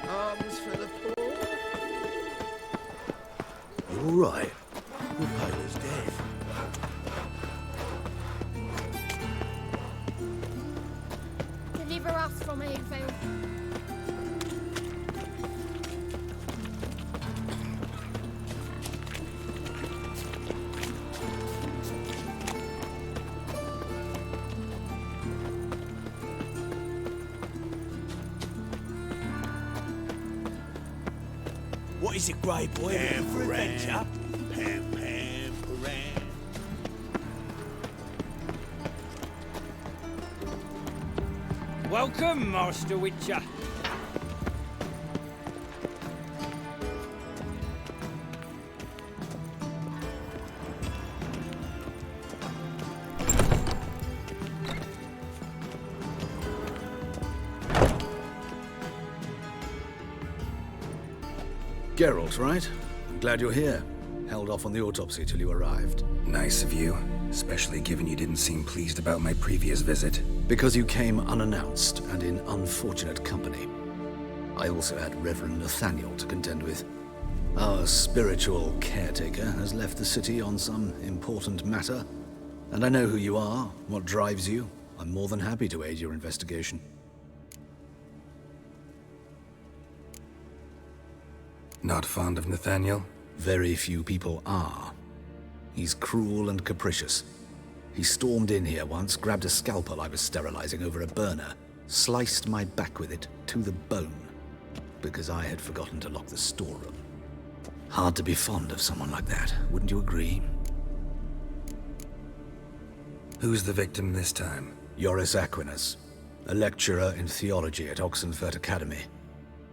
Arms for the poor. You all right? You're pale as death. Deliver us from Enfield. What is it, Grey Boy? Looking for adventure? Pam, pam, paran. Welcome, Master Witcher. Geralt, right? I'm glad you're here. Held off on the autopsy till you arrived. Nice of you, especially given you didn't seem pleased about my previous visit. Because you came unannounced and in unfortunate company. I also had Reverend Nathaniel to contend with. Our spiritual caretaker has left the city on some important matter, and I know who you are, what drives you. I'm more than happy to aid your investigation. Not fond of Nathaniel? Very few people are. He's cruel and capricious. He stormed in here once, grabbed a scalpel I was sterilizing over a burner, sliced my back with it to the bone, because I had forgotten to lock the storeroom. Hard to be fond of someone like that, wouldn't you agree? Who's the victim this time? Joris Aquinas, a lecturer in theology at Oxenfurt Academy.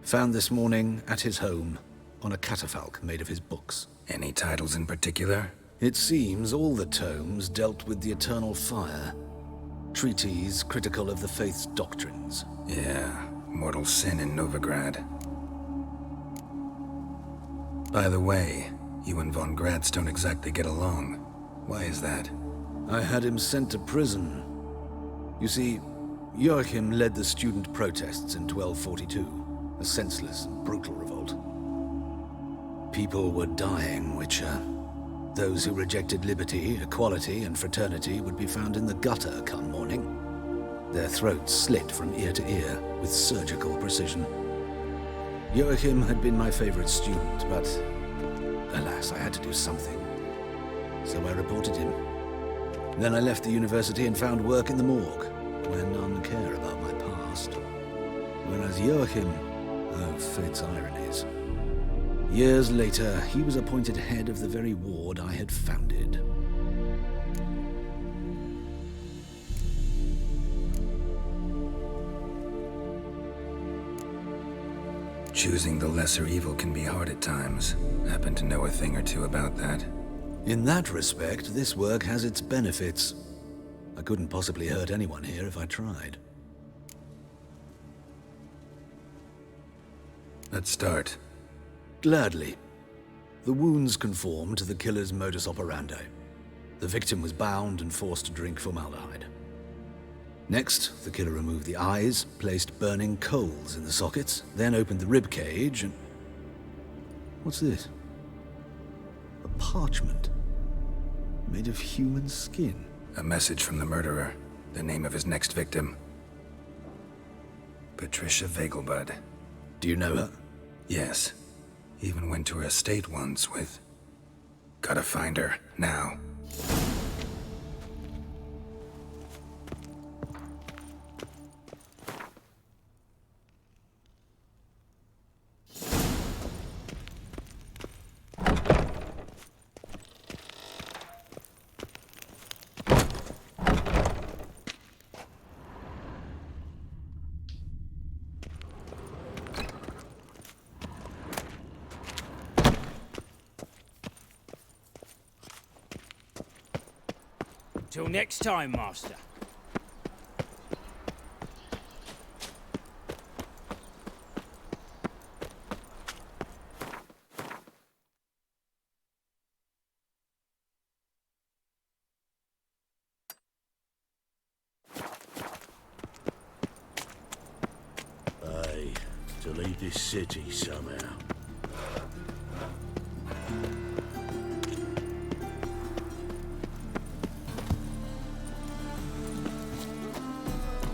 Found this morning at his home on a catafalque made of his books. Any titles in particular? It seems all the tomes dealt with the eternal fire. Treatises critical of the faith's doctrines. Yeah, mortal sin in Novigrad. By the way, you and von Gratz don't exactly get along. Why is that? I had him sent to prison. You see, Joachim led the student protests in 1242, a senseless and brutal revolt. People were dying, Witcher. Those who rejected liberty, equality, and fraternity would be found in the gutter come morning. Their throats slit from ear to ear with surgical precision. Joachim had been my favorite student, but alas, I had to do something. So I reported him. Then I left the university and found work in the morgue, where none care about my past. Whereas Joachim, oh, fate's ironies. Years later, he was appointed head of the very ward I had founded. Choosing the lesser evil can be hard at times. Happen to know a thing or two about that. In that respect, this work has its benefits. I couldn't possibly hurt anyone here if I tried. Let's start. Gladly. The wounds conform to the killer's modus operandi. The victim was bound and forced to drink formaldehyde. Next, the killer removed the eyes, placed burning coals in the sockets, then opened the rib cage and... What's this? A parchment. Made of human skin. A message from the murderer. The name of his next victim. Patricia Vegelbud. Do you know her? Yes. Even went to her estate once with... Gotta find her, now. Till next time, Master. Aye, to leave this city somehow.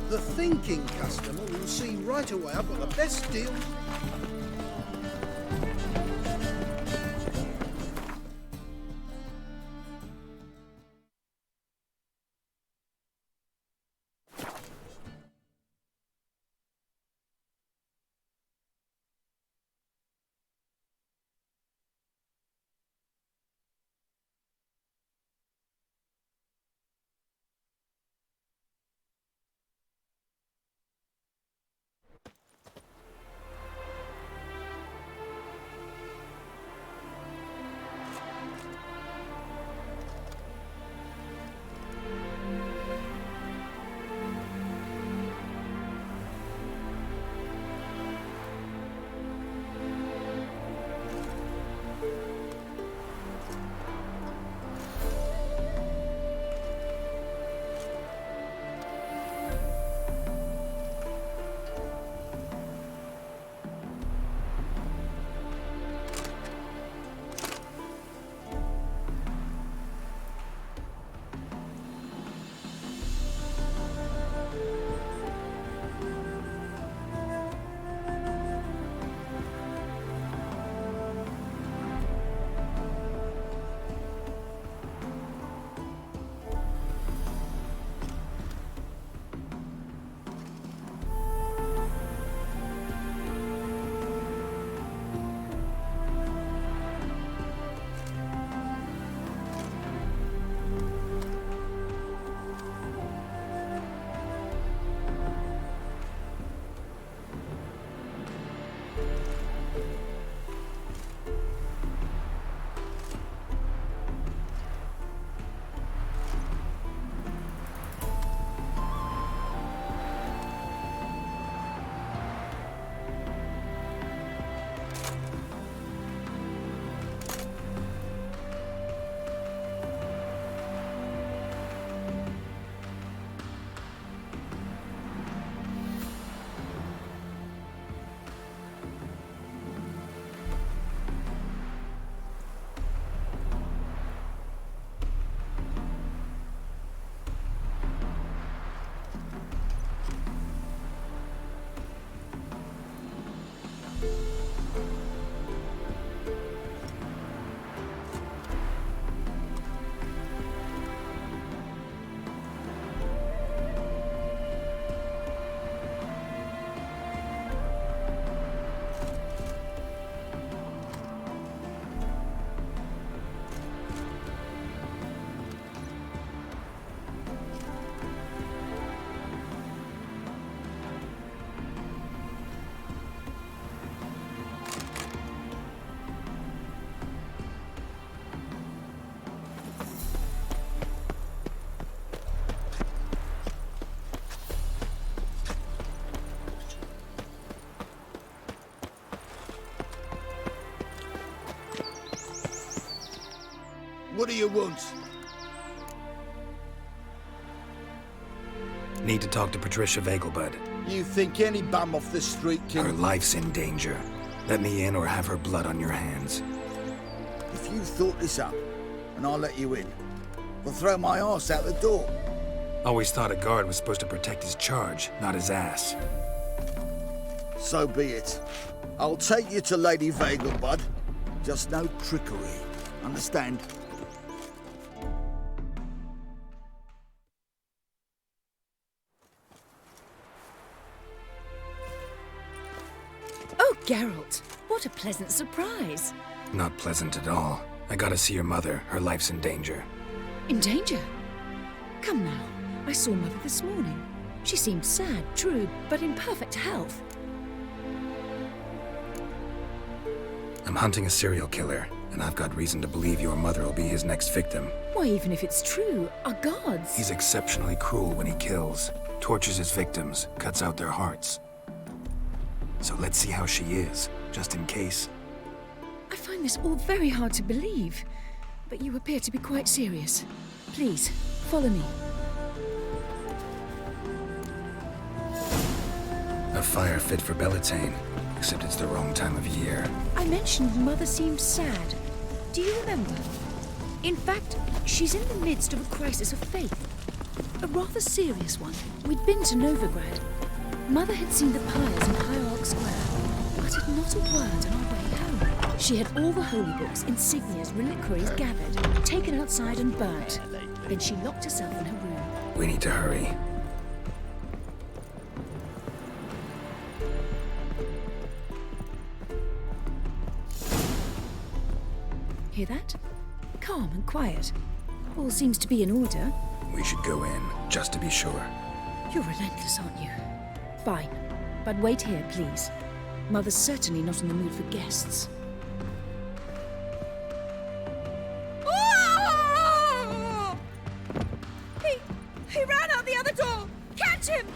The thinking customer will see right away I've got the best deal. What do you want? Need to talk to Patricia Vegelbud. You think any bum off the street can... Her life's in danger. Let me in or have her blood on your hands. If you thought this up, and I'll let you in, I'll throw my arse out the door. Always thought a guard was supposed to protect his charge, not his ass. So be it. I'll take you to Lady Vegelbud. Just no trickery. Understand? Oh, Geralt, what a pleasant surprise. Not pleasant at all. I gotta see your mother. Her life's in danger. In danger? Come now, I saw Mother this morning. She seemed sad, true, but in perfect health. I'm hunting a serial killer, and I've got reason to believe your mother will be his next victim. Why, even if it's true, our gods... He's exceptionally cruel when he kills, tortures his victims, cuts out their hearts. So let's see how she is, just in case. I find this all very hard to believe, but you appear to be quite serious. Please, follow me. A fire fit for Bellatane, except it's the wrong time of year. I mentioned Mother seemed sad. Do you remember? In fact, she's in the midst of a crisis of faith. A rather serious one. We'd been to Novigrad. Mother had seen the pyres in Hierarch Square, uttered not a word on our way home. She had all the holy books, insignias, reliquaries gathered, taken outside and burnt. Then she locked herself in her room. We need to hurry. Hear that? Calm and quiet. All seems to be in order. We should go in, just to be sure. You're relentless, aren't you? Fine. But wait here, please. Mother's certainly not in the mood for guests. Oh! He ran out the other door! Catch him!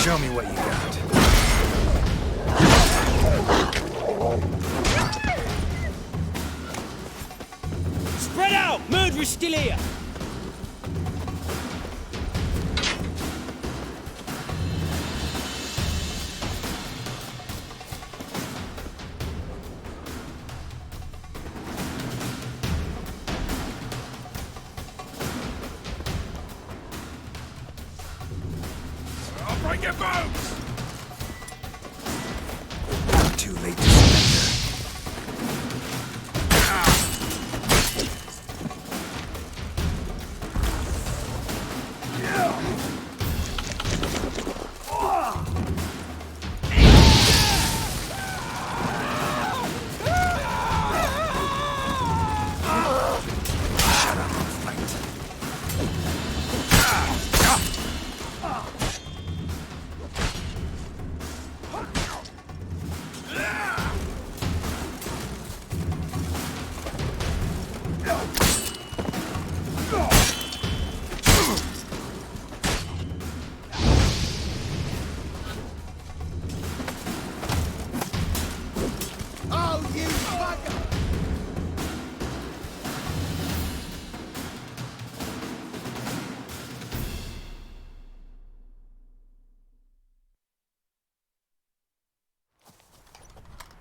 Show me what you got. Spread out! Murderer's still here! I'll break your bones! Too late to surrender. Shut up and fight. Oh, you bugger!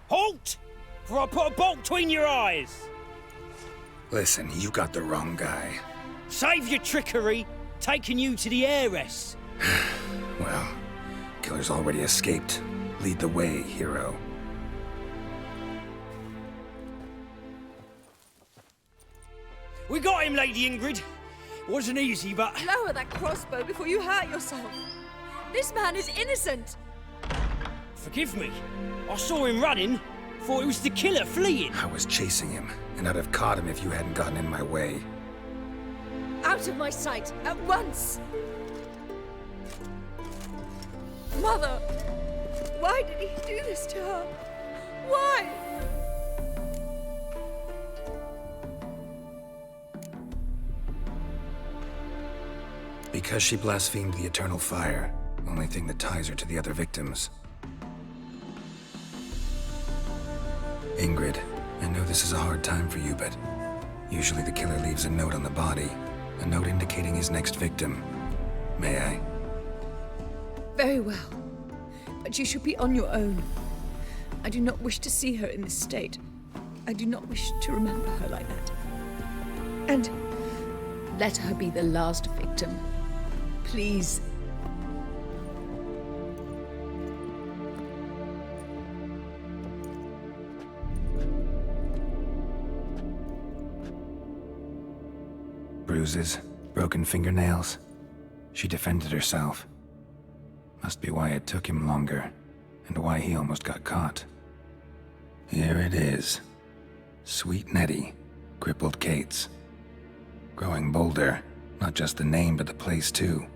Halt! For I put a bolt between your eyes! Listen, you got the wrong guy. Save your trickery, taking you to the heiress. Well, killer's already escaped. Lead the way, hero. We got him, Lady Ingrid. Wasn't easy, but... Lower that crossbow before you hurt yourself. This man is innocent. Forgive me. I saw him running. Thought it was the killer fleeing. I was chasing him, and I'd have caught him if you hadn't gotten in my way. Out of my sight, at once! Mother! Why did he do this to her? Why? Because she blasphemed the eternal fire, only thing that ties her to the other victims. Ingrid, I know this is a hard time for you, but usually the killer leaves a note on the body, a note indicating his next victim. May I? Very well. But you should be on your own. I do not wish to see her in this state. I do not wish to remember her like that. And let her be the last victim. Please. Bruises, broken fingernails. She defended herself. Must be why it took him longer, and why he almost got caught. Here it is. Sweet Nettie, crippled Kate's. Growing bolder, not just the name but the place too.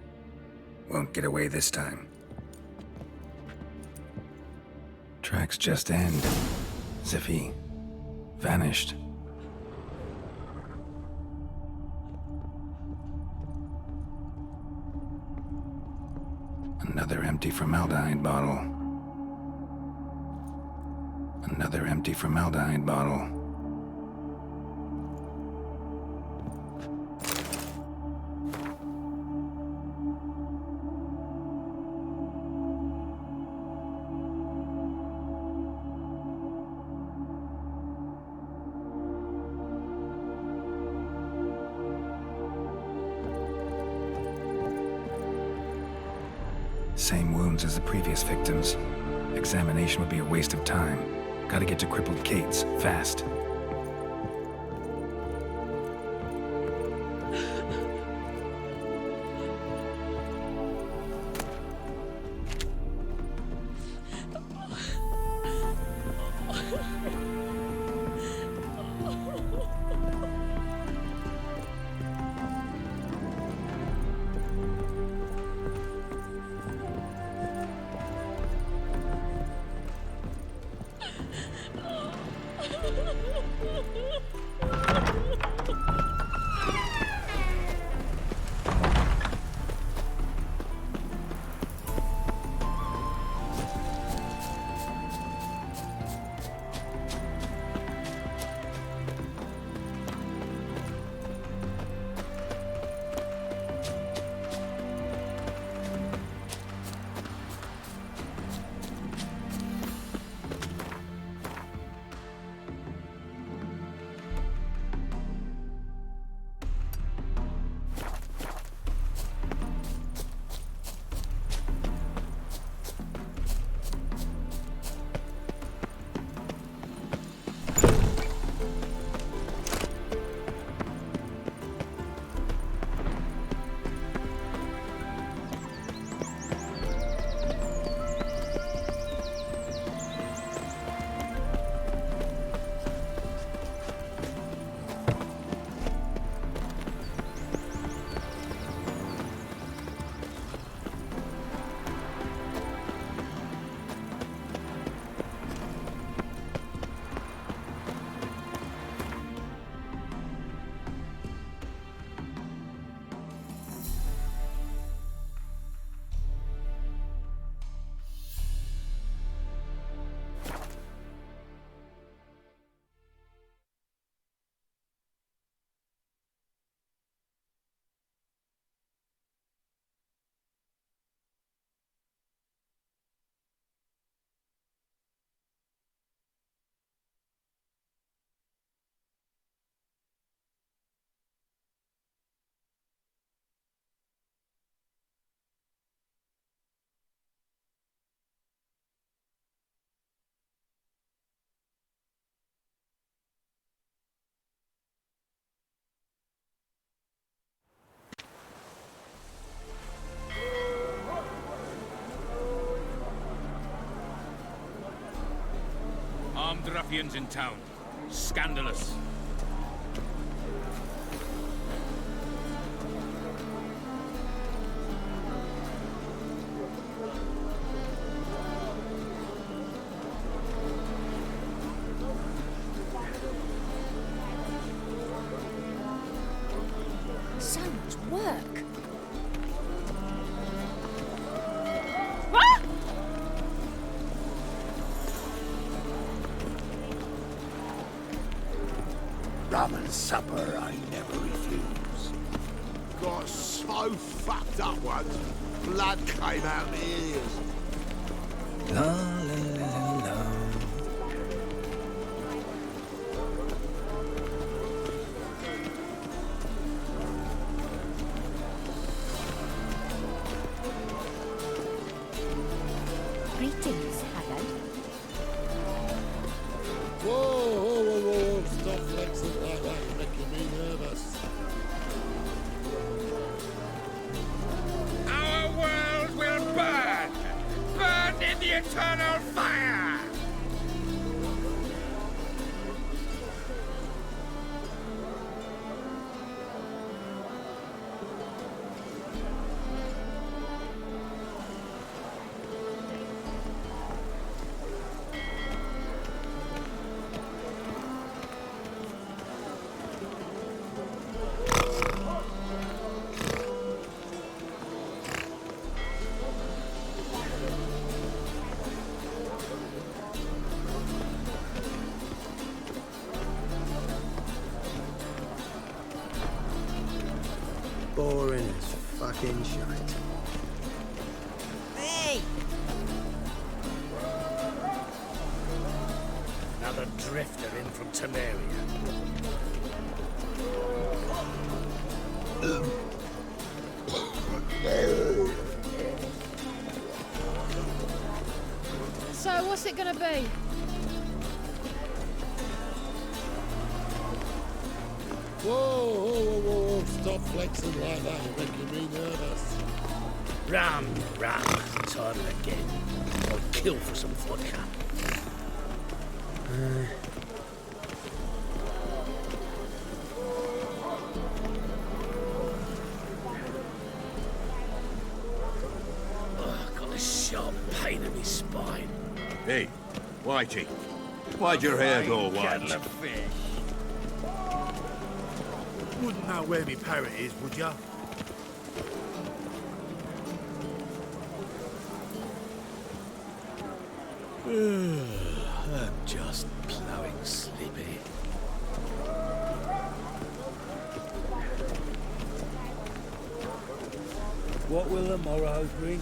Won't get away this time. Tracks just end. As if he vanished. Another empty formaldehyde bottle. Another empty formaldehyde bottle. Same wounds as the previous victims. Examination would be a waste of time. Gotta get to crippled Kate's, fast. Armed ruffians in town. Scandalous. So much work. Rum and supper I never refuse. Got so fucked up once, blood came out my ears. La la la la. Greetings, Haggard. Whoa, stop flexing like that, you're making me nervous. Our world will burn! Burn in the eternal fire! Boring as fucking shite. Hey! Another drifter in from Temeria. So, what's it gonna be? Whoa, stop flexing like that, you're making me nervous. Rum, title again. I'll kill for some vodka. Oh, I've got a sharp pain in my spine. Hey, Whitey, why'd your hair go white? Kettle of fish. Wouldn't know where me parrot is, would ya? I'm just plowing sleepy. What will the morrow bring?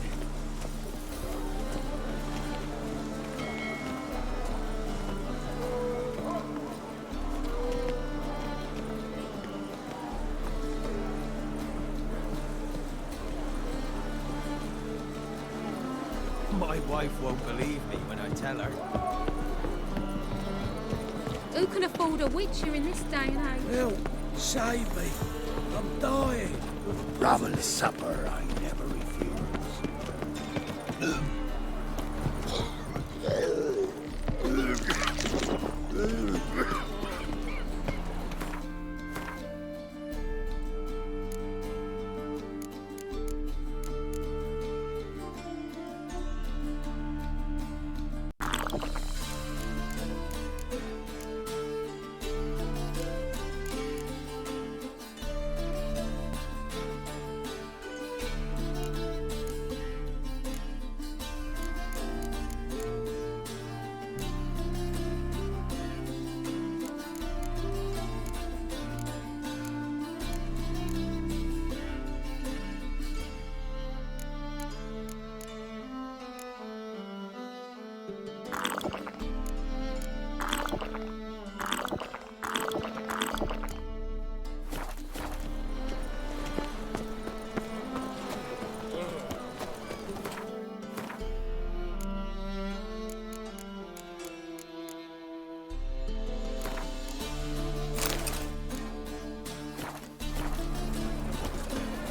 My wife won't believe me when I tell her. Who can afford a witcher in this day and age? Help! Save me! I'm dying! Rum and supper I never refuse.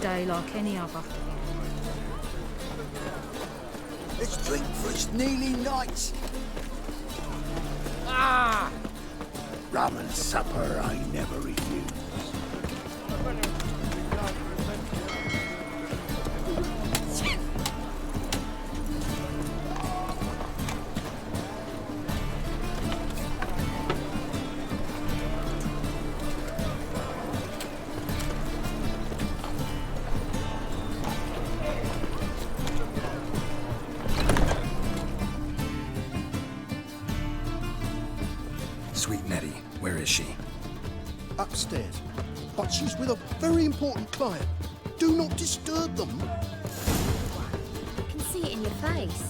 Day like any other. Let's drink for its nearly night. Ah! Rum and supper I never refuse. Sweet Nettie, where is she? upstairs. But she's with a very important client. Do not disturb them. I can see it in your face.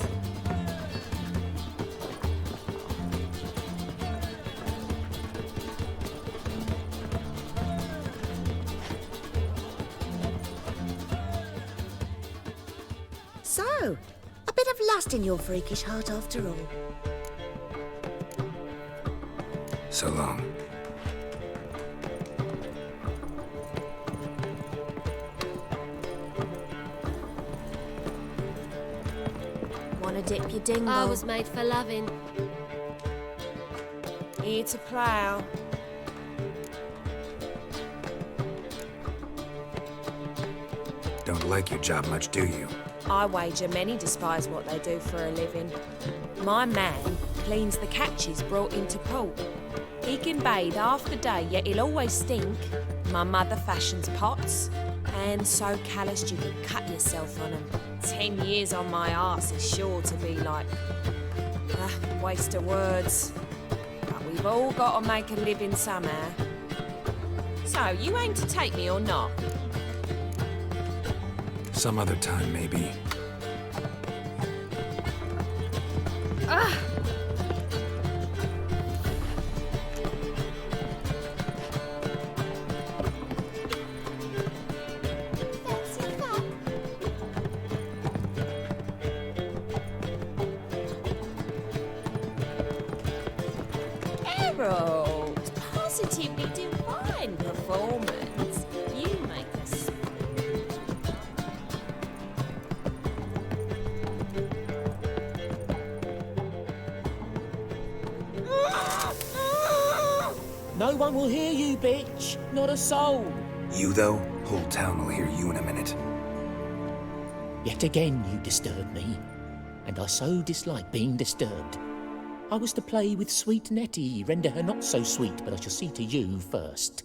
So, a bit of lust in your freakish heart after all. So long. Wanna dip your dingle? I was made for loving. Here to plough. Don't like your job much, do you? I wager many despise what they do for a living. My man cleans the catches brought into port. He can bathe half the day, yet he'll always stink. My mother fashions pots, and so calloused you can cut yourself on them. 10 years on my arse is sure to be like... waste of words. But we've all got to make a living somehow. So, you aim to take me or not? Some other time, maybe. Harold, positively divine performance. You make us. No one will hear you, bitch. Not a soul. You, though? Whole town will hear you in a minute. Yet again you disturb me, and I so dislike being disturbed. I was to play with sweet Nettie, render her not so sweet, but I shall see to you first.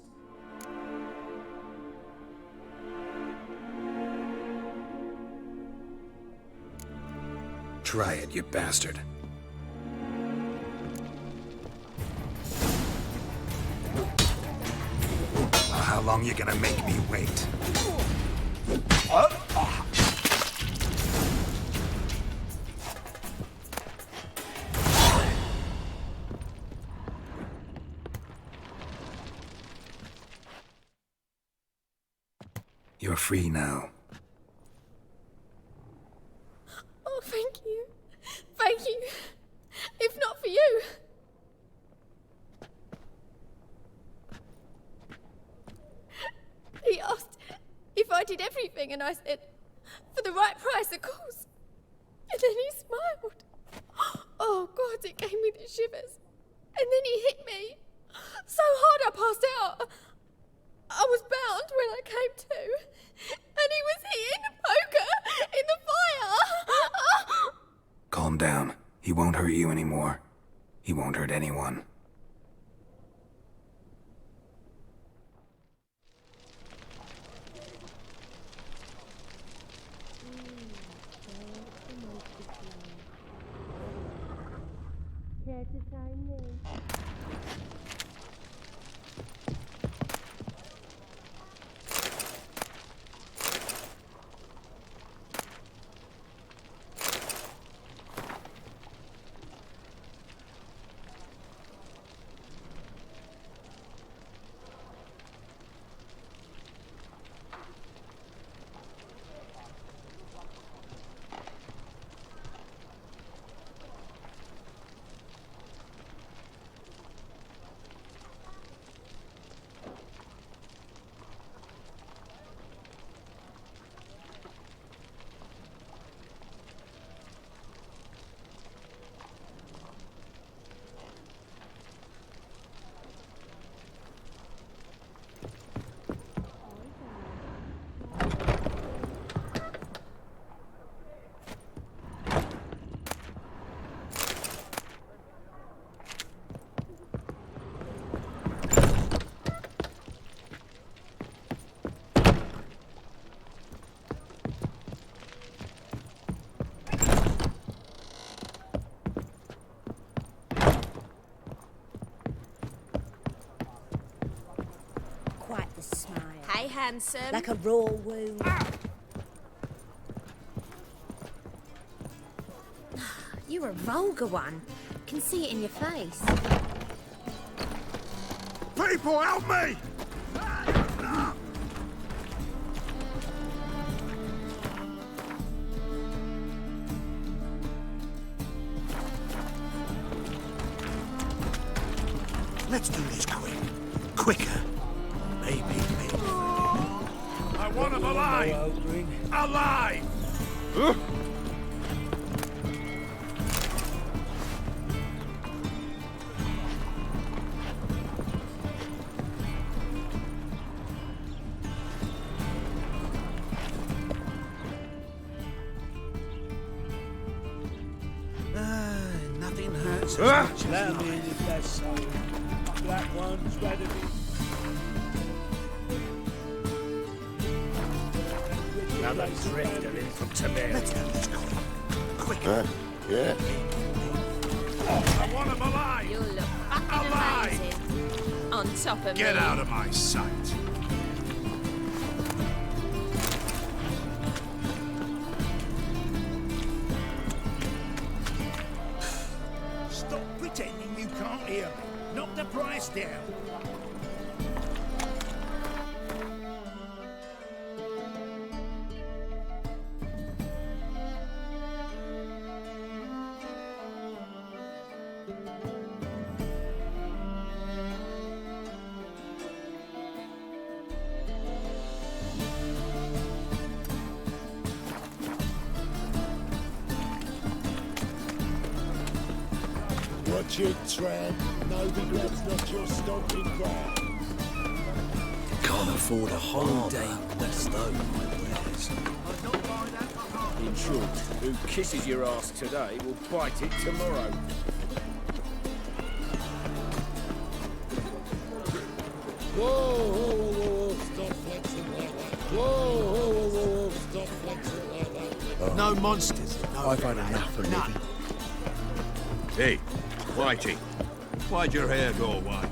Try it, you bastard. How long you gonna make me wait? You're free now. Oh, thank you. Thank you. If not for you. He asked if I did everything, and I said, for the right price, of course. And then he smiled. Oh, God, it gave me the shivers. And then he hit me. So hard I passed out. I was bound when I came to. And he was hitting the poker in the fire. Calm down. He won't hurt you anymore. He won't hurt anyone. Care to sign me? handsome. Like a raw wound. You're a vulgar one. Can see it in your face. People, help me! Let's do this quick. Quicker. Maybe. I want him alive! Alive! Nothing hurts as much as Let me nothing. in if that's so. Black one's ready. Another drifter in from Tibet. Let's do this quick. Yeah. I want him alive! You look fucking Alive! amazing. On top of me. Get out of my sight! Stop pretending you can't hear me. Knock the price down. Watch it, tramp. Novigrad's not your stomping ground. Can't afford a whole day bestow my wares. In short, who kisses your ass today will bite it tomorrow. Whoa, stop flexing like that. Whoa, stop flexing like that. No monsters. No I've had enough of living. Hey, Whitey, why'd your hair go white?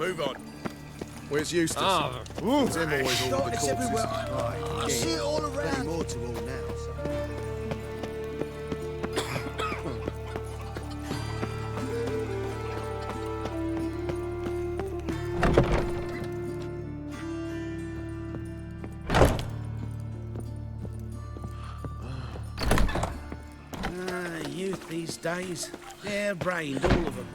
Move on. Where's Eustace? It's him always all the corpses. I see it all around. Plenty more to all now. Youth these days, hair-brained, all of them.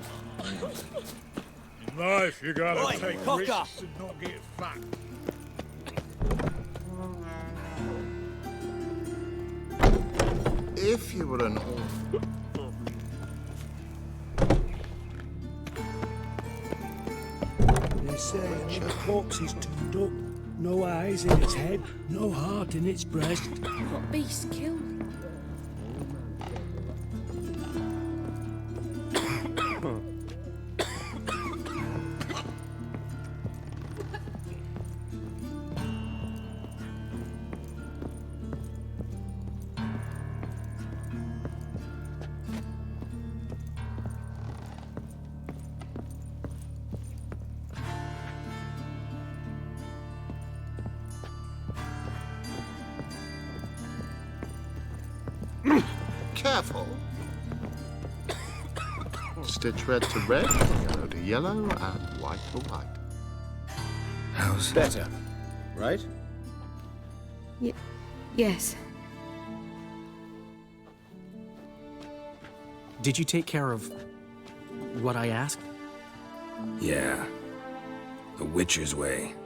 In life, you gotta Oi, take cocker. risks and not get fucked. If you were an orphan. They're saying the corpse is tuned up. No eyes in its head, no heart in its breast. What beast killed? Careful. Stitch red to red, yellow to yellow, and white to white. How's better, right? Yes. Did you take care of what I asked? Yeah. The Witcher's way.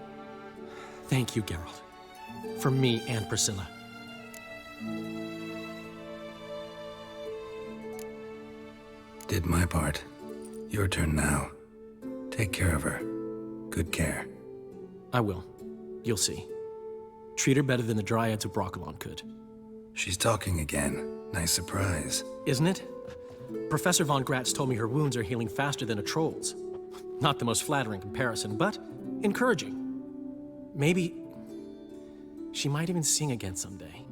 Thank you, Geralt. For me and Priscilla. Did my part. Your turn now. Take care of her. Good care. I will. You'll see. Treat her better than the Dryads of Broccolon could. She's talking again. Nice surprise. Isn't it? Professor von Gratz told me her wounds are healing faster than a troll's. Not the most flattering comparison, but encouraging. Maybe she might even sing again someday.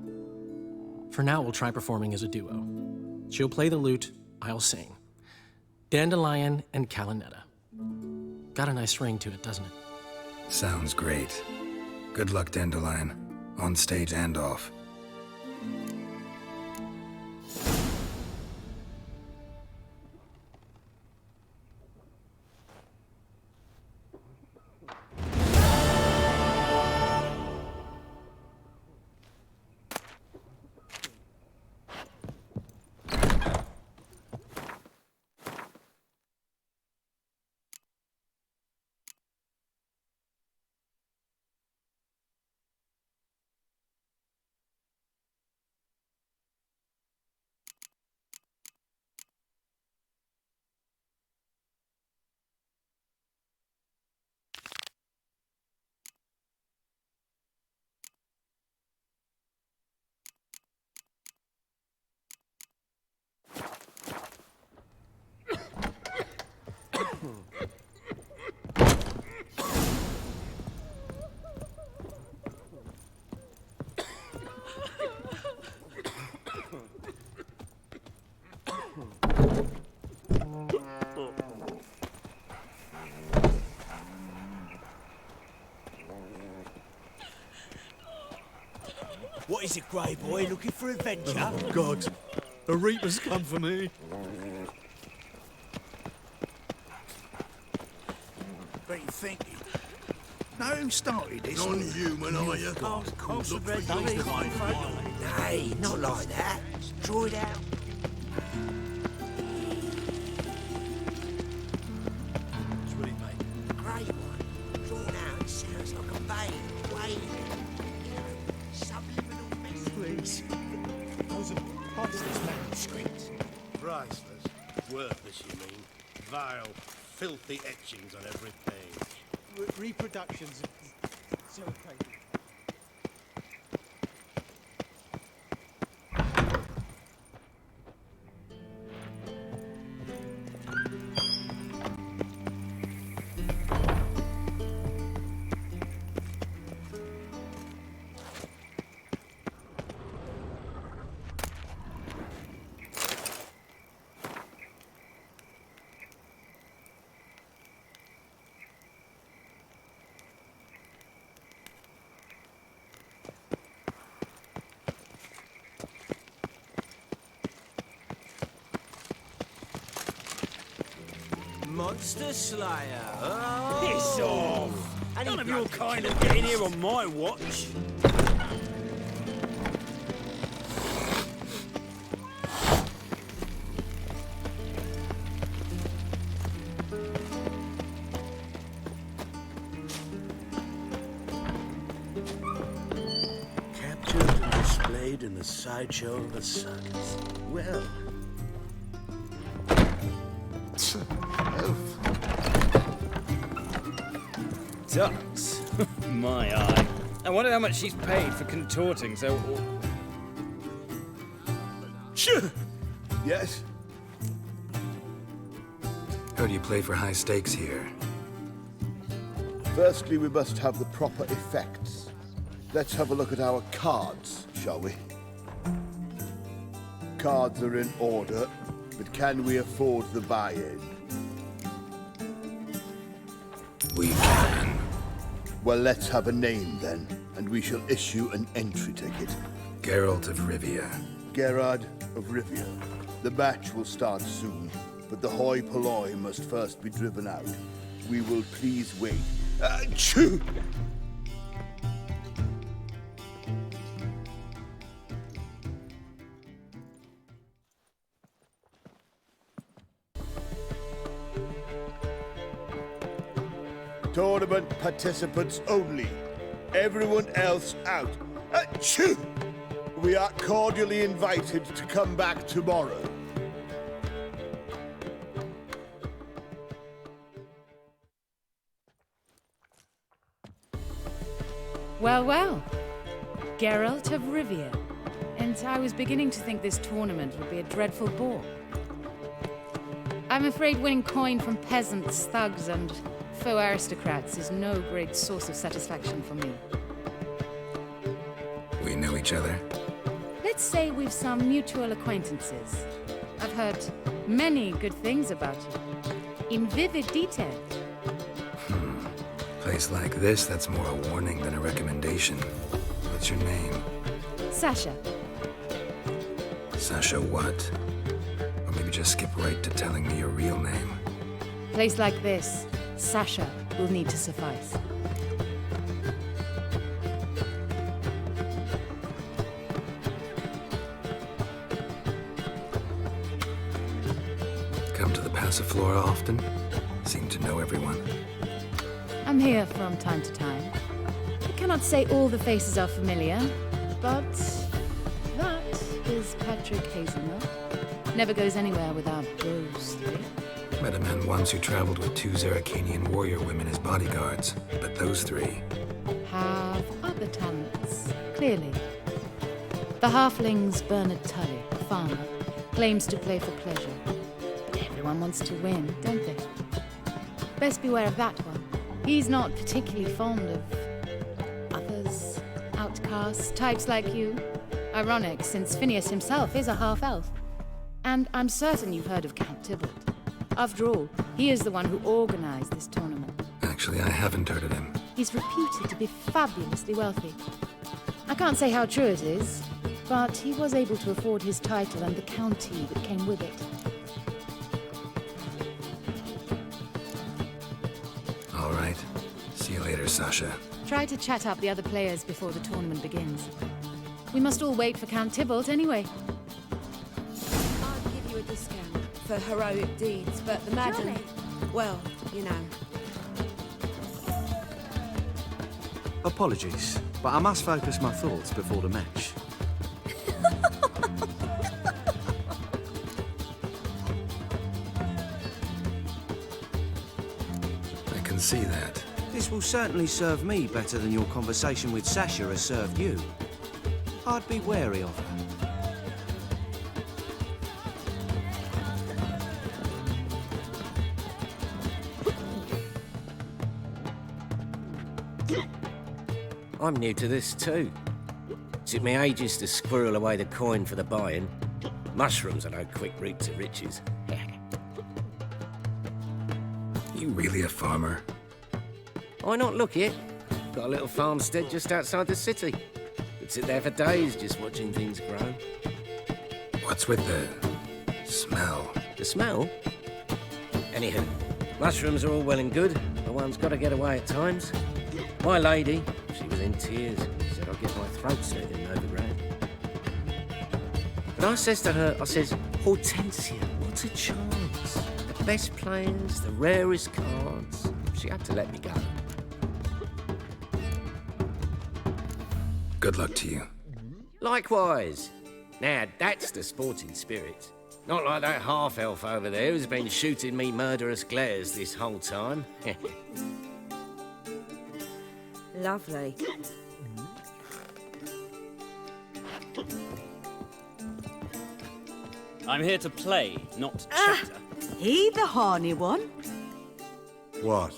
For now, we'll try performing as a duo. She'll play the lute, I'll sing. Dandelion and Calinetta. Got a nice ring to it, doesn't it? Sounds great. Good luck, Dandelion. On stage and off. What is it, Grey Boy? Looking for adventure? Oh, God. A Reaper's come for me. What are you thinking? Know who started this? Non-human, are you? Hey, not like that. Draw it out. It's really mate. Grey one. Drawn out. It sounds like a vein. Wait. Subliminal message. Please. Those are priceless manuscripts. Priceless? Worthless, you mean? Vile, filthy etchings on every page. Reproductions of zero pages. Monster Slayer. Oh. Piss off! None of your kind of getting here on my watch. Captured and displayed in the sideshow of the suns. Well. Ducks? My eye. I wonder how much she's paid for contorting so... Sure. Yes? Heard you play for high stakes here. Firstly, we must have the proper effects. Let's have a look at our cards, shall we? Cards are in order, but can we afford the buy-in? We can. Well, let's have a name then, and we shall issue an entry ticket. Geralt of Rivia. Gerard of Rivia. The match will start soon, but the hoi polloi must first be driven out. We will please wait. Achoo! Tournament participants only. Everyone else out. Achoo! We are cordially invited to come back tomorrow. Well, well. Geralt of Rivia. And I was beginning to think this tournament would be a dreadful bore. I'm afraid winning coin from peasants, thugs, and faux aristocrats is no great source of satisfaction for me. We know each other. Let's say we've some mutual acquaintances. I've heard many good things about you. In vivid detail. Place like this, that's more a warning than a recommendation. What's your name? Sasha. Sasha what? Or maybe just skip right to telling me your real name. Place like this, Sasha will need to suffice. Come to the Passiflora often? Seem to know everyone. I'm here from time to time. I cannot say all the faces are familiar, but that is Patrick Hazelnut. Never goes anywhere without those three. Met a man once who traveled with 2 Zeracanian warrior women as bodyguards, but those 3... have other talents, clearly. The halfling's Bernard Tully, farmer, claims to play for pleasure. But everyone wants to win, don't they? Best beware of that one. He's not particularly fond of others, outcasts, types like you. Ironic, since Phineas himself is a half-elf. And I'm certain you've heard of Count Tybalt. After all, he is the one who organized this tournament. Actually, I haven't heard of him. He's reputed to be fabulously wealthy. I can't say how true it is, but he was able to afford his title and the county that came with it. All right. See you later, Sasha. Try to chat up the other players before the tournament begins. We must all wait for Count Tybalt anyway. I'd give you a discount for heroic deeds, but the madam... Well, you know. Apologies, but I must focus my thoughts before the match. I can see that. This will certainly serve me better than your conversation with Sasha has served you. I'd be wary of her. I'm new to this too. Took me ages to squirrel away the coin for the buy-in. Mushrooms are no quick route to riches. You really a farmer? Why not look it? Got a little farmstead just outside the city. Could sit there for days just watching things grow. What's with the smell? The smell? Anywho, Mushrooms are all well and good, but one's got to get away at times. My lady, she was in tears, said I'd get my throat slit in Novigrad. But I says to her, I says, Hortensia, what a chance. The best players, the rarest cards. She had to let me go. Good luck to you. Likewise. Now, that's the sporting spirit. Not like that half-elf over there who's been shooting me murderous glares this whole time. Lovely. I'm here to play, not chatter. He the horny one? What?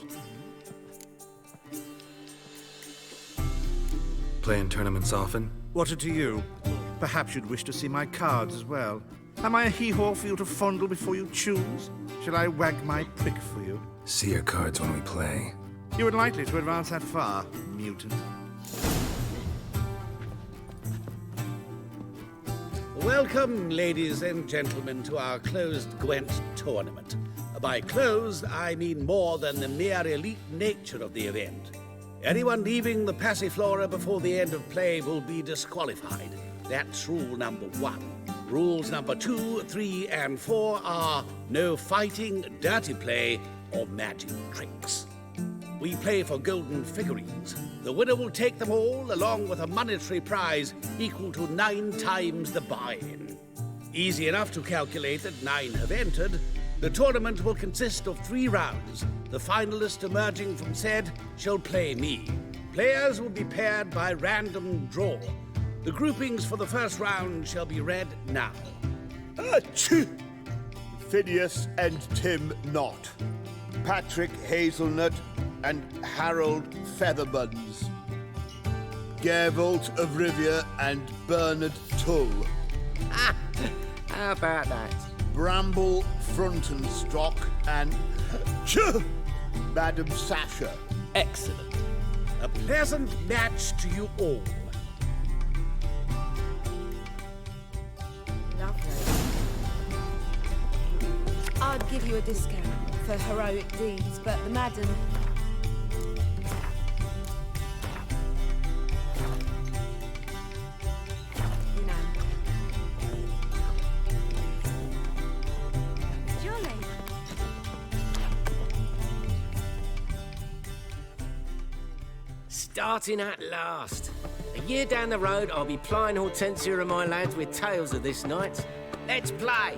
Playing tournaments often? What to you? Perhaps you'd wish to see my cards as well. Am I a hee-haw for you to fondle before you choose? Shall I wag my prick for you? See your cards when we play. You unlikely to advance that far, mutant. Welcome, ladies and gentlemen, to our closed Gwent tournament. By closed, I mean more than the mere elite nature of the event. Anyone leaving the Passiflora before the end of play will be disqualified. That's rule number 1. Rules number 2, 3, and 4 are no fighting, dirty play, or magic tricks. We play for golden figurines. The winner will take them all, along with a monetary prize equal to 9 times the buy-in. Easy enough to calculate that 9 have entered. The tournament will consist of 3 rounds. The finalist emerging from said shall play me. Players will be paired by random draw. The groupings for the first round shall be read now. Achoo! Phineas and Tim Knott. Patrick Hazelnut and Harold Featherbuns. Gervalt of Rivia and Bernard Tull. How about that? Bramble Frontenstock and Madam Sasha. Excellent. A pleasant match to you all. I'd give you a discount for heroic deeds, but the madam... You know. Jolly. Starting at last. A year down the road, I'll be plying Hortensia and my lads with tales of this night. Let's play!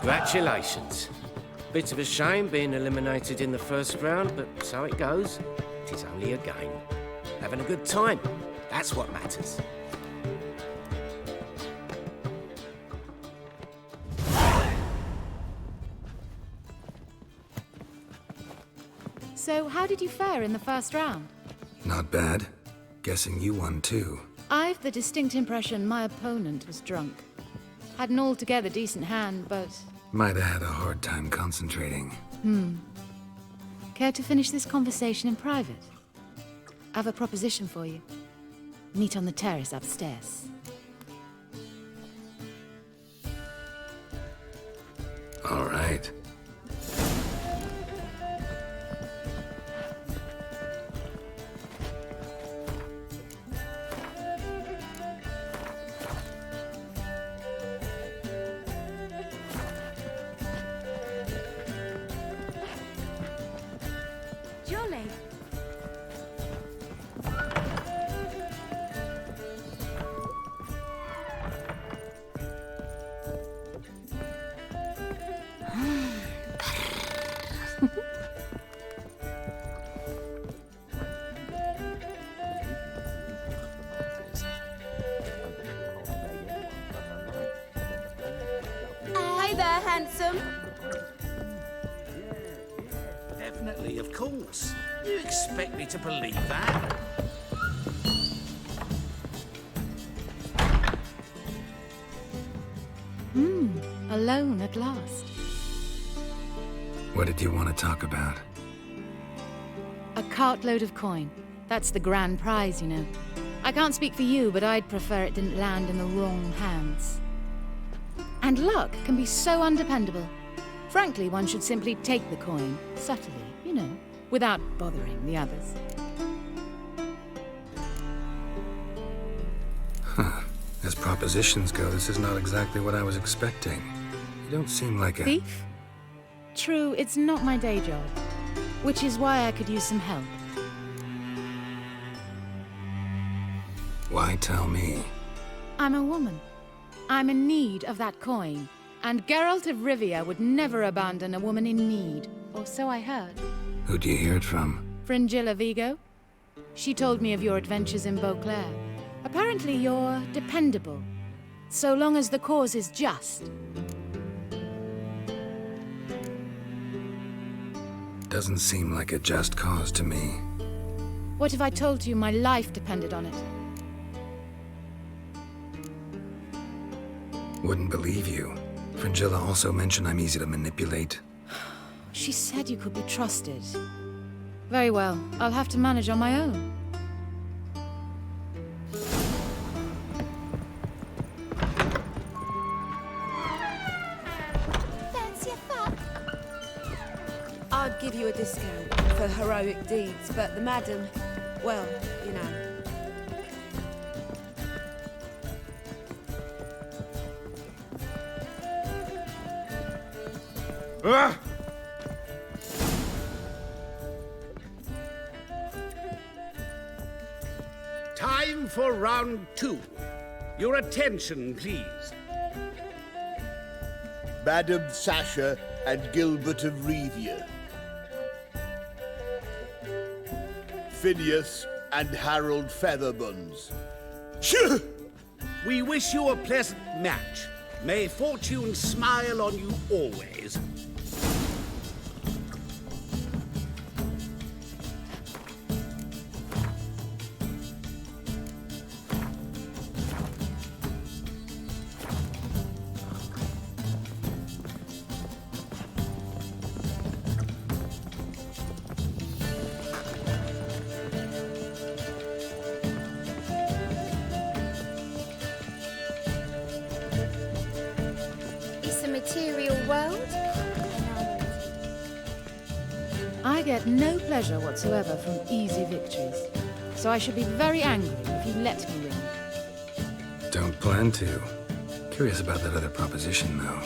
Congratulations. Bit of a shame being eliminated in the first round, but so it goes. It is only a game. Having a good time. That's what matters. So, how did you fare in the first round? Not bad. Guessing you won too. I've the distinct impression my opponent was drunk. Had an altogether decent hand, but... Might have had a hard time concentrating. Care to finish this conversation in private? I have a proposition for you. Meet on the terrace upstairs. All right. Jolly. Hey there, handsome. Definitely, of course. You expect me to believe that? Alone at last. What did you want to talk about? A cartload of coin. That's the grand prize, you know. I can't speak for you, but I'd prefer it didn't land in the wrong hands. And luck can be so undependable. Frankly, one should simply take the coin, subtly, you know, without bothering the others. Huh. As propositions go, this is not exactly what I was expecting. You don't seem like a... Thief? True, it's not my day job. Which is why I could use some help. Why tell me? I'm a woman. I'm in need of that coin. And Geralt of Rivia would never abandon a woman in need. Or so I heard. Who do you hear it from? Fringilla Vigo. She told me of your adventures in Beauclair. Apparently you're dependable. So long as the cause is just. Doesn't seem like a just cause to me. What if I told you my life depended on it? Wouldn't believe you. Fringilla also mentioned I'm easy to manipulate. She said you could be trusted. Very well. I'll have to manage on my own. Fancy a fuck? I'd give you a discount for heroic deeds, but the madam, well, you know. Time for round 2. Your attention, please. Madam Sasha and Gilbert of Rivia. Phineas and Harold Featherbones. We wish you a pleasant match. May fortune smile on you always. It's a material world. I get no pleasure whatsoever from easy victories. So I should be very angry if you let me win. Don't plan to. Curious about that other proposition, though.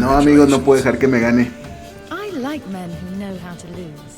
No, amigos, no puedo dejar que me gane. I like men who know how to lose.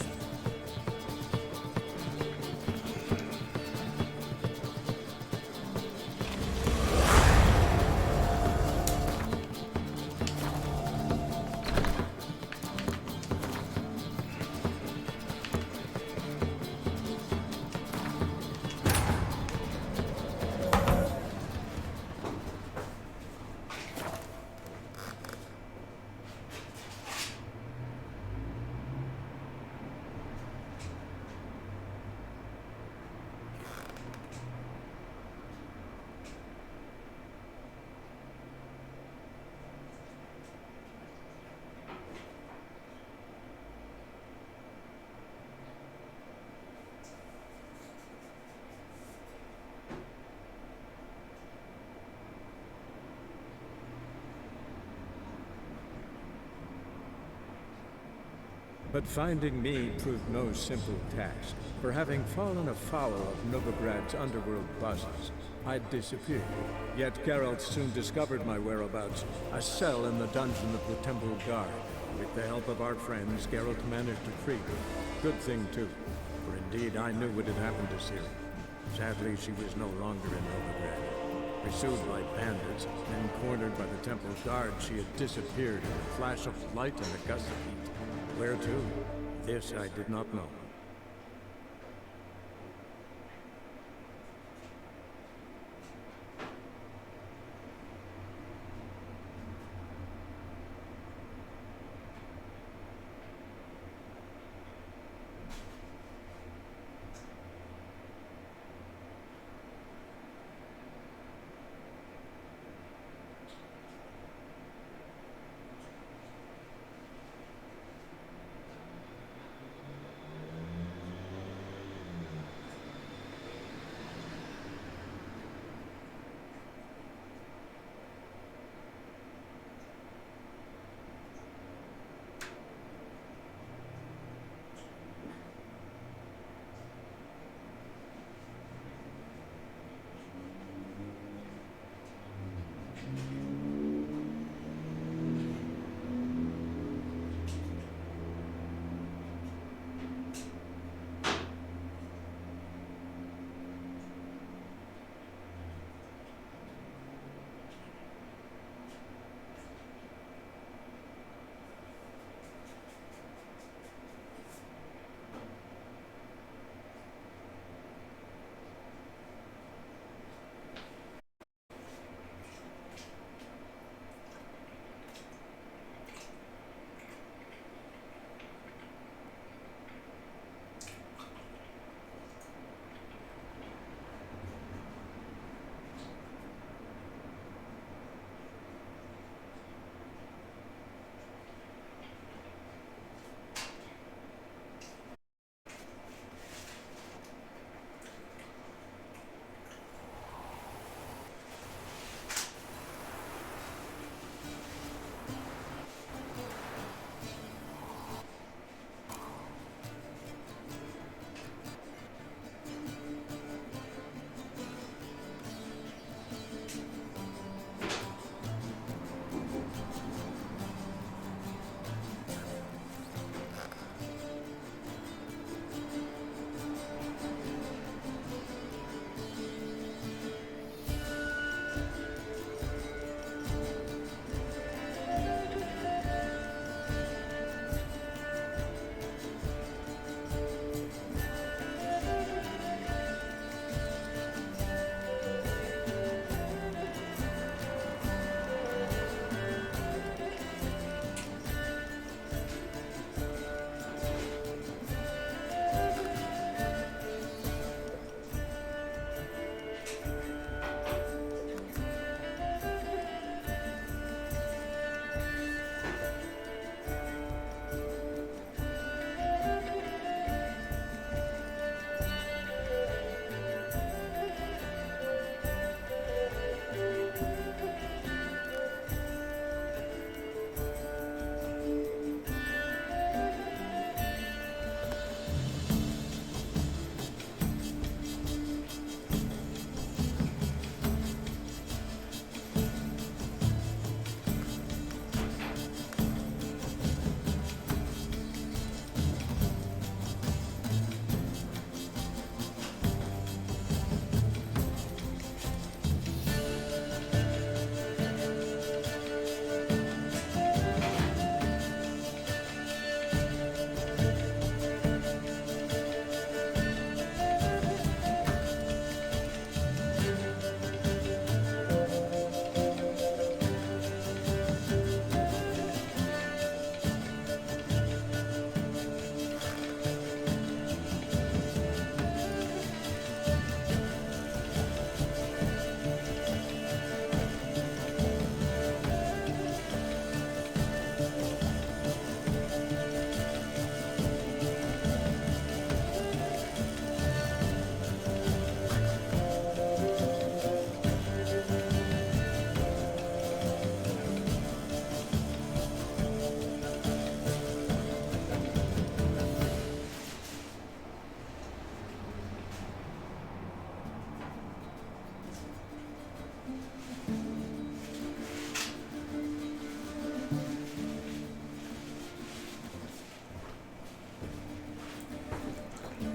But finding me proved no simple task. For having fallen afoul of Novigrad's underworld bosses, I'd disappeared. Yet Geralt soon discovered my whereabouts, a cell in the dungeon of the Temple Guard. With the help of our friends, Geralt managed to free her. Good thing, too, for indeed I knew what had happened to Ciri. Sadly, she was no longer in Novigrad. Pursued by bandits, and cornered by the Temple Guard, she had disappeared in a flash of light and a gust of heat. Where to? This I did not know.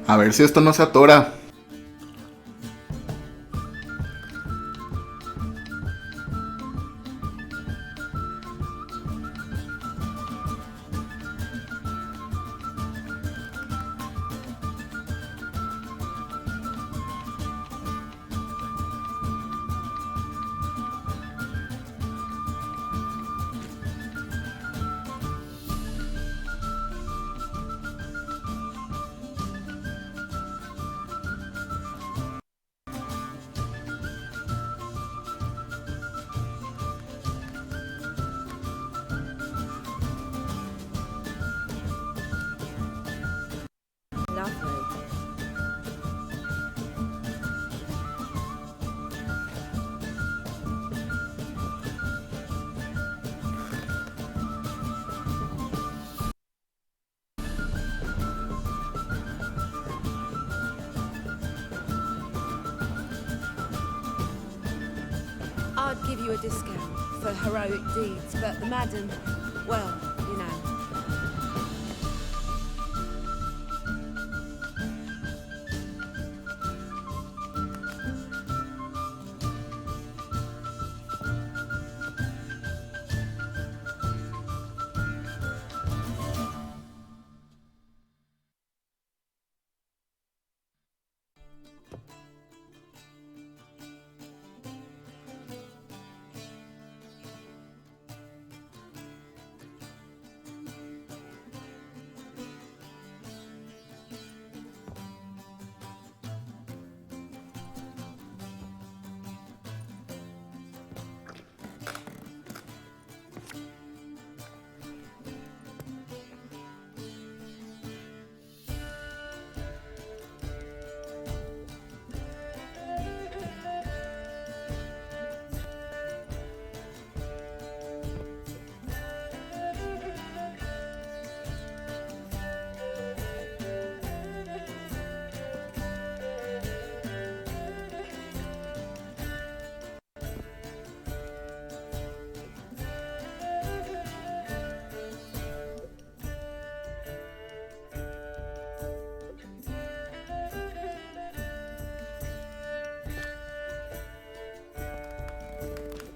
A ver si esto no se atora. Lovely. I'd give you a discount for heroic deeds, but the madam, well, you know.